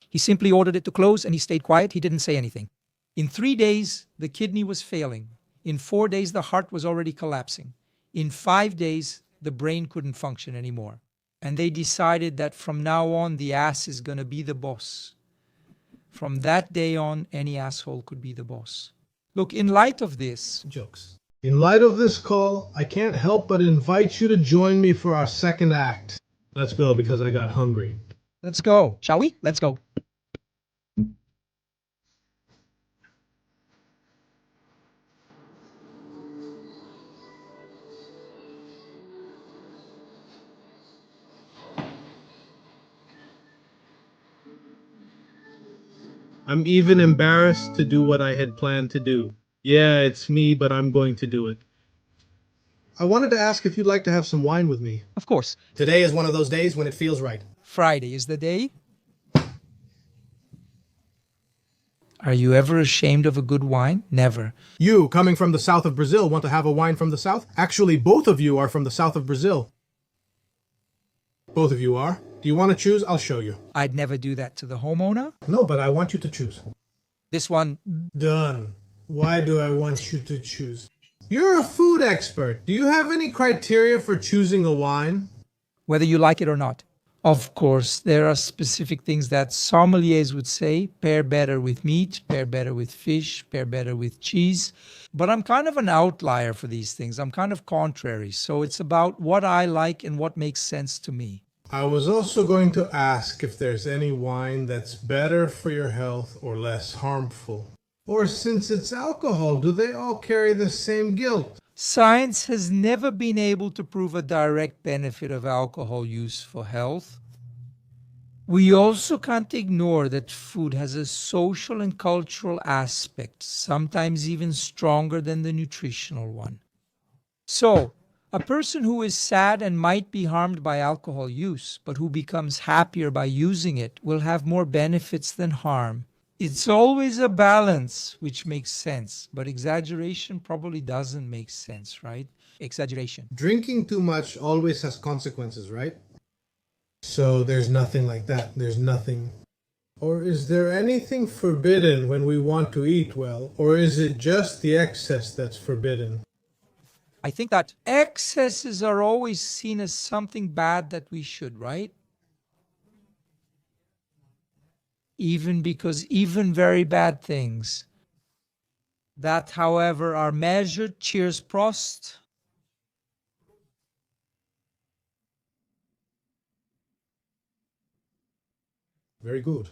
Speaker 1: He simply ordered it to close and he stayed quiet. He didn't say anything. In 3 days, the kidney was failing. In 4 days, the heart was already collapsing. In 5 days, the brain couldn't function anymore. And they decided that from now on, the ass is going to be the boss. From that day on, any asshole could be the boss. Look, in light of this,
Speaker 2: Jokes. In light of this call, I can't help but invite you to join me for our second act. Let's go because I got hungry.
Speaker 1: let's go. Shall we? Let's go.
Speaker 2: I'm even embarrassed to do what I had planned to do. Yeah, it's me, but I'm going to do it. I wanted to ask if you'd like to have some wine with me.
Speaker 1: Of course.
Speaker 2: Today is one of those days when it feels right.
Speaker 1: Friday is the day. Are you ever ashamed of a good wine? Never.
Speaker 2: You, coming from the south of Brazil, want to have a wine from the south? Actually, both of you are from the south of Brazil. Both of you are. Do you want to choose? I'll show you.
Speaker 1: I'd never do that to the homeowner.
Speaker 2: No, but I want you to choose.
Speaker 1: This one,
Speaker 2: Done. Why do I want you to choose? You're a food expert. Do you have any criteria for choosing a wine?
Speaker 1: whether you like it or not. Of course, there are specific things that sommeliers would say pair better with meat, pair better with fish, pair better with cheese. But I'm kind of an outlier for these things. I'm kind of contrary. So it's about what I like and what makes sense to me.
Speaker 2: I was also going to ask if there's any wine that's better for your health or less harmful. Or since it's alcohol, do they all carry the same guilt?
Speaker 1: Science has never been able to prove a direct benefit of alcohol use for health. We also can't ignore that food has a social and cultural aspect, sometimes even stronger than the nutritional one. So, a person who is sad and might be harmed by alcohol use, but who becomes happier by using it, will have more benefits than harm. It's always a balance, which makes sense, but exaggeration probably doesn't make sense, right? Exaggeration.
Speaker 2: Drinking too much always has consequences, right? So there's nothing like that. There's nothing. Or is there anything forbidden when we want to eat well? Or is it just the excess that's forbidden?
Speaker 1: I think that excesses are always seen as something bad that we should, right? Even because even very bad things that, however, are measured, cheers Prost,
Speaker 2: Very good.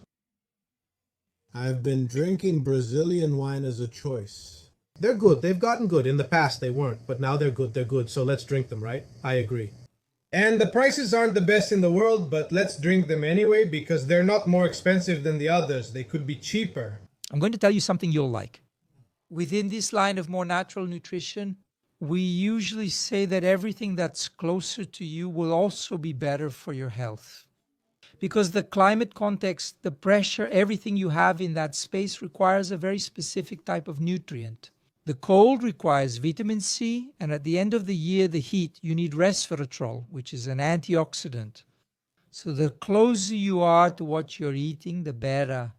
Speaker 2: I've been drinking Brazilian wine as a choice. They're good. They've gotten good. In the past, they weren't, but now they're good. They're good. So let's drink them, right? I agree. And the prices aren't the best in the world, but let's drink them anyway because they're not more expensive than the others. They could be cheaper.
Speaker 1: I'm going to tell you something you'll like. Within this line of more natural nutrition, we usually say that everything that's closer to you will also be better for your health. Because the climate context, the pressure, everything you have in that space requires a very specific type of nutrient. The cold requires vitamin C, and at the end of the year, the heat, you need resveratrol, which is an antioxidant. So the closer you are to what you're eating, the better.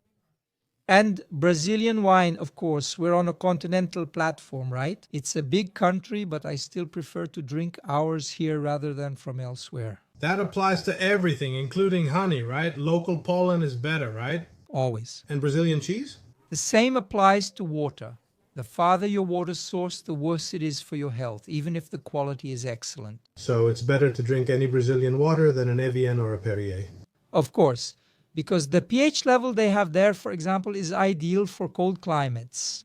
Speaker 1: And Brazilian wine, of course, we're on a continental platform, right? It's a big country, but I still prefer to drink ours here rather than from elsewhere.
Speaker 2: That applies to everything, including honey, right? Local pollen is better, right?
Speaker 1: Always.
Speaker 2: And Brazilian cheese?
Speaker 1: The same applies to water. The farther your water source, the worse it is for your health, even if the quality is excellent.
Speaker 2: So it's better to drink any Brazilian water than an Evian or a Perrier.
Speaker 1: Of course, because the pH level they have there, for example, is ideal for cold climates.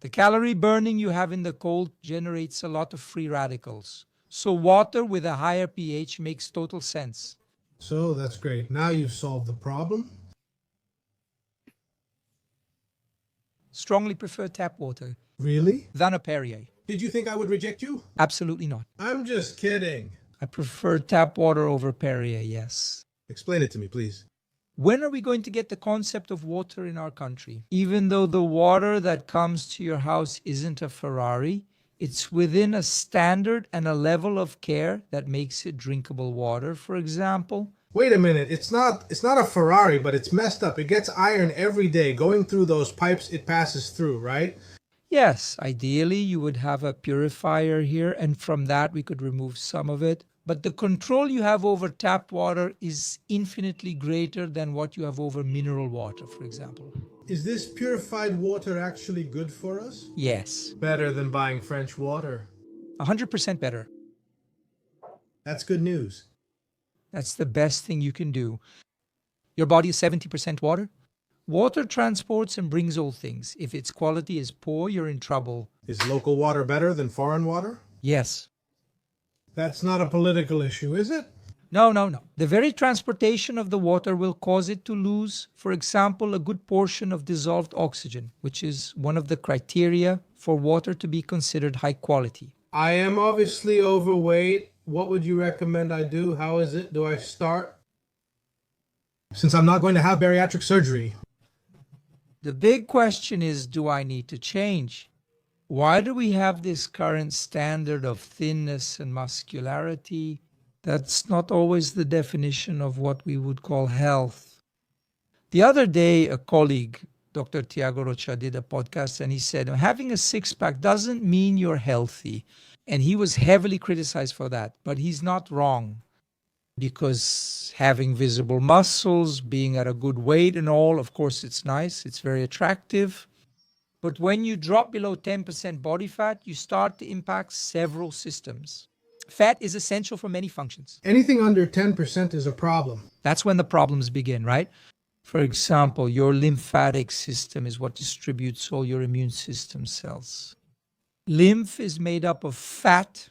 Speaker 1: The calorie burning you have in the cold generates a lot of free radicals. So water with a higher pH makes total sense.
Speaker 2: So that's great. Now you've solved the problem.
Speaker 1: Strongly prefer tap water
Speaker 2: Really?
Speaker 1: than a Perrier.
Speaker 2: Did you think I would reject you?
Speaker 1: Absolutely not.
Speaker 2: I'm just kidding.
Speaker 1: I prefer tap water over Perrier, yes.
Speaker 2: Explain it to me, please.
Speaker 1: When are we going to get the concept of water in our country? Even though the water that comes to your house isn't a Ferrari, it's within a standard and a level of care that makes it drinkable water. For example,
Speaker 2: Wait a minute, it's not a Ferrari, but it's messed up. It gets iron every day going through those pipes it passes through, right?
Speaker 1: Yes, ideally you would have a purifier here, and from that we could remove some of it. But the control you have over tap water is infinitely greater than what you have over mineral water, for example.
Speaker 3: Is this purified water actually good for us?
Speaker 1: Yes,
Speaker 2: Better than buying French water.
Speaker 1: 100% better.
Speaker 3: That's good news.
Speaker 1: That's the best thing you can do. Your body is 70% water. Water transports and brings all things. If its quality is poor, you're in trouble.
Speaker 2: Is local water better than foreign water?
Speaker 1: Yes.
Speaker 3: That's not a political issue, is it?
Speaker 1: No. The very transportation of the water will cause it to lose, for example, a good portion of dissolved oxygen, which is one of the criteria for water to be considered high quality.
Speaker 2: I am obviously overweight. What would you recommend I do? How is it? Do I start?
Speaker 3: Since I'm not going to have bariatric surgery.
Speaker 1: The big question is, do I need to change? Why do we have this current standard of thinness and muscularity? That's not always the definition of what we would call health. The other day, a colleague, Dr. Tiago Rocha, did a podcast and he said, having a six-pack doesn't mean you're healthy. And he was heavily criticized for that, but he's not wrong. Because having visible muscles, being at a good weight and all, of course it's nice, it's very attractive. But when you drop below 10% body fat, you start to impact several systems. Fat is essential for many functions.
Speaker 3: Anything under 10% is a problem.
Speaker 1: That's when the problems begin, right? For example, your lymphatic system is what distributes all your immune system cells. Lymph is made up of fat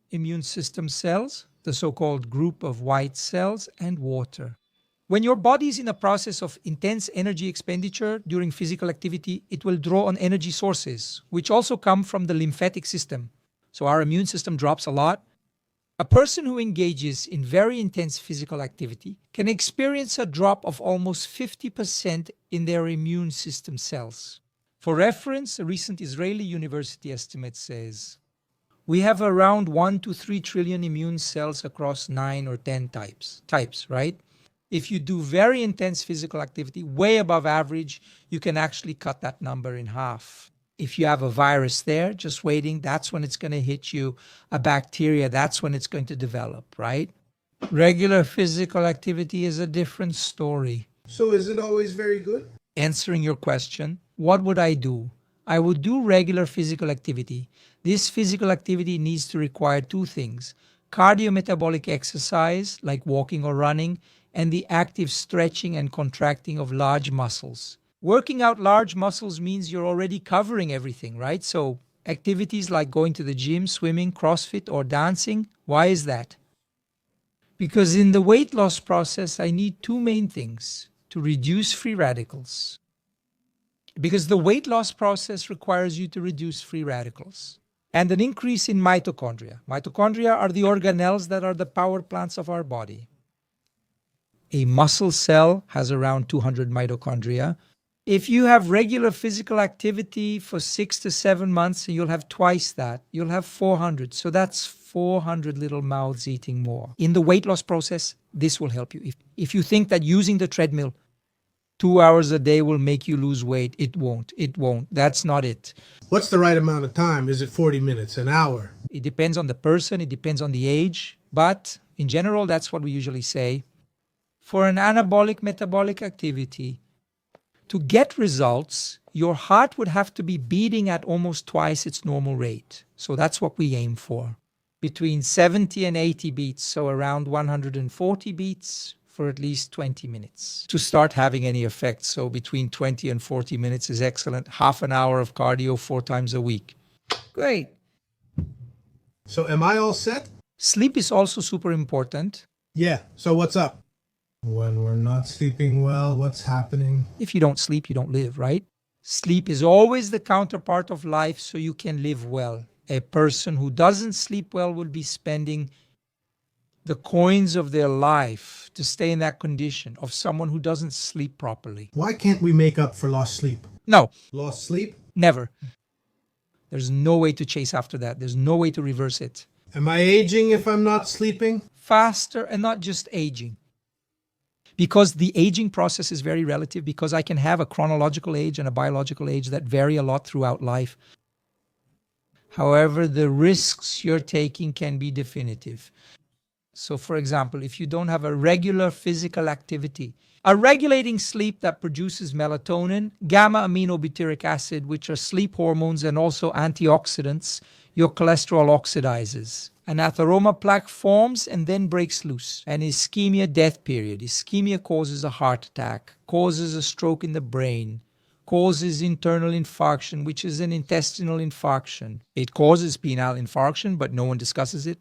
Speaker 1: immune system cells, the so-called group of white cells, and water. When your body is in a process of intense energy expenditure during physical activity, it will draw on energy sources, which also come from the lymphatic system. So our immune system drops a lot. A person who engages in very intense physical activity can experience a drop of almost 50% in their immune system cells. For reference, a recent Israeli university estimate says, we have around 1 to 3 trillion immune cells across 9 or 10 types, right? If you do very intense physical activity, way above average, you can actually cut that number in half. If you have a virus there, just waiting, that's when it's going to hit you. A bacteria, that's when it's going to develop, right? Regular physical activity is a different story.
Speaker 2: So is it always very good?
Speaker 1: Answering your question, what would I do? I would do regular physical activity. This physical activity needs to require two things: cardiometabolic exercise, like walking or running, and the active stretching and contracting of large muscles. Working out large muscles means you're already covering everything, right? So activities like going to the gym, swimming, CrossFit, or dancing, why is that? Because in the weight loss process, I need two main things: to reduce free radicals. Because the weight loss process requires you to reduce free radicals. And an increase in mitochondria. Mitochondria are the organelles that are the power plants of our body. A muscle cell has around 200 mitochondria. If you have regular physical activity for 6 to 7 months, you'll have twice that. You'll have 400. So that's 400 little mouths eating more. In the weight loss process, this will help you. If you think that using the treadmill 2 hours a day will make you lose weight, it won't. It won't. That's not it.
Speaker 3: What's the right amount of time? Is it 40 minutes, an hour?
Speaker 1: It depends on the person. It depends on the age. But in general, that's what we usually say. For an anabolic metabolic activity, to get results, your heart would have to be beating at almost twice its normal rate. So that's what we aim for. Between 70 and 80 beats, so around 140 beats for at least 20 minutes to start having any effect. So between 20 and 40 minutes is excellent. Half an hour of cardio 4 times a week. Great.
Speaker 3: So am I all set?
Speaker 1: Sleep is also super important.
Speaker 3: Yeah, so what's up? When we're not sleeping well, what's happening?
Speaker 1: If you don't sleep, you don't live, right? Sleep is always the counterpart of life, so you can live well. A person who doesn't sleep well will be spending the coins of their life to stay in that condition of someone who doesn't sleep properly.
Speaker 3: Why can't we make up for lost sleep?
Speaker 1: No,
Speaker 3: Lost sleep?
Speaker 1: never. There's no way to chase after that. There's no way to reverse it.
Speaker 3: Am I aging if I'm not sleeping?
Speaker 1: Faster, and not just aging. Because the aging process is very relative, because I can have a chronological age and a biological age that vary a lot throughout life. However, the risks you're taking can be definitive. So, for example, if you don't have a regular physical activity, a regulating sleep that produces melatonin, gamma-aminobutyric acid, which are sleep hormones and also antioxidants, your cholesterol oxidizes. An atheroma plaque forms and then breaks loose. An ischemia death period. Ischemia causes a heart attack, causes a stroke in the brain, causes internal infarction, which is an intestinal infarction. It causes penile infarction, but no one discusses it.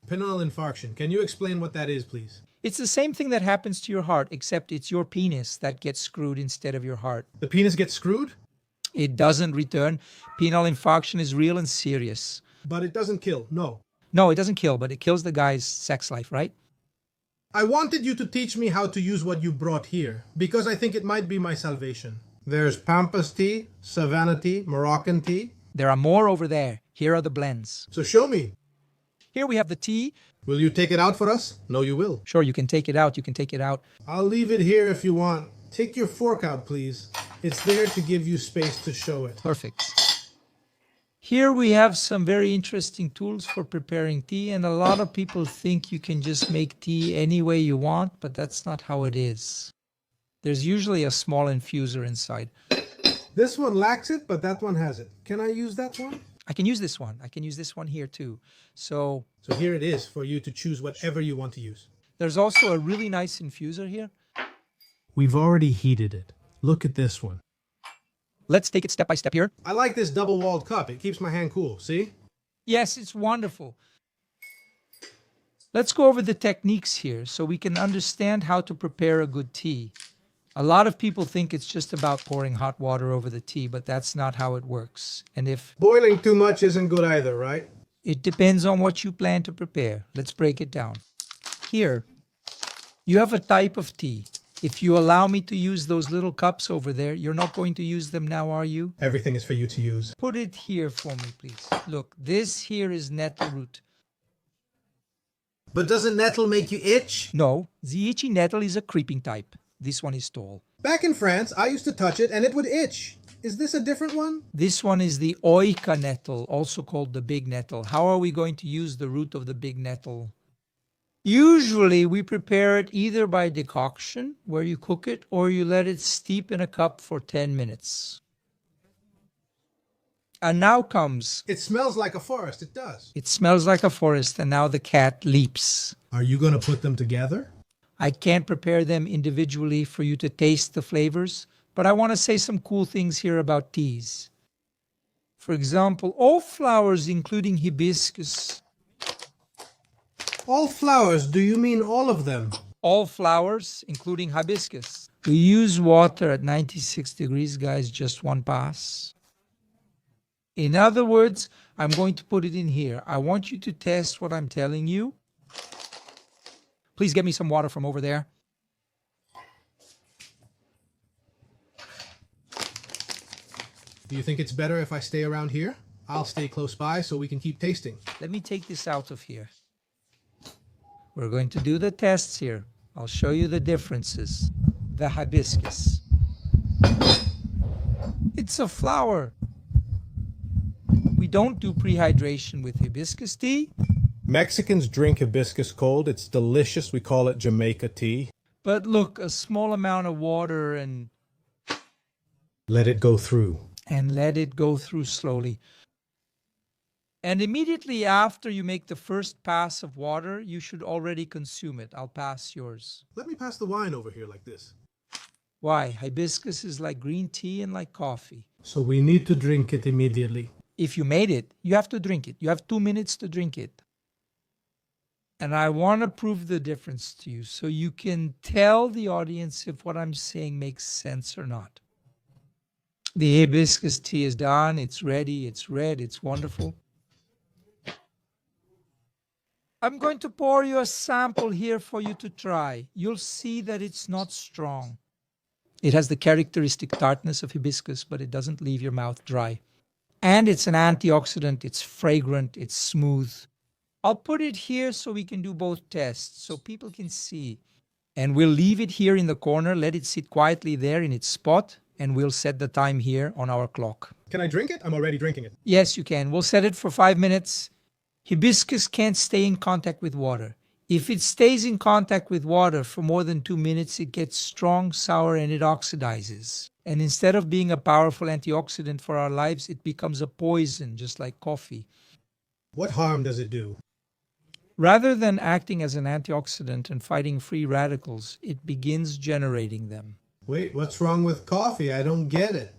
Speaker 2: Penile infarction. Can you explain what that is, please?
Speaker 1: It's the same thing that happens to your heart, except it's your penis that gets screwed instead of your heart.
Speaker 2: The penis gets screwed?
Speaker 1: It doesn't return. Penile infarction is real and serious.
Speaker 2: But it doesn't kill, no.
Speaker 1: No, it doesn't kill, but it kills the guy's sex life, right?
Speaker 2: I wanted you to teach me how to use what you brought here, because I think it might be my salvation. There's Pampas tea, Savannah tea, Moroccan tea.
Speaker 1: There are more over there. Here are the blends.
Speaker 2: So show me.
Speaker 1: Here we have the tea.
Speaker 2: Will you take it out for us? No, you will.
Speaker 1: Sure, you can take it out. You can take it out.
Speaker 2: I'll leave it here if you want. Take your fork out, please. It's there to give you space to show it.
Speaker 1: Perfect. Here we have some very interesting tools for preparing tea, and a lot of people think you can just make tea any way you want, but that's not how it is. There's usually a small infuser inside.
Speaker 2: This one lacks it, but that one has it. Can I use that one?
Speaker 1: I can use this one. I can use this one here too. So
Speaker 2: here it is for you to choose whatever you want to use.
Speaker 1: there's also a really nice infuser here.
Speaker 2: We've already heated it. Look at this one.
Speaker 1: Let's take it step by step here.
Speaker 2: I like this double-walled cup. It keeps my hand cool, see?
Speaker 1: Yes, it's wonderful. Let's go over the techniques here so we can understand how to prepare a good tea. A lot of people think it's just about pouring hot water over the tea, but that's not how it works. And if
Speaker 2: Boiling too much isn't good either, right?
Speaker 1: it depends on what you plan to prepare. Let's break it down. Here, you have a type of tea. If you allow me to use those little cups over there, you're not going to use them now, are you?
Speaker 2: Everything is for you to use.
Speaker 1: Put it here for me, please. Look, this here is nettle root.
Speaker 2: But doesn't nettle make you itch?
Speaker 1: No, the itchy nettle is a creeping type. This one is tall.
Speaker 2: Back in France, I used to touch it and it would itch. Is this a different one?
Speaker 1: This one is the oika nettle, also called the big nettle. How are we going to use the root of the big nettle? Usually we prepare it either by decoction, where you cook it, or you let it steep in a cup for 10 minutes. And now comes,
Speaker 2: It smells like a forest, it does.
Speaker 1: it smells like a forest, and now the cat leaps.
Speaker 2: Are you going to put them together?
Speaker 1: I can't prepare them individually for you to taste the flavors, but I want to say some cool things here about teas. For example, all flowers, including hibiscus,
Speaker 2: All flowers, do you mean all of them?
Speaker 1: all flowers, including hibiscus. We use water at 96 degrees, guys, just one pass. In other words, I'm going to put it in here. I want you to test what I'm telling you. Please get me some water from over there.
Speaker 2: Do you think it's better if I stay around here? I'll stay close by so we can keep tasting.
Speaker 1: Let me take this out of here. We're going to do the tests here. I'll show you the differences. The hibiscus. It's a flower. We don't do prehydration with hibiscus tea,
Speaker 3: Mexicans drink hibiscus cold. It's delicious. We call it Jamaica tea.
Speaker 1: but look, a small amount of water and
Speaker 2: Let it go through.
Speaker 1: let it go through slowly. And immediately after you make the first pass of water, you should already consume it. I'll pass yours.
Speaker 2: Let me pass the wine over here like this.
Speaker 1: Why? Hibiscus is like green tea and like coffee.
Speaker 2: So we need to drink it immediately.
Speaker 1: If you made it, you have to drink it. You have 2 minutes to drink it. And I want to prove the difference to you so you can tell the audience if what I'm saying makes sense or not. The hibiscus tea is done. It's ready. It's red. It's wonderful. I'm going to pour you a sample here for you to try. You'll see that it's not strong. It has the characteristic tartness of hibiscus, but it doesn't leave your mouth dry. And it's an antioxidant. It's fragrant. It's smooth. I'll put it here so we can do both tests, so people can see. And we'll leave it here in the corner, let it sit quietly there in its spot, and we'll set the time here on our clock.
Speaker 2: Can I drink it? I'm already drinking it.
Speaker 1: Yes, you can. We'll set it for 5 minutes. Hibiscus can't stay in contact with water. If it stays in contact with water for more than 2 minutes, it gets strong, sour, and it oxidizes. And instead of being a powerful antioxidant for our lives, it becomes a poison, just like coffee.
Speaker 2: What harm does it do?
Speaker 1: Rather than acting as an antioxidant and fighting free radicals, it begins generating them.
Speaker 2: Wait, what's wrong with coffee? I don't get it.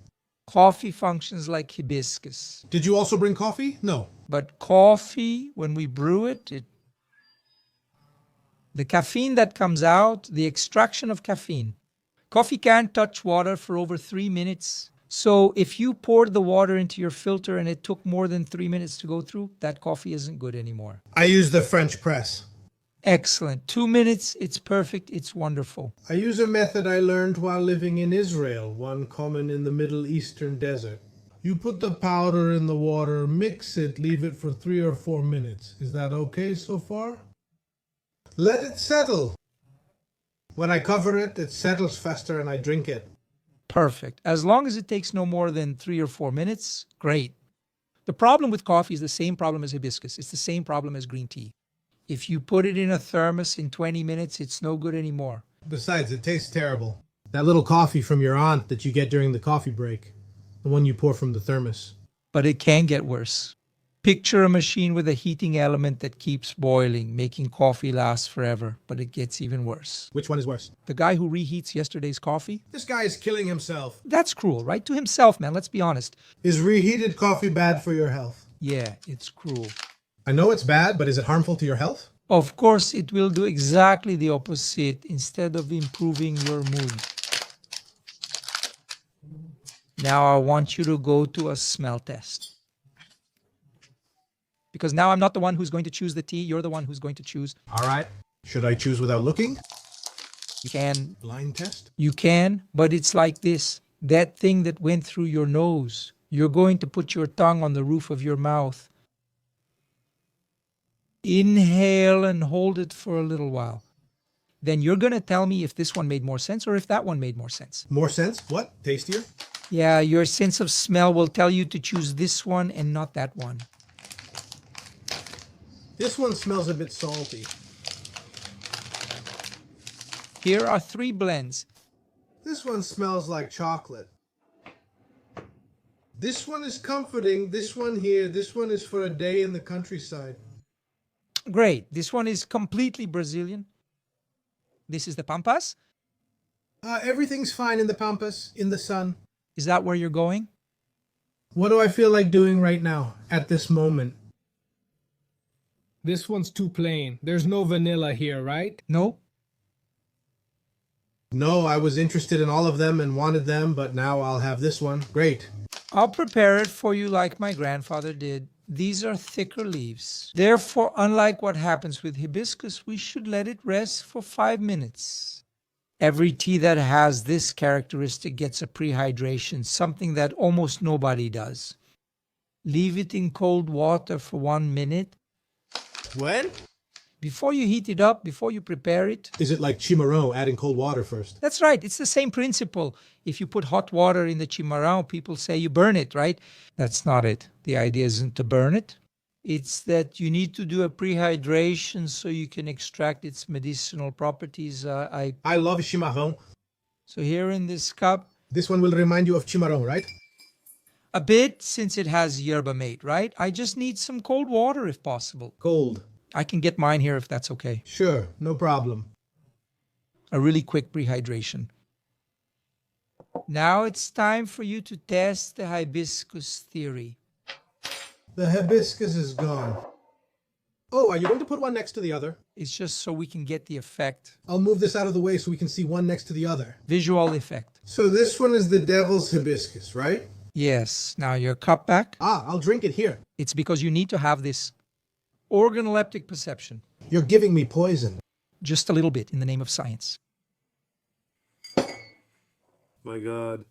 Speaker 1: Coffee functions like hibiscus.
Speaker 2: Did you also bring coffee? No.
Speaker 1: But coffee, when we brew it, the caffeine that comes out, the extraction of caffeine. Coffee can't touch water for over 3 minutes. So if you poured the water into your filter and it took more than 3 minutes to go through, that coffee isn't good anymore.
Speaker 2: I use the French press.
Speaker 1: Excellent. 2 minutes, it's perfect, it's wonderful.
Speaker 2: I use a method I learned while living in Israel, one common in the Middle Eastern desert. You put the powder in the water, mix it, leave it for 3 or 4 minutes. Is that okay so far? Let it settle. When I cover it, it settles faster and I drink it.
Speaker 1: Perfect. As long as it takes no more than 3 or 4 minutes, great. The problem with coffee is the same problem as hibiscus. It's the same problem as green tea. If you put it in a thermos in 20 minutes, it's no good anymore.
Speaker 2: Besides, it tastes terrible. That little coffee from your aunt that you get during the coffee break. The one you pour from the thermos.
Speaker 1: But it can get worse. Picture a machine with a heating element that keeps boiling, making coffee last forever, but it gets even worse.
Speaker 2: Which one is worse?
Speaker 1: The guy who reheats yesterday's coffee?
Speaker 2: This guy is killing himself.
Speaker 1: That's cruel, right? To himself, man, let's be honest.
Speaker 2: Is reheated coffee bad for your health?
Speaker 1: Yeah, it's cruel.
Speaker 2: I know it's bad, but is it harmful to your health?
Speaker 1: Of course, it will do exactly the opposite instead of improving your mood. Now I want you to go to a smell test. Because now I'm not the one who's going to choose the tea, you're the one who's going to choose.
Speaker 2: All right. Should I choose without looking?
Speaker 1: You can.
Speaker 2: Blind test?
Speaker 1: You can, but it's like this. That thing that went through your nose, you're going to put your tongue on the roof of your mouth. Inhale and hold it for a little while. Then you're going to tell me if this one made more sense or if that one made more sense.
Speaker 2: More sense? What? Tastier?
Speaker 1: Yeah, your sense of smell will tell you to choose this one and not that one.
Speaker 2: This one smells a bit salty.
Speaker 1: Here are 3 blends.
Speaker 2: This one smells like chocolate. This one is comforting. This one here, this one is for a day in the countryside.
Speaker 1: Great. This one is completely Brazilian. This is the Pampas.
Speaker 2: Everything's fine in the Pampas, in the sun.
Speaker 1: Is that where you're going?
Speaker 2: What do I feel like doing right now, at this moment?
Speaker 4: This one's too plain. There's no vanilla here, right?
Speaker 1: No?
Speaker 2: No, I was interested in all of them and wanted them, but now I'll have this one. Great.
Speaker 1: I'll prepare it for you like my grandfather did. These are thicker leaves. Therefore, unlike what happens with hibiscus, we should let it rest for 5 minutes. Every tea that has this characteristic gets a prehydration, something that almost nobody does. Leave it in cold water for 1 minute.
Speaker 2: When?
Speaker 1: Before you heat it up, before you prepare it.
Speaker 2: Is it like chimarrão, adding cold water first?
Speaker 1: That's right. It's the same principle. If you put hot water in the chimarrão, people say you burn it, right? That's not it. The idea isn't to burn it. It's that you need to do a prehydration so you can extract its medicinal properties.
Speaker 2: I love chimarrão.
Speaker 1: So here in this cup,
Speaker 2: This one will remind you of chimarrão, right?
Speaker 1: a bit, since it has yerba mate, right? I just need some cold water if possible.
Speaker 2: Cold.
Speaker 1: I can get mine here if that's okay.
Speaker 2: Sure, no problem.
Speaker 1: A really quick prehydration. Now it's time for you to test the hibiscus theory.
Speaker 2: The hibiscus is gone. Oh, are you going to put one next to the other?
Speaker 1: It's just so we can get the effect.
Speaker 2: I'll move this out of the way so we can see one next to the other.
Speaker 1: Visual effect.
Speaker 2: So this one is the devil's hibiscus, right?
Speaker 1: Yes. Now your cup back.
Speaker 2: Ah, I'll drink it here.
Speaker 1: It's because you need to have this organoleptic perception.
Speaker 2: You're giving me poison.
Speaker 1: Just a little bit in the name of science.
Speaker 2: My God.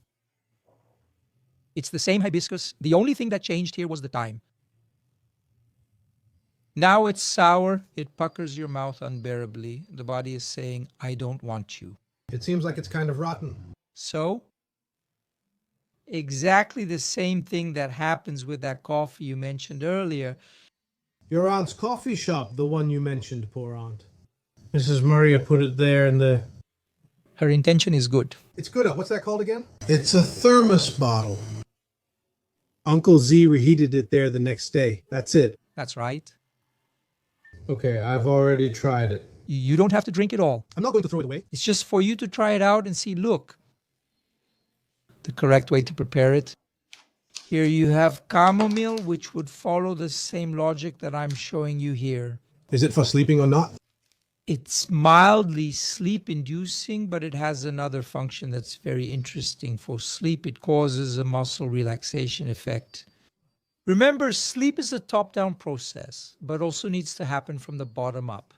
Speaker 1: It's the same hibiscus. The only thing that changed here was the time. Now it's sour, it puckers your mouth unbearably. The body is saying, I don't want you.
Speaker 2: It seems like it's kind of rotten.
Speaker 1: So, exactly the same thing that happens with that coffee you mentioned earlier.
Speaker 2: Your aunt's coffee shop, the one you mentioned, poor aunt. Mrs. Maria put it there in the...
Speaker 1: Her intention is good.
Speaker 2: It's good. What's that called again? It's a thermos bottle. Uncle Z reheated it there the next day. That's it.
Speaker 1: That's right.
Speaker 2: Okay, I've already tried it.
Speaker 1: You don't have to drink it all.
Speaker 2: I'm not going to throw it away.
Speaker 1: It's just for you to try it out and see, look, the correct way to prepare it. Here you have chamomile, which would follow the same logic that I'm showing you here.
Speaker 2: Is it for sleeping or not?
Speaker 1: It's mildly sleep-inducing, but it has another function that's very interesting for sleep. It causes a muscle relaxation effect. Remember, sleep is a top-down process, but also needs to happen from the bottom up.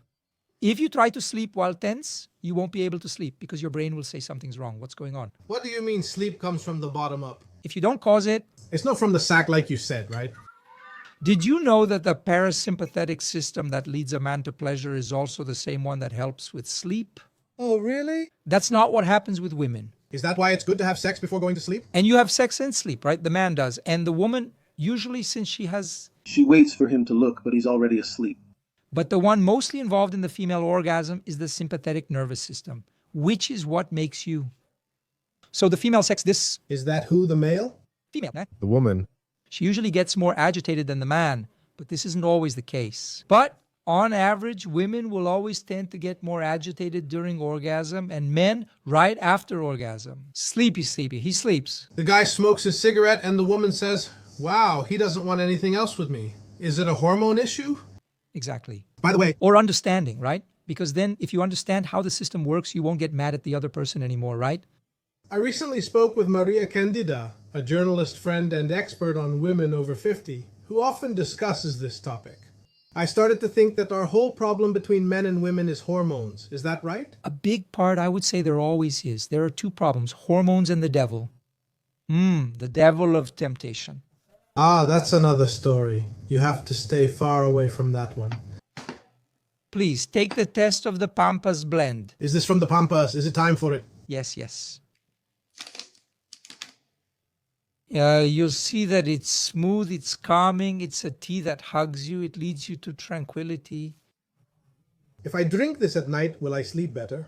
Speaker 1: If you try to sleep while tense, you won't be able to sleep because your brain will say something's wrong. What's going on?
Speaker 2: What do you mean sleep comes from the bottom up?
Speaker 1: If you don't cause it,
Speaker 2: It's not from the sack like you said, right?
Speaker 1: did you know that the parasympathetic system that leads a man to pleasure is also the same one that helps with sleep?
Speaker 2: Oh, really?
Speaker 1: That's not what happens with women.
Speaker 2: Is that why it's good to have sex before going to sleep?
Speaker 1: And you have sex and sleep, right? The man does. And the woman, usually since
Speaker 5: She waits for him to look, but he's already asleep.
Speaker 1: but the one mostly involved in the female orgasm is the sympathetic nervous system, which is what makes you. So the female sex, this
Speaker 2: Is that who, the male?
Speaker 1: female,
Speaker 3: The woman.
Speaker 1: she usually gets more agitated than the man, but this isn't always the case. But on average, women will always tend to get more agitated during orgasm and men right after orgasm. Sleepy, he sleeps.
Speaker 2: The guy smokes his cigarette and the woman says, wow, he doesn't want anything else with me. Is it a hormone issue?
Speaker 1: Exactly.
Speaker 2: By the way,
Speaker 1: Or understanding, right? Because then if you understand how the system works, you won't get mad at the other person anymore, right?
Speaker 2: I recently spoke with Maria Candida, a journalist friend and expert on women over 50, who often discusses this topic. I started to think that our whole problem between men and women is hormones. Is that right?
Speaker 1: A big part, I would say there always is. There are two problems, hormones and the devil. The devil of temptation.
Speaker 2: Ah, that's another story. You have to stay far away from that one.
Speaker 1: Please, take the test of the Pampas blend.
Speaker 2: Is this from the Pampas? Is it time for it?
Speaker 1: Yes. You'll see that it's smooth, it's calming, it's a tea that hugs you, it leads you to tranquility.
Speaker 2: If I drink this at night, will I sleep better?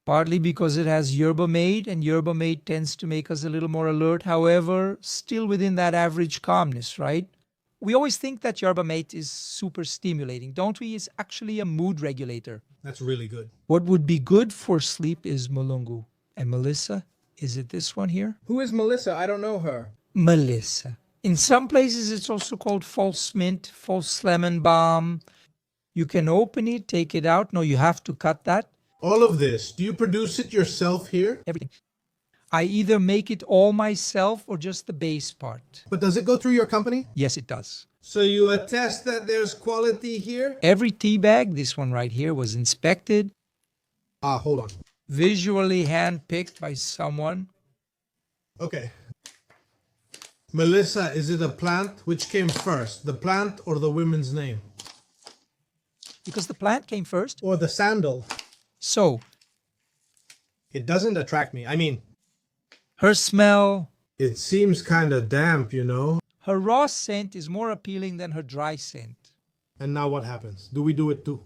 Speaker 1: Partly because it has yerba mate, and yerba mate tends to make us a little more alert, however, still within that average calmness, right? We always think that yerba mate is super stimulating, don't we? It's actually a mood regulator.
Speaker 2: That's really good.
Speaker 1: What would be good for sleep is mulungu. And Melissa, is it this one here?
Speaker 4: Who is Melissa? I don't know her.
Speaker 1: Melissa. In some places, it's also called false mint, false lemon balm. You can open it, take it out. No, you have to cut that.
Speaker 2: All of this, do you produce it yourself here?
Speaker 1: Everything. I either make it all myself or just the base part.
Speaker 2: But does it go through your company?
Speaker 1: Yes, it does.
Speaker 2: So you attest that there's quality here?
Speaker 1: Every tea bag, this one right here, was inspected,
Speaker 2: Ah, hold on.
Speaker 1: visually hand-picked by someone.
Speaker 2: Okay. Melissa, is it a plant? Which came first, the plant or the woman's name?
Speaker 1: Because the plant came first.
Speaker 2: Or the sandal?
Speaker 1: So,
Speaker 2: It doesn't attract me. I mean,
Speaker 1: her smell,
Speaker 2: it seems kind of damp, you know?
Speaker 1: her raw scent is more appealing than her dry scent.
Speaker 2: And now what happens? Do we do it too?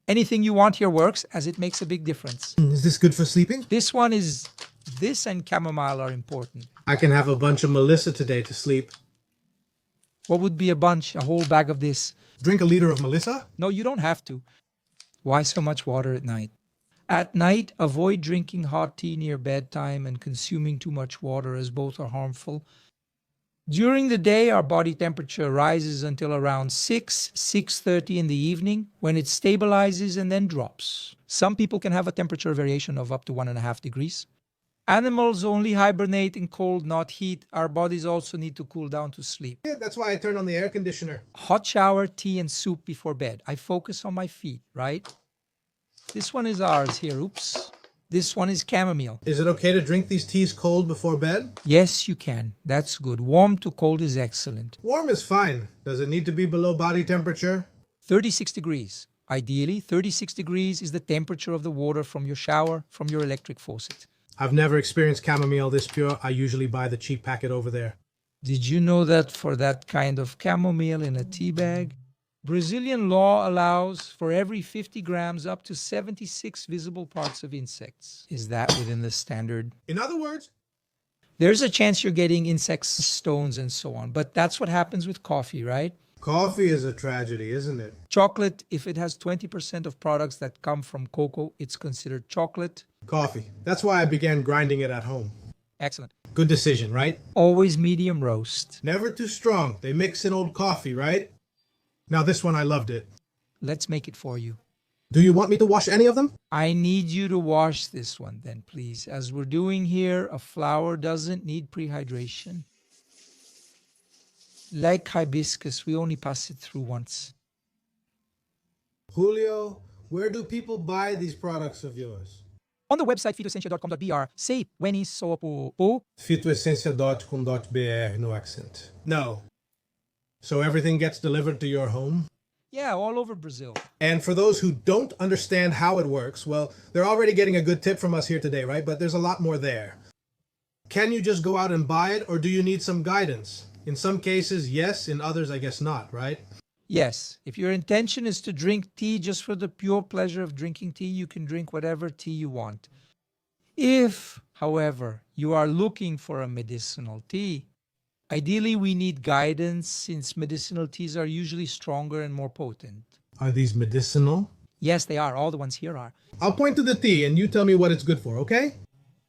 Speaker 1: Anything you want here works, as it makes a big difference.
Speaker 2: Is this good for sleeping?
Speaker 1: This and chamomile are important.
Speaker 2: I can have a bunch of Melissa today to sleep.
Speaker 1: What would be a bunch? A whole bag of this?
Speaker 2: Drink a liter of Melissa?
Speaker 1: No, you don't have to. Why so much water at night? At night, avoid drinking hot tea near bedtime and consuming too much water, as both are harmful. During the day, our body temperature rises until around 6:30 in the evening, when it stabilizes and then drops. Some people can have a temperature variation of up to 1.5 degrees. Animals only hibernate in cold, not heat. Our bodies also need to cool down to sleep.
Speaker 2: Yeah, that's why I turn on the air conditioner.
Speaker 1: Hot shower, tea, and soup before bed. I focus on my feet, right? This one is ours here. Oops. This one is chamomile.
Speaker 2: Is it okay to drink these teas cold before bed?
Speaker 1: Yes, you can. That's good. Warm to cold is excellent.
Speaker 2: Warm is fine. Does it need to be below body temperature?
Speaker 1: 36 degrees. Ideally, 36 degrees is the temperature of the water from your shower, from your electric faucet.
Speaker 2: I've never experienced chamomile this pure. I usually buy the cheap packet over there.
Speaker 1: Did you know that for that kind of chamomile in a tea bag, Brazilian law allows for every 50 grams up to 76 visible parts of insects? Is that within the standard?
Speaker 2: In other words,
Speaker 1: There's a chance you're getting insects, stones, and so on, but that's what happens with coffee, right?
Speaker 2: coffee is a tragedy, isn't it?
Speaker 1: Chocolate, if it has 20% of products that come from cocoa, it's considered chocolate.
Speaker 2: Coffee. That's why I began grinding it at home.
Speaker 1: Excellent.
Speaker 2: Good decision, right?
Speaker 1: Always medium roast.
Speaker 2: Never too strong. They mix in old coffee, right? Now this one, I loved it.
Speaker 1: Let's make it for you.
Speaker 2: Do you want me to wash any of them?
Speaker 1: I need you to wash this one then, please. As we're doing here, a flower doesn't need prehydration. Like hibiscus, we only pass it through once.
Speaker 2: Julio, where do people buy these products of yours?
Speaker 1: On the website phytoscience.com.br, say when is so po.
Speaker 2: Phytoessencia.com.br, no accent. No. So everything gets delivered to your home?
Speaker 1: Yeah, all over Brazil.
Speaker 2: And for those who don't understand how it works, well, they're already getting a good tip from us here today, right? But there's a lot more there. Can you just go out and buy it, or do you need some guidance? In some cases, yes. In others, I guess not, right?
Speaker 1: Yes, if your intention is to drink tea just for the pure pleasure of drinking tea, you can drink whatever tea you want. If, however, you are looking for a medicinal tea, ideally we need guidance since medicinal teas are usually stronger and more potent.
Speaker 2: Are these medicinal?
Speaker 1: Yes, they are. All the ones here are.
Speaker 2: I'll point to the tea and you tell me what it's good for, okay?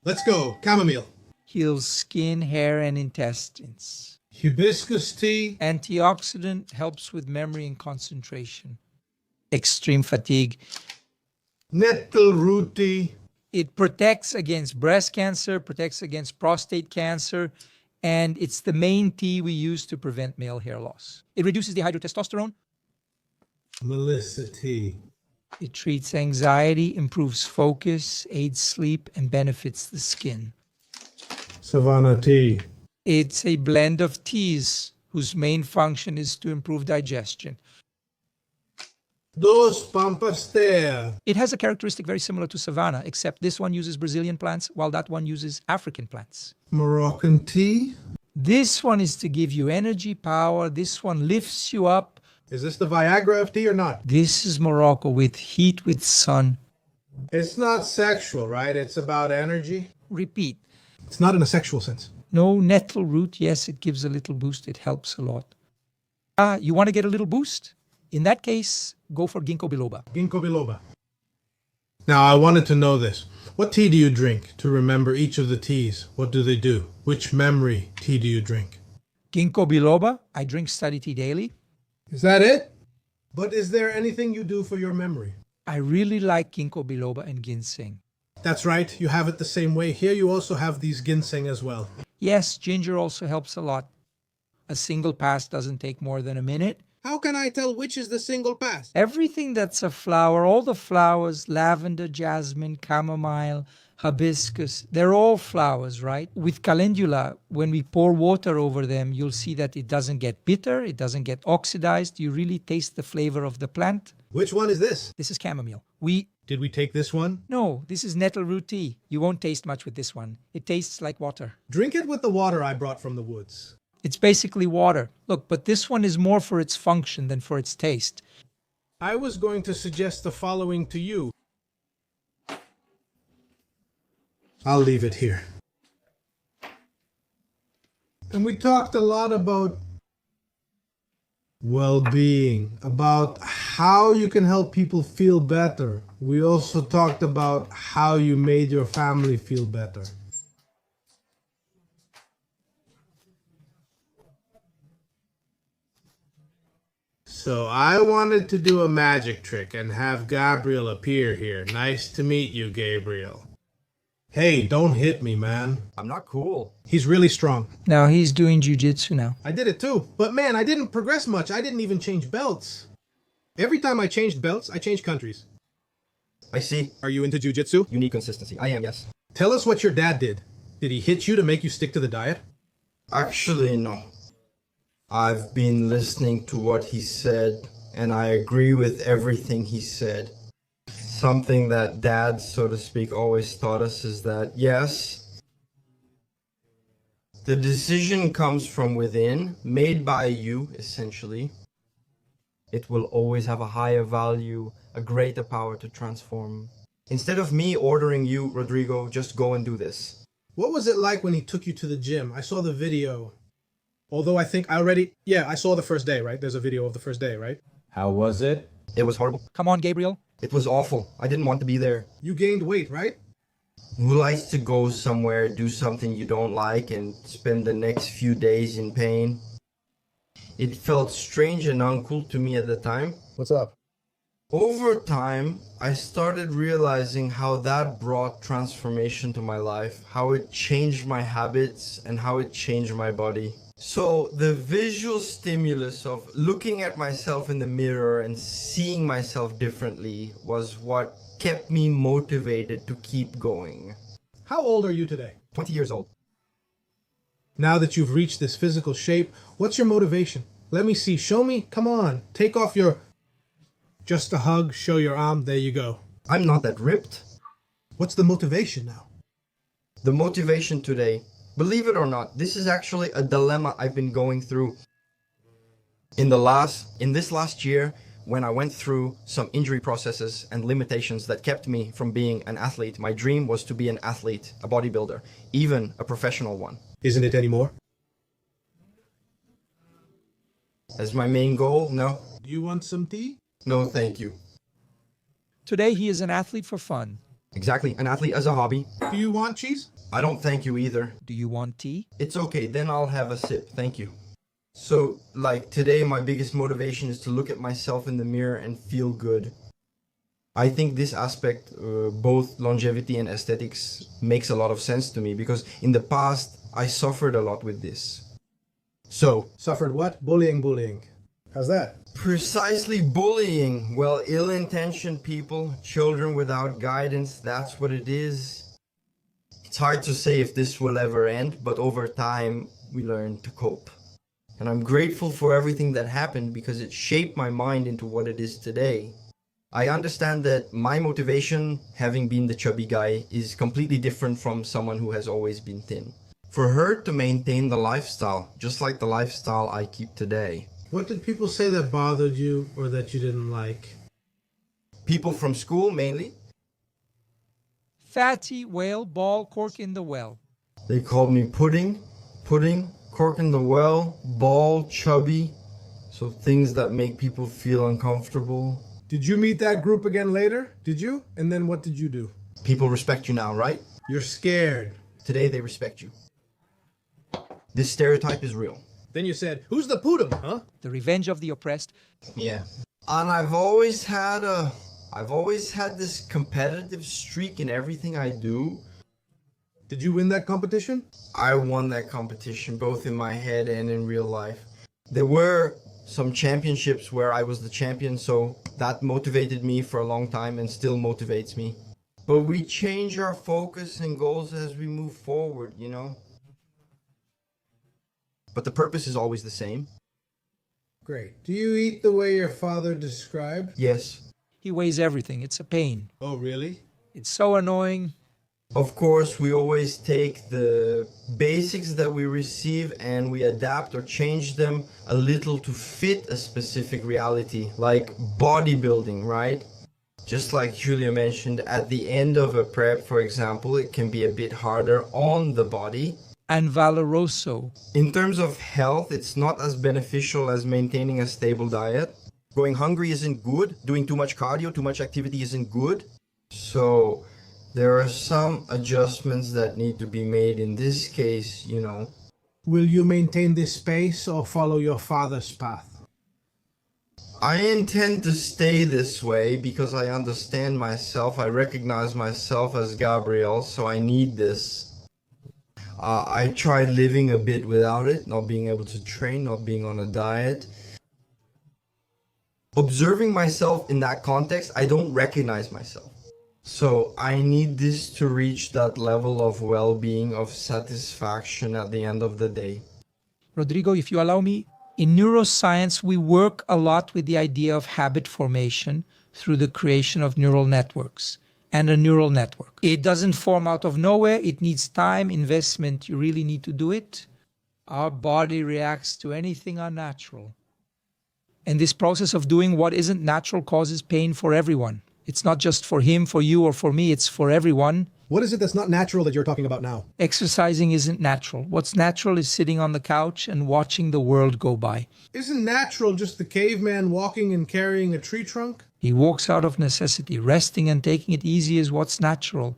Speaker 2: Let's go. Chamomile.
Speaker 1: Heals skin, hair, and intestines.
Speaker 2: Hibiscus tea.
Speaker 1: Antioxidant, helps with memory and concentration. Extreme fatigue.
Speaker 2: Nettle root tea.
Speaker 1: It protects against breast cancer, protects against prostate cancer, and it's the main tea we use to prevent male hair loss. It reduces dihydrotestosterone.
Speaker 2: Melissa tea.
Speaker 1: It treats anxiety, improves focus, aids sleep, and benefits the skin.
Speaker 2: Savannah tea.
Speaker 1: It's a blend of teas whose main function is to improve digestion.
Speaker 2: Dos Pampaster.
Speaker 1: It has a characteristic very similar to Savannah, except this one uses Brazilian plants while that one uses African plants.
Speaker 2: Moroccan tea.
Speaker 1: This one is to give you energy, power. This one lifts you up.
Speaker 2: Is this the Viagra of tea or not?
Speaker 1: This is Morocco with heat, with sun.
Speaker 2: It's not sexual, right? It's about energy.
Speaker 1: Repeat.
Speaker 2: It's not in a sexual sense.
Speaker 1: No, nettle root, yes, it gives a little boost. It helps a lot. You want to get a little boost? In that case, go for ginkgo biloba.
Speaker 2: Ginkgo biloba. Now, I wanted to know this. What tea do you drink to remember each of the teas? What do they do? Which memory tea do you drink?
Speaker 1: Ginkgo biloba, I drink study tea daily.
Speaker 2: Is that it? But is there anything you do for your memory?
Speaker 1: I really like ginkgo biloba and ginseng.
Speaker 2: That's right. You have it the same way. Here you also have these ginseng as well.
Speaker 1: Yes, ginger also helps a lot. A single pass doesn't take more than a minute.
Speaker 2: How can I tell which is the single pass?
Speaker 1: Everything that's a flower, all the flowers, lavender, jasmine, chamomile, hibiscus, they're all flowers, right? With calendula, when we pour water over them, you'll see that it doesn't get bitter, it doesn't get oxidized. You really taste the flavor of the plant.
Speaker 2: Which one is this?
Speaker 1: This is chamomile.
Speaker 2: Did we take this one?
Speaker 1: No, this is nettle root tea. You won't taste much with this one. It tastes like water.
Speaker 2: Drink it with the water I brought from the woods.
Speaker 1: It's basically water. Look, but this one is more for its function than for its taste.
Speaker 2: I was going to suggest the following to you. I'll leave it here. And we talked a lot about well-being, about how you can help people feel better. We also talked about how you made your family feel better. So I wanted to do a magic trick and have Gabriel appear here. Nice to meet you, Gabriel. Hey, don't hit me, man.
Speaker 6: I'm not cool.
Speaker 2: He's really strong.
Speaker 1: Now he's doing jujitsu now.
Speaker 2: I did it too. But man, I didn't progress much. I didn't even change belts. Every time I changed belts, I changed countries.
Speaker 6: I see.
Speaker 2: Are you into jujitsu?
Speaker 6: You need consistency. I am, yes.
Speaker 2: Tell us what your dad did. Did he hit you to make you stick to the diet?
Speaker 6: Actually, no. I've been listening to what he said, and I agree with everything he said. Something that Dad, so to speak, always taught us is that, yes, the decision comes from within, made by you, essentially. It will always have a higher value, a greater power to transform. Instead of me ordering you, Rodrigo, just go and do this.
Speaker 2: What was it like when he took you to the gym? I saw the video. Although I think I already... Yeah, I saw the first day, right? There's a video of the first day, right?
Speaker 3: How was it?
Speaker 6: It was horrible.
Speaker 1: Come on, Gabriel.
Speaker 6: It was awful. I didn't want to be there.
Speaker 2: You gained weight, right?
Speaker 6: Who likes to go somewhere, do something you don't like, and spend the next few days in pain? It felt strange and uncool to me at the time.
Speaker 2: What's up?
Speaker 6: Over time, I started realizing how that brought transformation to my life, how it changed my habits, and how it changed my body. So the visual stimulus of looking at myself in the mirror and seeing myself differently was what kept me motivated to keep going.
Speaker 2: How old are you today?
Speaker 6: 20 years old.
Speaker 2: Now that you've reached this physical shape, what's your motivation? Let me see. Show me. Come on. Take off your... Just a hug. Show your arm. There you go.
Speaker 6: I'm not that ripped.
Speaker 2: What's the motivation now?
Speaker 6: The motivation today, believe it or not, this is actually a dilemma I've been going through. In this last year, when I went through some injury processes and limitations that kept me from being an athlete, my dream was to be an athlete, a bodybuilder, even a professional one.
Speaker 2: Isn't it anymore?
Speaker 6: As my main goal, no.
Speaker 2: Do you want some tea?
Speaker 6: No, thank you.
Speaker 1: Today, he is an athlete for fun.
Speaker 6: Exactly, an athlete as a hobby.
Speaker 2: Do you want cheese?
Speaker 6: I don't thank you either.
Speaker 1: Do you want tea?
Speaker 6: It's okay, then I'll have a sip, thank you. So, like, today my biggest motivation is to look at myself in the mirror and feel good. I think this aspect, both longevity and aesthetics, makes a lot of sense to me because in the past I suffered a lot with this. So,
Speaker 2: Suffered what? Bullying. How's that?
Speaker 6: precisely bullying. Well, ill-intentioned people, children without guidance, that's what it is. It's hard to say if this will ever end, but over time we learn to cope. And I'm grateful for everything that happened because it shaped my mind into what it is today. I understand that my motivation, having been the chubby guy, is completely different from someone who has always been thin. For her to maintain the lifestyle, just like the lifestyle I keep today.
Speaker 2: What did people say that bothered you or that you didn't like?
Speaker 6: People from school, mainly.
Speaker 1: Fatty, whale, ball, cork in the well.
Speaker 6: They called me pudding, cork in the well, ball, chubby. So things that make people feel uncomfortable.
Speaker 2: Did you meet that group again later? Did you? And then what did you do?
Speaker 6: People respect you now, right?
Speaker 2: You're scared.
Speaker 6: Today they respect you. This stereotype is real.
Speaker 2: Then you said, who's the Pudim, huh?
Speaker 1: The revenge of the oppressed.
Speaker 6: Yeah. And I've always had this competitive streak in everything I do.
Speaker 2: Did you win that competition?
Speaker 6: I won that competition both in my head and in real life. There were some championships where I was the champion, so that motivated me for a long time and still motivates me. But we change our focus and goals as we move forward, you know? But the purpose is always the same.
Speaker 2: Great. Do you eat the way your father described?
Speaker 6: Yes.
Speaker 1: He weighs everything. It's a pain.
Speaker 2: Oh, really?
Speaker 1: It's so annoying.
Speaker 6: Of course, we always take the basics that we receive and we adapt or change them a little to fit a specific reality, like bodybuilding, right? Just like Júlio mentioned, at the end of a prep, for example, it can be a bit harder on the body.
Speaker 1: And valoroso.
Speaker 6: In terms of health, it's not as beneficial as maintaining a stable diet. Going hungry isn't good. Doing too much cardio, too much activity isn't good. So there are some adjustments that need to be made in this case, you know.
Speaker 2: Will you maintain this space or follow your father's path?
Speaker 6: I intend to stay this way because I understand myself. I recognize myself as Gabriel, so I need this. I tried living a bit without it, not being able to train, not being on a diet. Observing myself in that context, I don't recognize myself. So I need this to reach that level of well-being, of satisfaction at the end of the day.
Speaker 1: Rodrigo, if you allow me, In neuroscience, we work a lot with the idea of habit formation through the creation of neural networks and a neural network. It doesn't form out of nowhere. It needs time, investment. You really need to do it. Our body reacts to anything unnatural. And this process of doing what isn't natural causes pain for everyone. It's not just for him, for you, or for me. It's for everyone.
Speaker 7: What is it that's not natural that you're talking about now?
Speaker 1: Exercising isn't natural. What's natural is sitting on the couch and watching the world go by.
Speaker 2: Isn't natural just the caveman walking and carrying a tree trunk?
Speaker 1: He walks out of necessity. Resting and taking it easy is what's natural.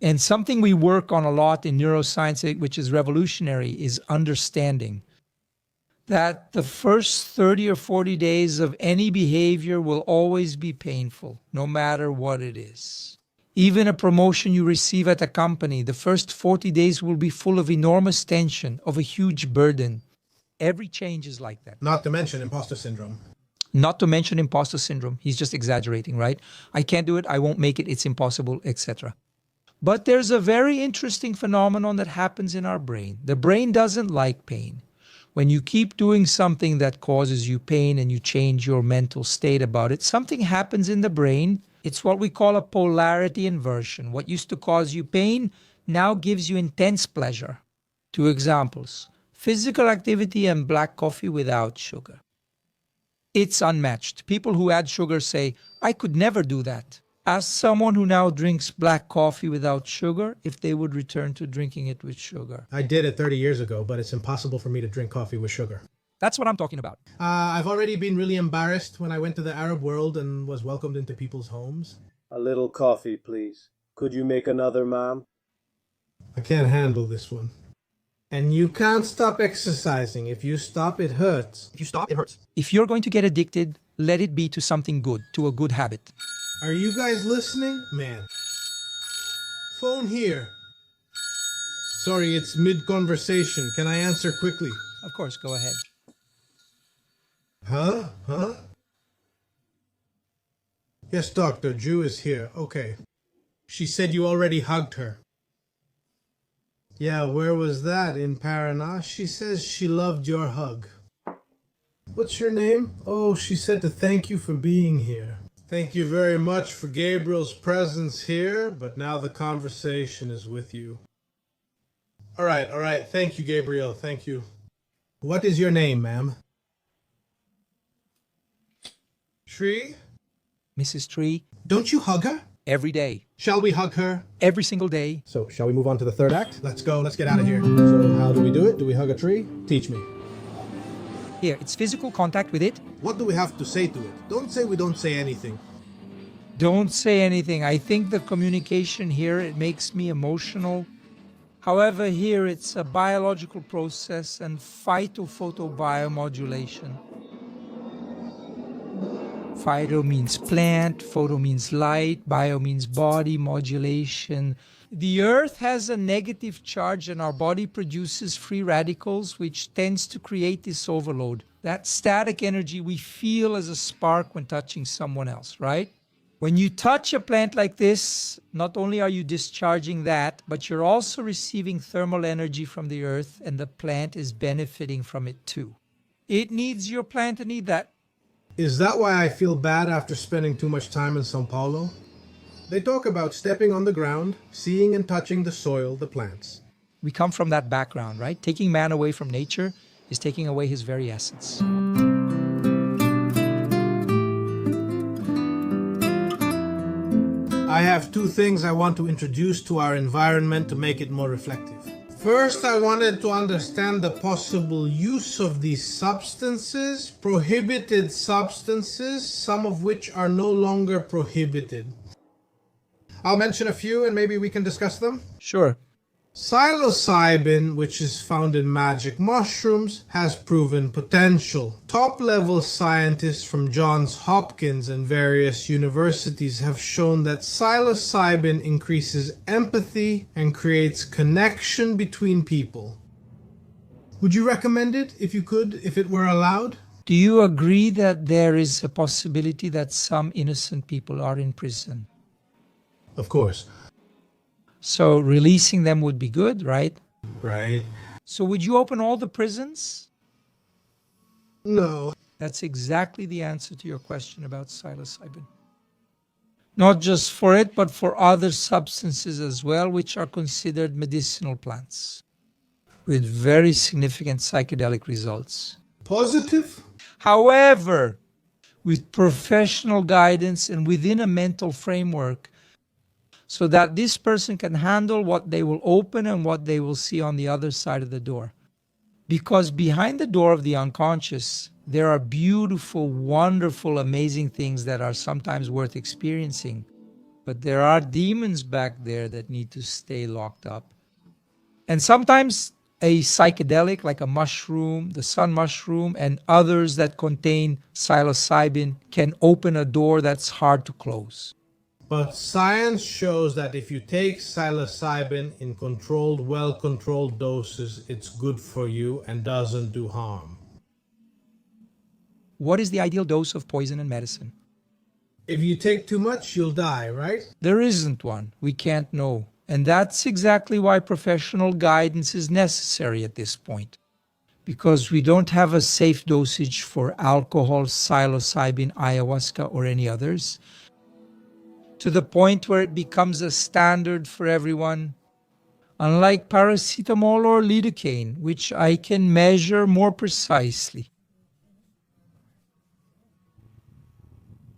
Speaker 1: And something we work on a lot in neuroscience, which is revolutionary, is understanding that the first 30 or 40 days of any behavior will always be painful, no matter what it is. Even a promotion you receive at a company, the first 40 days will be full of enormous tension, of a huge burden. Every change is like that.
Speaker 2: Not to mention imposter syndrome.
Speaker 1: Not to mention imposter syndrome. He's just exaggerating, right? I can't do it, I won't make it, it's impossible, etc. But there's a very interesting phenomenon that happens in our brain. The brain doesn't like pain. When you keep doing something that causes you pain and you change your mental state about it, something happens in the brain. It's what we call a polarity inversion. What used to cause you pain now gives you intense pleasure. 2 examples: physical activity and black coffee without sugar. It's unmatched. People who add sugar say, I could never do that. Ask someone who now drinks black coffee without sugar if they would return to drinking it with sugar.
Speaker 2: I did it 30 years ago, but it's impossible for me to drink coffee with sugar.
Speaker 1: That's what I'm talking about.
Speaker 2: I've already been really embarrassed when I went to the Arab world and was welcomed into people's homes.
Speaker 8: A little coffee, please. Could you make another, ma'am?
Speaker 2: I can't handle this one. And you can't stop exercising. If you stop, it hurts.
Speaker 7: If you stop, it hurts.
Speaker 1: If you're going to get addicted, let it be to something good, to a good habit.
Speaker 2: Are you guys listening? Man. Phone here. Sorry, it's mid-conversation. Can I answer quickly?
Speaker 1: Of course, go ahead.
Speaker 2: Huh? Yes, doctor, Ju is here. Okay. She said you already hugged her. Yeah, where was that? In Paraná? She says she loved your hug. What's your name? Oh, she said to thank you for being here. Thank you very much for Gabriel's presence here, but now the conversation is with you. All right. Thank you, Gabriel. Thank you. What is your name, ma'am? Tree?
Speaker 1: Mrs. Tree,
Speaker 2: Don't you hug her?
Speaker 1: every day,
Speaker 2: Shall we hug her?
Speaker 1: every single day.
Speaker 7: So, shall we move on to the third act?
Speaker 2: Let's go. Let's get out of here. So how do we do it? Do we hug a tree? Teach me.
Speaker 1: Here, it's physical contact with it.
Speaker 2: What do we have to say to it? Don't say we don't say anything.
Speaker 1: Don't say anything. I think the communication here, it makes me emotional. However, here it's a biological process and phytophotobiomodulation. Phyto means plant, photo means light, bio means body, modulation. The earth has a negative charge and our body produces free radicals, which tends to create this overload. That static energy we feel as a spark when touching someone else, right? When you touch a plant like this, not only are you discharging that, but you're also receiving thermal energy from the earth and the plant is benefiting from it too. It needs your plant to need that.
Speaker 2: Is that why I feel bad after spending too much time in Sao Paulo? They talk about stepping on the ground, seeing and touching the soil, the plants.
Speaker 1: We come from that background, right? Taking man away from nature is taking away his very essence.
Speaker 2: I have 2 things I want to introduce to our environment to make it more reflective. First, I wanted to understand the possible use of these substances, prohibited substances, some of which are no longer prohibited. I'll mention a few and maybe we can discuss them.
Speaker 1: Sure.
Speaker 2: Psilocybin, which is found in magic mushrooms, has proven potential. Top-level scientists from Johns Hopkins and various universities have shown that psilocybin increases empathy and creates connection between people. Would you recommend it if you could, if it were allowed?
Speaker 1: Do you agree that there is a possibility that some innocent people are in prison?
Speaker 2: Of course.
Speaker 1: So releasing them would be good, right?
Speaker 2: Right.
Speaker 1: So would you open all the prisons?
Speaker 3: No.
Speaker 1: That's exactly the answer to your question about psilocybin. Not just for it, but for other substances as well, which are considered medicinal plants with very significant psychedelic results.
Speaker 3: Positive?
Speaker 1: However, with professional guidance and within a mental framework, so that this person can handle what they will open and what they will see on the other side of the door. Because behind the door of the unconscious, there are beautiful, wonderful, amazing things that are sometimes worth experiencing. But there are demons back there that need to stay locked up. And sometimes a psychedelic like a mushroom, the sun mushroom, and others that contain psilocybin can open a door that's hard to close.
Speaker 3: But science shows that if you take psilocybin in controlled, well-controlled doses, it's good for you and doesn't do harm.
Speaker 1: What is the ideal dose of poison and medicine?
Speaker 3: If you take too much, you'll die, right?
Speaker 1: There isn't one. We can't know. And that's exactly why professional guidance is necessary at this point. Because we don't have a safe dosage for alcohol, psilocybin, ayahuasca, or any others, to the point where it becomes a standard for everyone. Unlike paracetamol or lidocaine, which I can measure more precisely.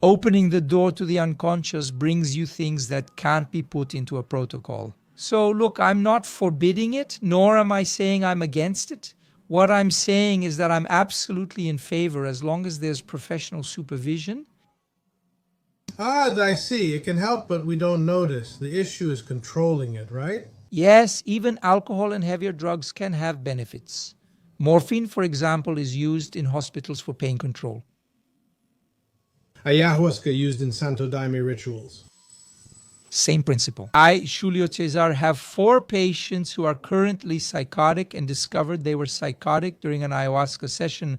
Speaker 1: Opening the door to the unconscious brings you things that can't be put into a protocol. So look, I'm not forbidding it, nor am I saying I'm against it. What I'm saying is that I'm absolutely in favor as long as there's professional supervision.
Speaker 3: Ah, I see. It can help, but we don't notice. The issue is controlling it, right?
Speaker 1: Yes, even alcohol and heavier drugs can have benefits. Morphine, for example, is used in hospitals for pain control.
Speaker 3: Ayahuasca used in Santo Daime rituals.
Speaker 1: Same principle. I, Júlio Cesar, have 4 patients who are currently psychotic and discovered they were psychotic during an ayahuasca session.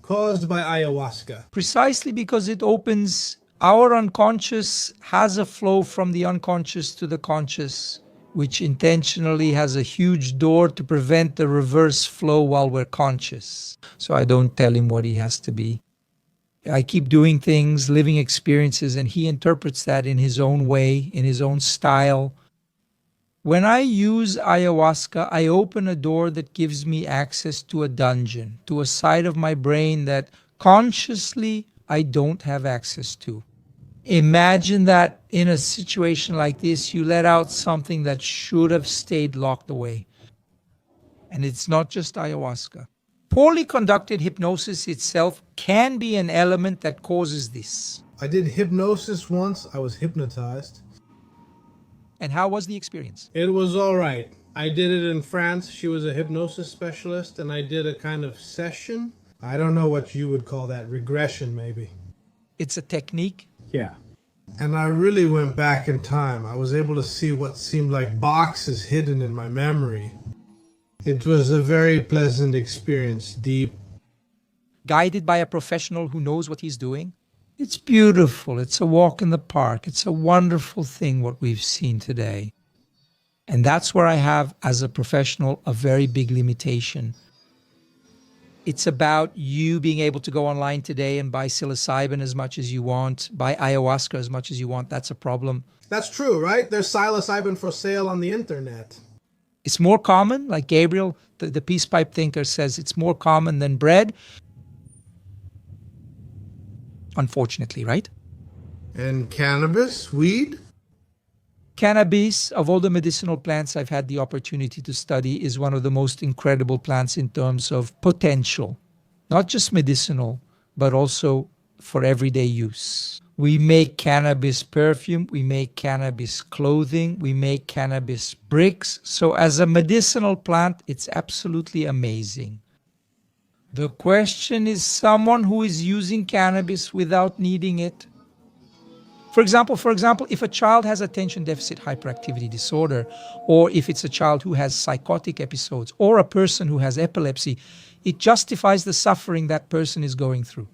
Speaker 3: Caused by ayahuasca.
Speaker 1: Precisely because it opens our unconscious, has a flow from the unconscious to the conscious, which intentionally has a huge door to prevent the reverse flow while we're conscious. So I don't tell him what he has to be. I keep doing things, living experiences, and he interprets that in his own way, in his own style. When I use ayahuasca, I open a door that gives me access to a dungeon, to a side of my brain that consciously I don't have access to. Imagine that in a situation like this, you let out something that should have stayed locked away. And it's not just ayahuasca. Poorly conducted hypnosis itself can be an element that causes this.
Speaker 3: I did hypnosis once. I was hypnotized.
Speaker 1: And how was the experience?
Speaker 3: It was all right. I did it in France. She was a hypnosis specialist, and I did a kind of session. I don't know what you would call that. Regression, maybe.
Speaker 1: It's a technique.
Speaker 3: Yeah. And I really went back in time. I was able to see what seemed like boxes hidden in my memory. It was a very pleasant experience, deep.
Speaker 1: Guided by a professional who knows what he's doing. It's beautiful. It's a walk in the park. It's a wonderful thing what we've seen today. And that's where I have, as a professional, a very big limitation. It's about you being able to go online today and buy psilocybin as much as you want, buy ayahuasca as much as you want. That's a problem.
Speaker 3: That's true, right? There's psilocybin for sale on the internet.
Speaker 1: It's more common, like Gabriel, the peace pipe thinker, says it's more common than bread. Unfortunately, right?
Speaker 3: And cannabis, weed?
Speaker 1: Cannabis, of all the medicinal plants I've had the opportunity to study, is one of the most incredible plants in terms of potential. Not just medicinal, but also for everyday use. We make cannabis perfume, we make cannabis clothing, we make cannabis bricks. So as a medicinal plant, it's absolutely amazing. The question is someone who is using cannabis without needing it. For example, if a child has attention deficit hyperactivity disorder, or if it's a child who has psychotic episodes, or a person who has epilepsy, it justifies the suffering that person is going through.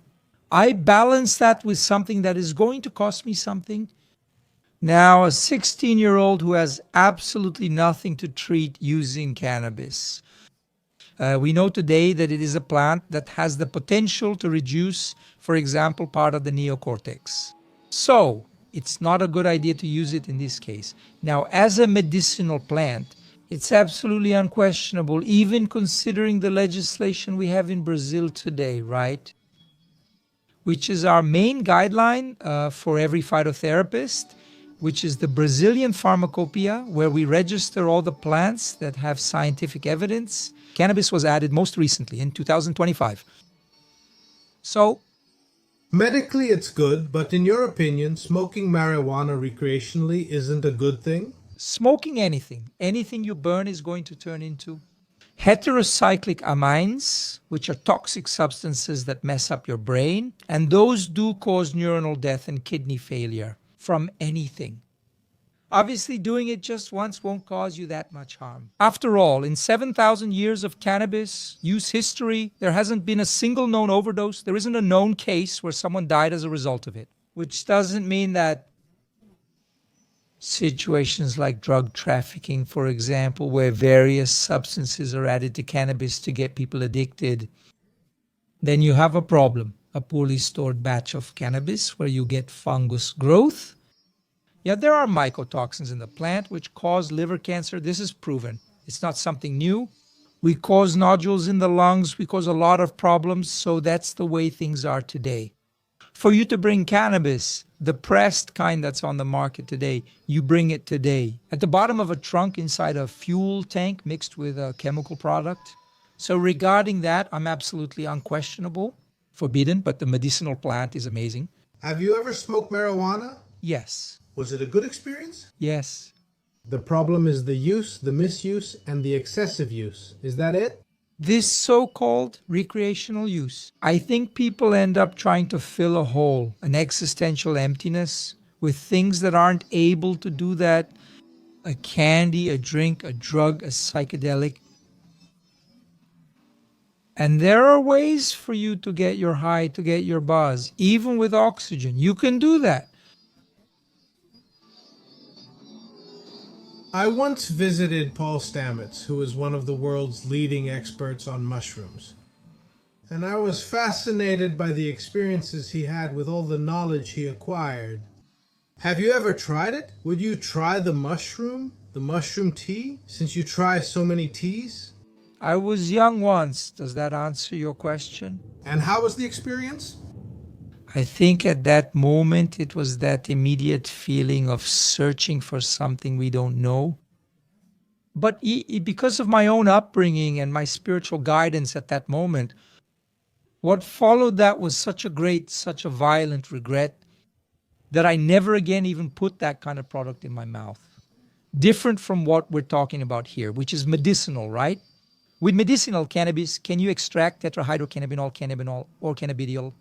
Speaker 1: I balance that with something that is going to cost me something. Now, a 16-year-old who has absolutely nothing to treat using cannabis, We know today that it is a plant that has the potential to reduce, for example, part of the neocortex. So, it's not a good idea to use it in this case. Now, as a medicinal plant, it's absolutely unquestionable, even considering the legislation we have in Brazil today, right? Which is our main guideline for every phytotherapist, which is the Brazilian Pharmacopoeia, where we register all the plants that have scientific evidence. Cannabis was added most recently in 2025. So,
Speaker 3: Medically, it's good, but in your opinion, smoking marijuana recreationally isn't a good thing?
Speaker 1: smoking anything you burn is going to turn into heterocyclic amines, which are toxic substances that mess up your brain, and those do cause neuronal death and kidney failure from anything. Obviously, doing it just once won't cause you that much harm. After all, in 7,000 years of cannabis use history, there hasn't been a single known overdose. There isn't a known case where someone died as a result of it, which doesn't mean that situations like drug trafficking, for example, where various substances are added to cannabis to get people addicted, then you have a problem. A poorly stored batch of cannabis where you get fungus growth. Yeah, there are mycotoxins in the plant which cause liver cancer. This is proven. It's not something new. We cause nodules in the lungs. We cause a lot of problems. So that's the way things are today. For you to bring cannabis, the pressed kind that's on the market today, you bring it today at the bottom of a trunk inside a fuel tank mixed with a chemical product. So regarding that, I'm absolutely unquestionable. Forbidden, but the medicinal plant is amazing.
Speaker 3: Have you ever smoked marijuana?
Speaker 1: Yes.
Speaker 3: Was it a good experience?
Speaker 1: Yes.
Speaker 3: The problem is the use, the misuse, and the excessive use. Is that it?
Speaker 1: This so-called recreational use, I think people end up trying to fill a hole, an existential emptiness, with things that aren't able to do that. A candy, a drink, a drug, a psychedelic. And there are ways for you to get your high, to get your buzz, even with oxygen. You can do that.
Speaker 3: I once visited Paul Stamets, who is one of the world's leading experts on mushrooms. And I was fascinated by the experiences he had with all the knowledge he acquired. Have you ever tried it? Would you try the mushroom tea, since you try so many teas?
Speaker 1: I was young once. Does that answer your question?
Speaker 3: And how was the experience?
Speaker 1: I think at that moment it was that immediate feeling of searching for something we don't know. But because of my own upbringing and my spiritual guidance at that moment, what followed that was such a violent regret that I never again even put that kind of product in my mouth. Different from what we're talking about here, which is medicinal, right? With medicinal cannabis, can you extract tetrahydrocannabinol, cannabinol, or cannabidiol?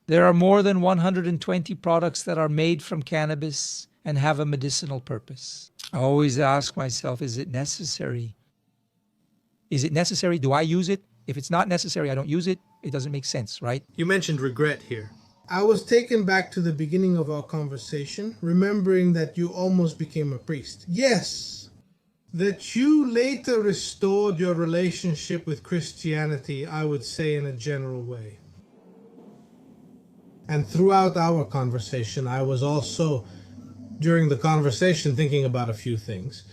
Speaker 1: There are more than 120 products that are made from cannabis and have a medicinal purpose. I always ask myself, is it necessary? Is it necessary? Do I use it? If it's not necessary, I don't use it. It doesn't make sense, right?
Speaker 3: You mentioned regret here. I was taken back to the beginning of our conversation, remembering that you almost became a priest. Yes! That you later restored your relationship with Christianity, I would say in a general way. And throughout our conversation, I was also, during the conversation, thinking about a few things.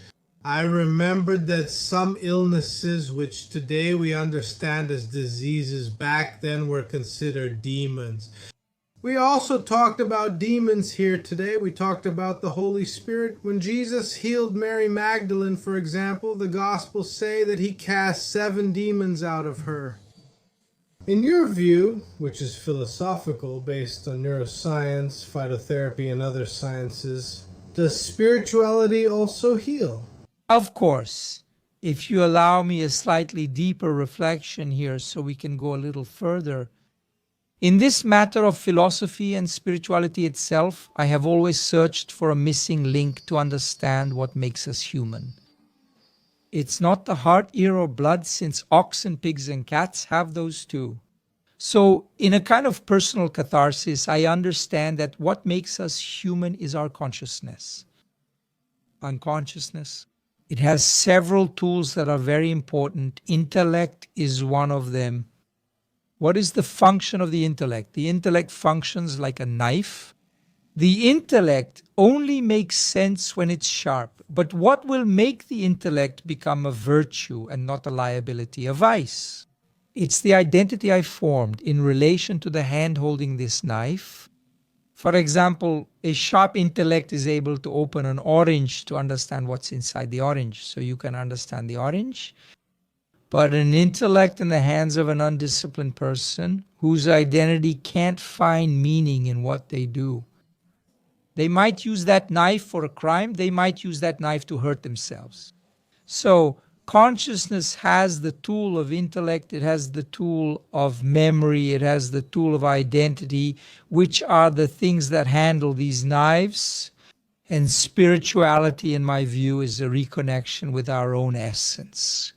Speaker 3: I remembered that some illnesses, which today we understand as diseases, back then were considered demons. We also talked about demons here today. We talked about the Holy Spirit. When Jesus healed Mary Magdalene, for example, the Gospels say that he cast 7 demons out of her. In your view, which is philosophical based on neuroscience, phytotherapy, and other sciences, does spirituality also heal?
Speaker 1: Of course. If you allow me a slightly deeper reflection here so we can go a little further. In this matter of philosophy and spirituality itself, I have always searched for a missing link to understand what makes us human. It's not the heart, ear, or blood, since oxen, pigs, and cats have those too. So, in a kind of personal catharsis, I understand that what makes us human is our consciousness. Unconsciousness, It has several tools that are very important. Intellect is one of them. What is the function of the intellect? The intellect functions like a knife. The intellect only makes sense when it's sharp. But what will make the intellect become a virtue and not a liability, a vice? It's the identity I formed in relation to the hand holding this knife. For example, a sharp intellect is able to open an orange to understand what's inside the orange, so you can understand the orange. But an intellect in the hands of an undisciplined person whose identity can't find meaning in what they do. They might use that knife for a crime. They might use that knife to hurt themselves. So consciousness has the tool of intellect. It has the tool of memory. It has the tool of identity, which are the things that handle these knives. And spirituality, in my view, is a reconnection with our own essence.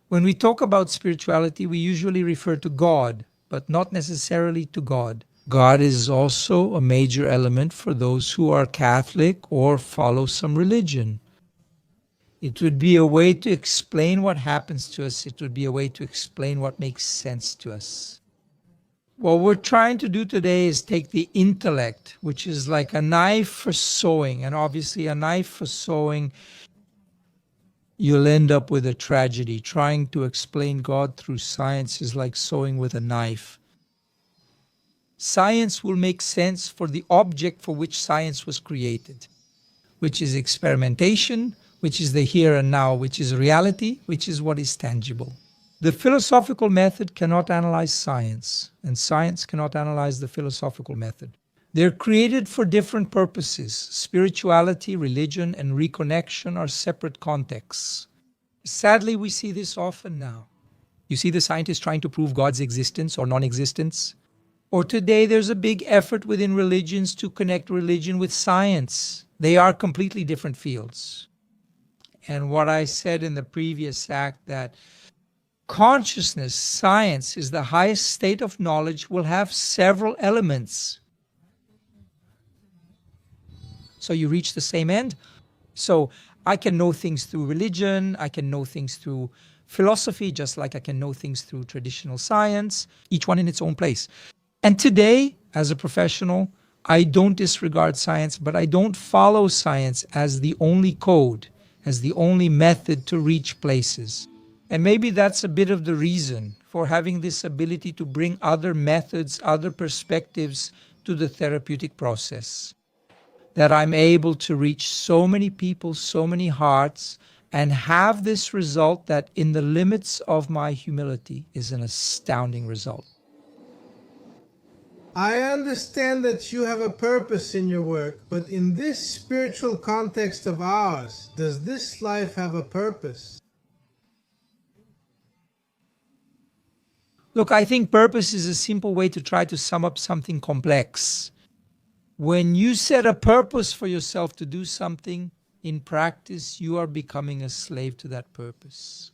Speaker 1: When we talk about spirituality, we usually refer to God, but not necessarily to God. God is also a major element for those who are Catholic or follow some religion. It would be a way to explain what happens to us. It would be a way to explain what makes sense to us. What we're trying to do today is take the intellect, which is like a knife for sewing, and obviously a knife for sewing, you'll end up with a tragedy. Trying to explain God through science is like sewing with a knife. Science will make sense for the object for which science was created, which is experimentation, which is the here and now, which is reality, which is what is tangible. The philosophical method cannot analyze science, and science cannot analyze the philosophical method. They're created for different purposes. Spirituality, religion, and reconnection are separate contexts. Sadly, we see this often now. You see the scientists trying to prove God's existence or non-existence. Or today there's a big effort within religions to connect religion with science. They are completely different fields. And what I said in the previous act, that consciousness, science, is the highest state of knowledge, will have several elements. So you reach the same end. So I can know things through religion, I can know things through philosophy, just like I can know things through traditional science, each one in its own place. And today, as a professional, I don't disregard science, but I don't follow science as the only code, as the only method to reach places. And maybe that's a bit of the reason for having this ability to bring other methods, other perspectives to the therapeutic process. That I'm able to reach so many people, so many hearts, and have this result that in the limits of my humility is an astounding result.
Speaker 3: I understand that you have a purpose in your work, but in this spiritual context of ours, does this life have a purpose?
Speaker 1: Look, I think purpose is a simple way to try to sum up something complex. When you set a purpose for yourself to do something, in practice, you are becoming a slave to that purpose.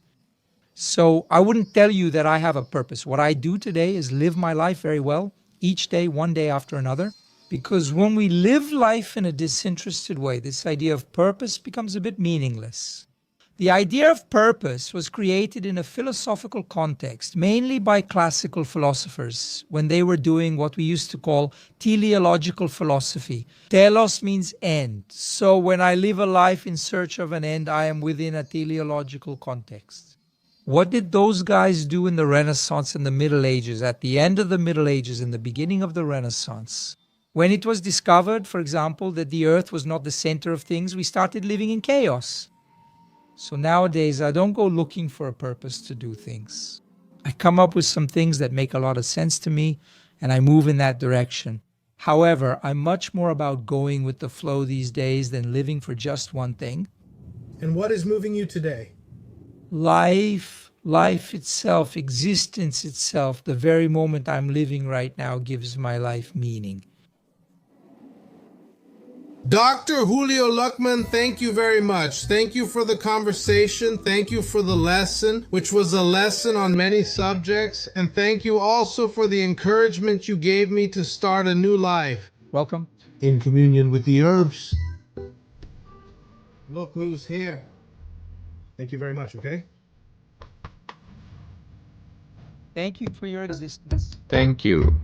Speaker 1: So I wouldn't tell you that I have a purpose. What I do today is live my life very well, each day, one day after another. Because when we live life in a disinterested way, this idea of purpose becomes a bit meaningless. The idea of purpose was created in a philosophical context, mainly by classical philosophers, when they were doing what we used to call teleological philosophy. Telos means end. So when I live a life in search of an end, I am within a teleological context. What did those guys do in the Renaissance and the Middle Ages, at the end of the Middle Ages and the beginning of the Renaissance? When it was discovered, for example, that the earth was not the center of things, we started living in chaos. So nowadays, I don't go looking for a purpose to do things. I come up with some things that make a lot of sense to me, and I move in that direction. However, I'm much more about going with the flow these days than living for just one thing.
Speaker 3: And what is moving you today?
Speaker 1: Life itself, existence itself, the very moment I'm living right now gives my life meaning.
Speaker 3: Dr. Júlio Luchmann, thank you very much. Thank you for the conversation. Thank you for the lesson, which was a lesson on many subjects. And thank you also for the encouragement you gave me to start a new life.
Speaker 1: Welcome.
Speaker 3: In communion with the herbs. Look who's here.
Speaker 7: Thank you very much, okay?
Speaker 1: Thank you for your existence.
Speaker 9: Thank you.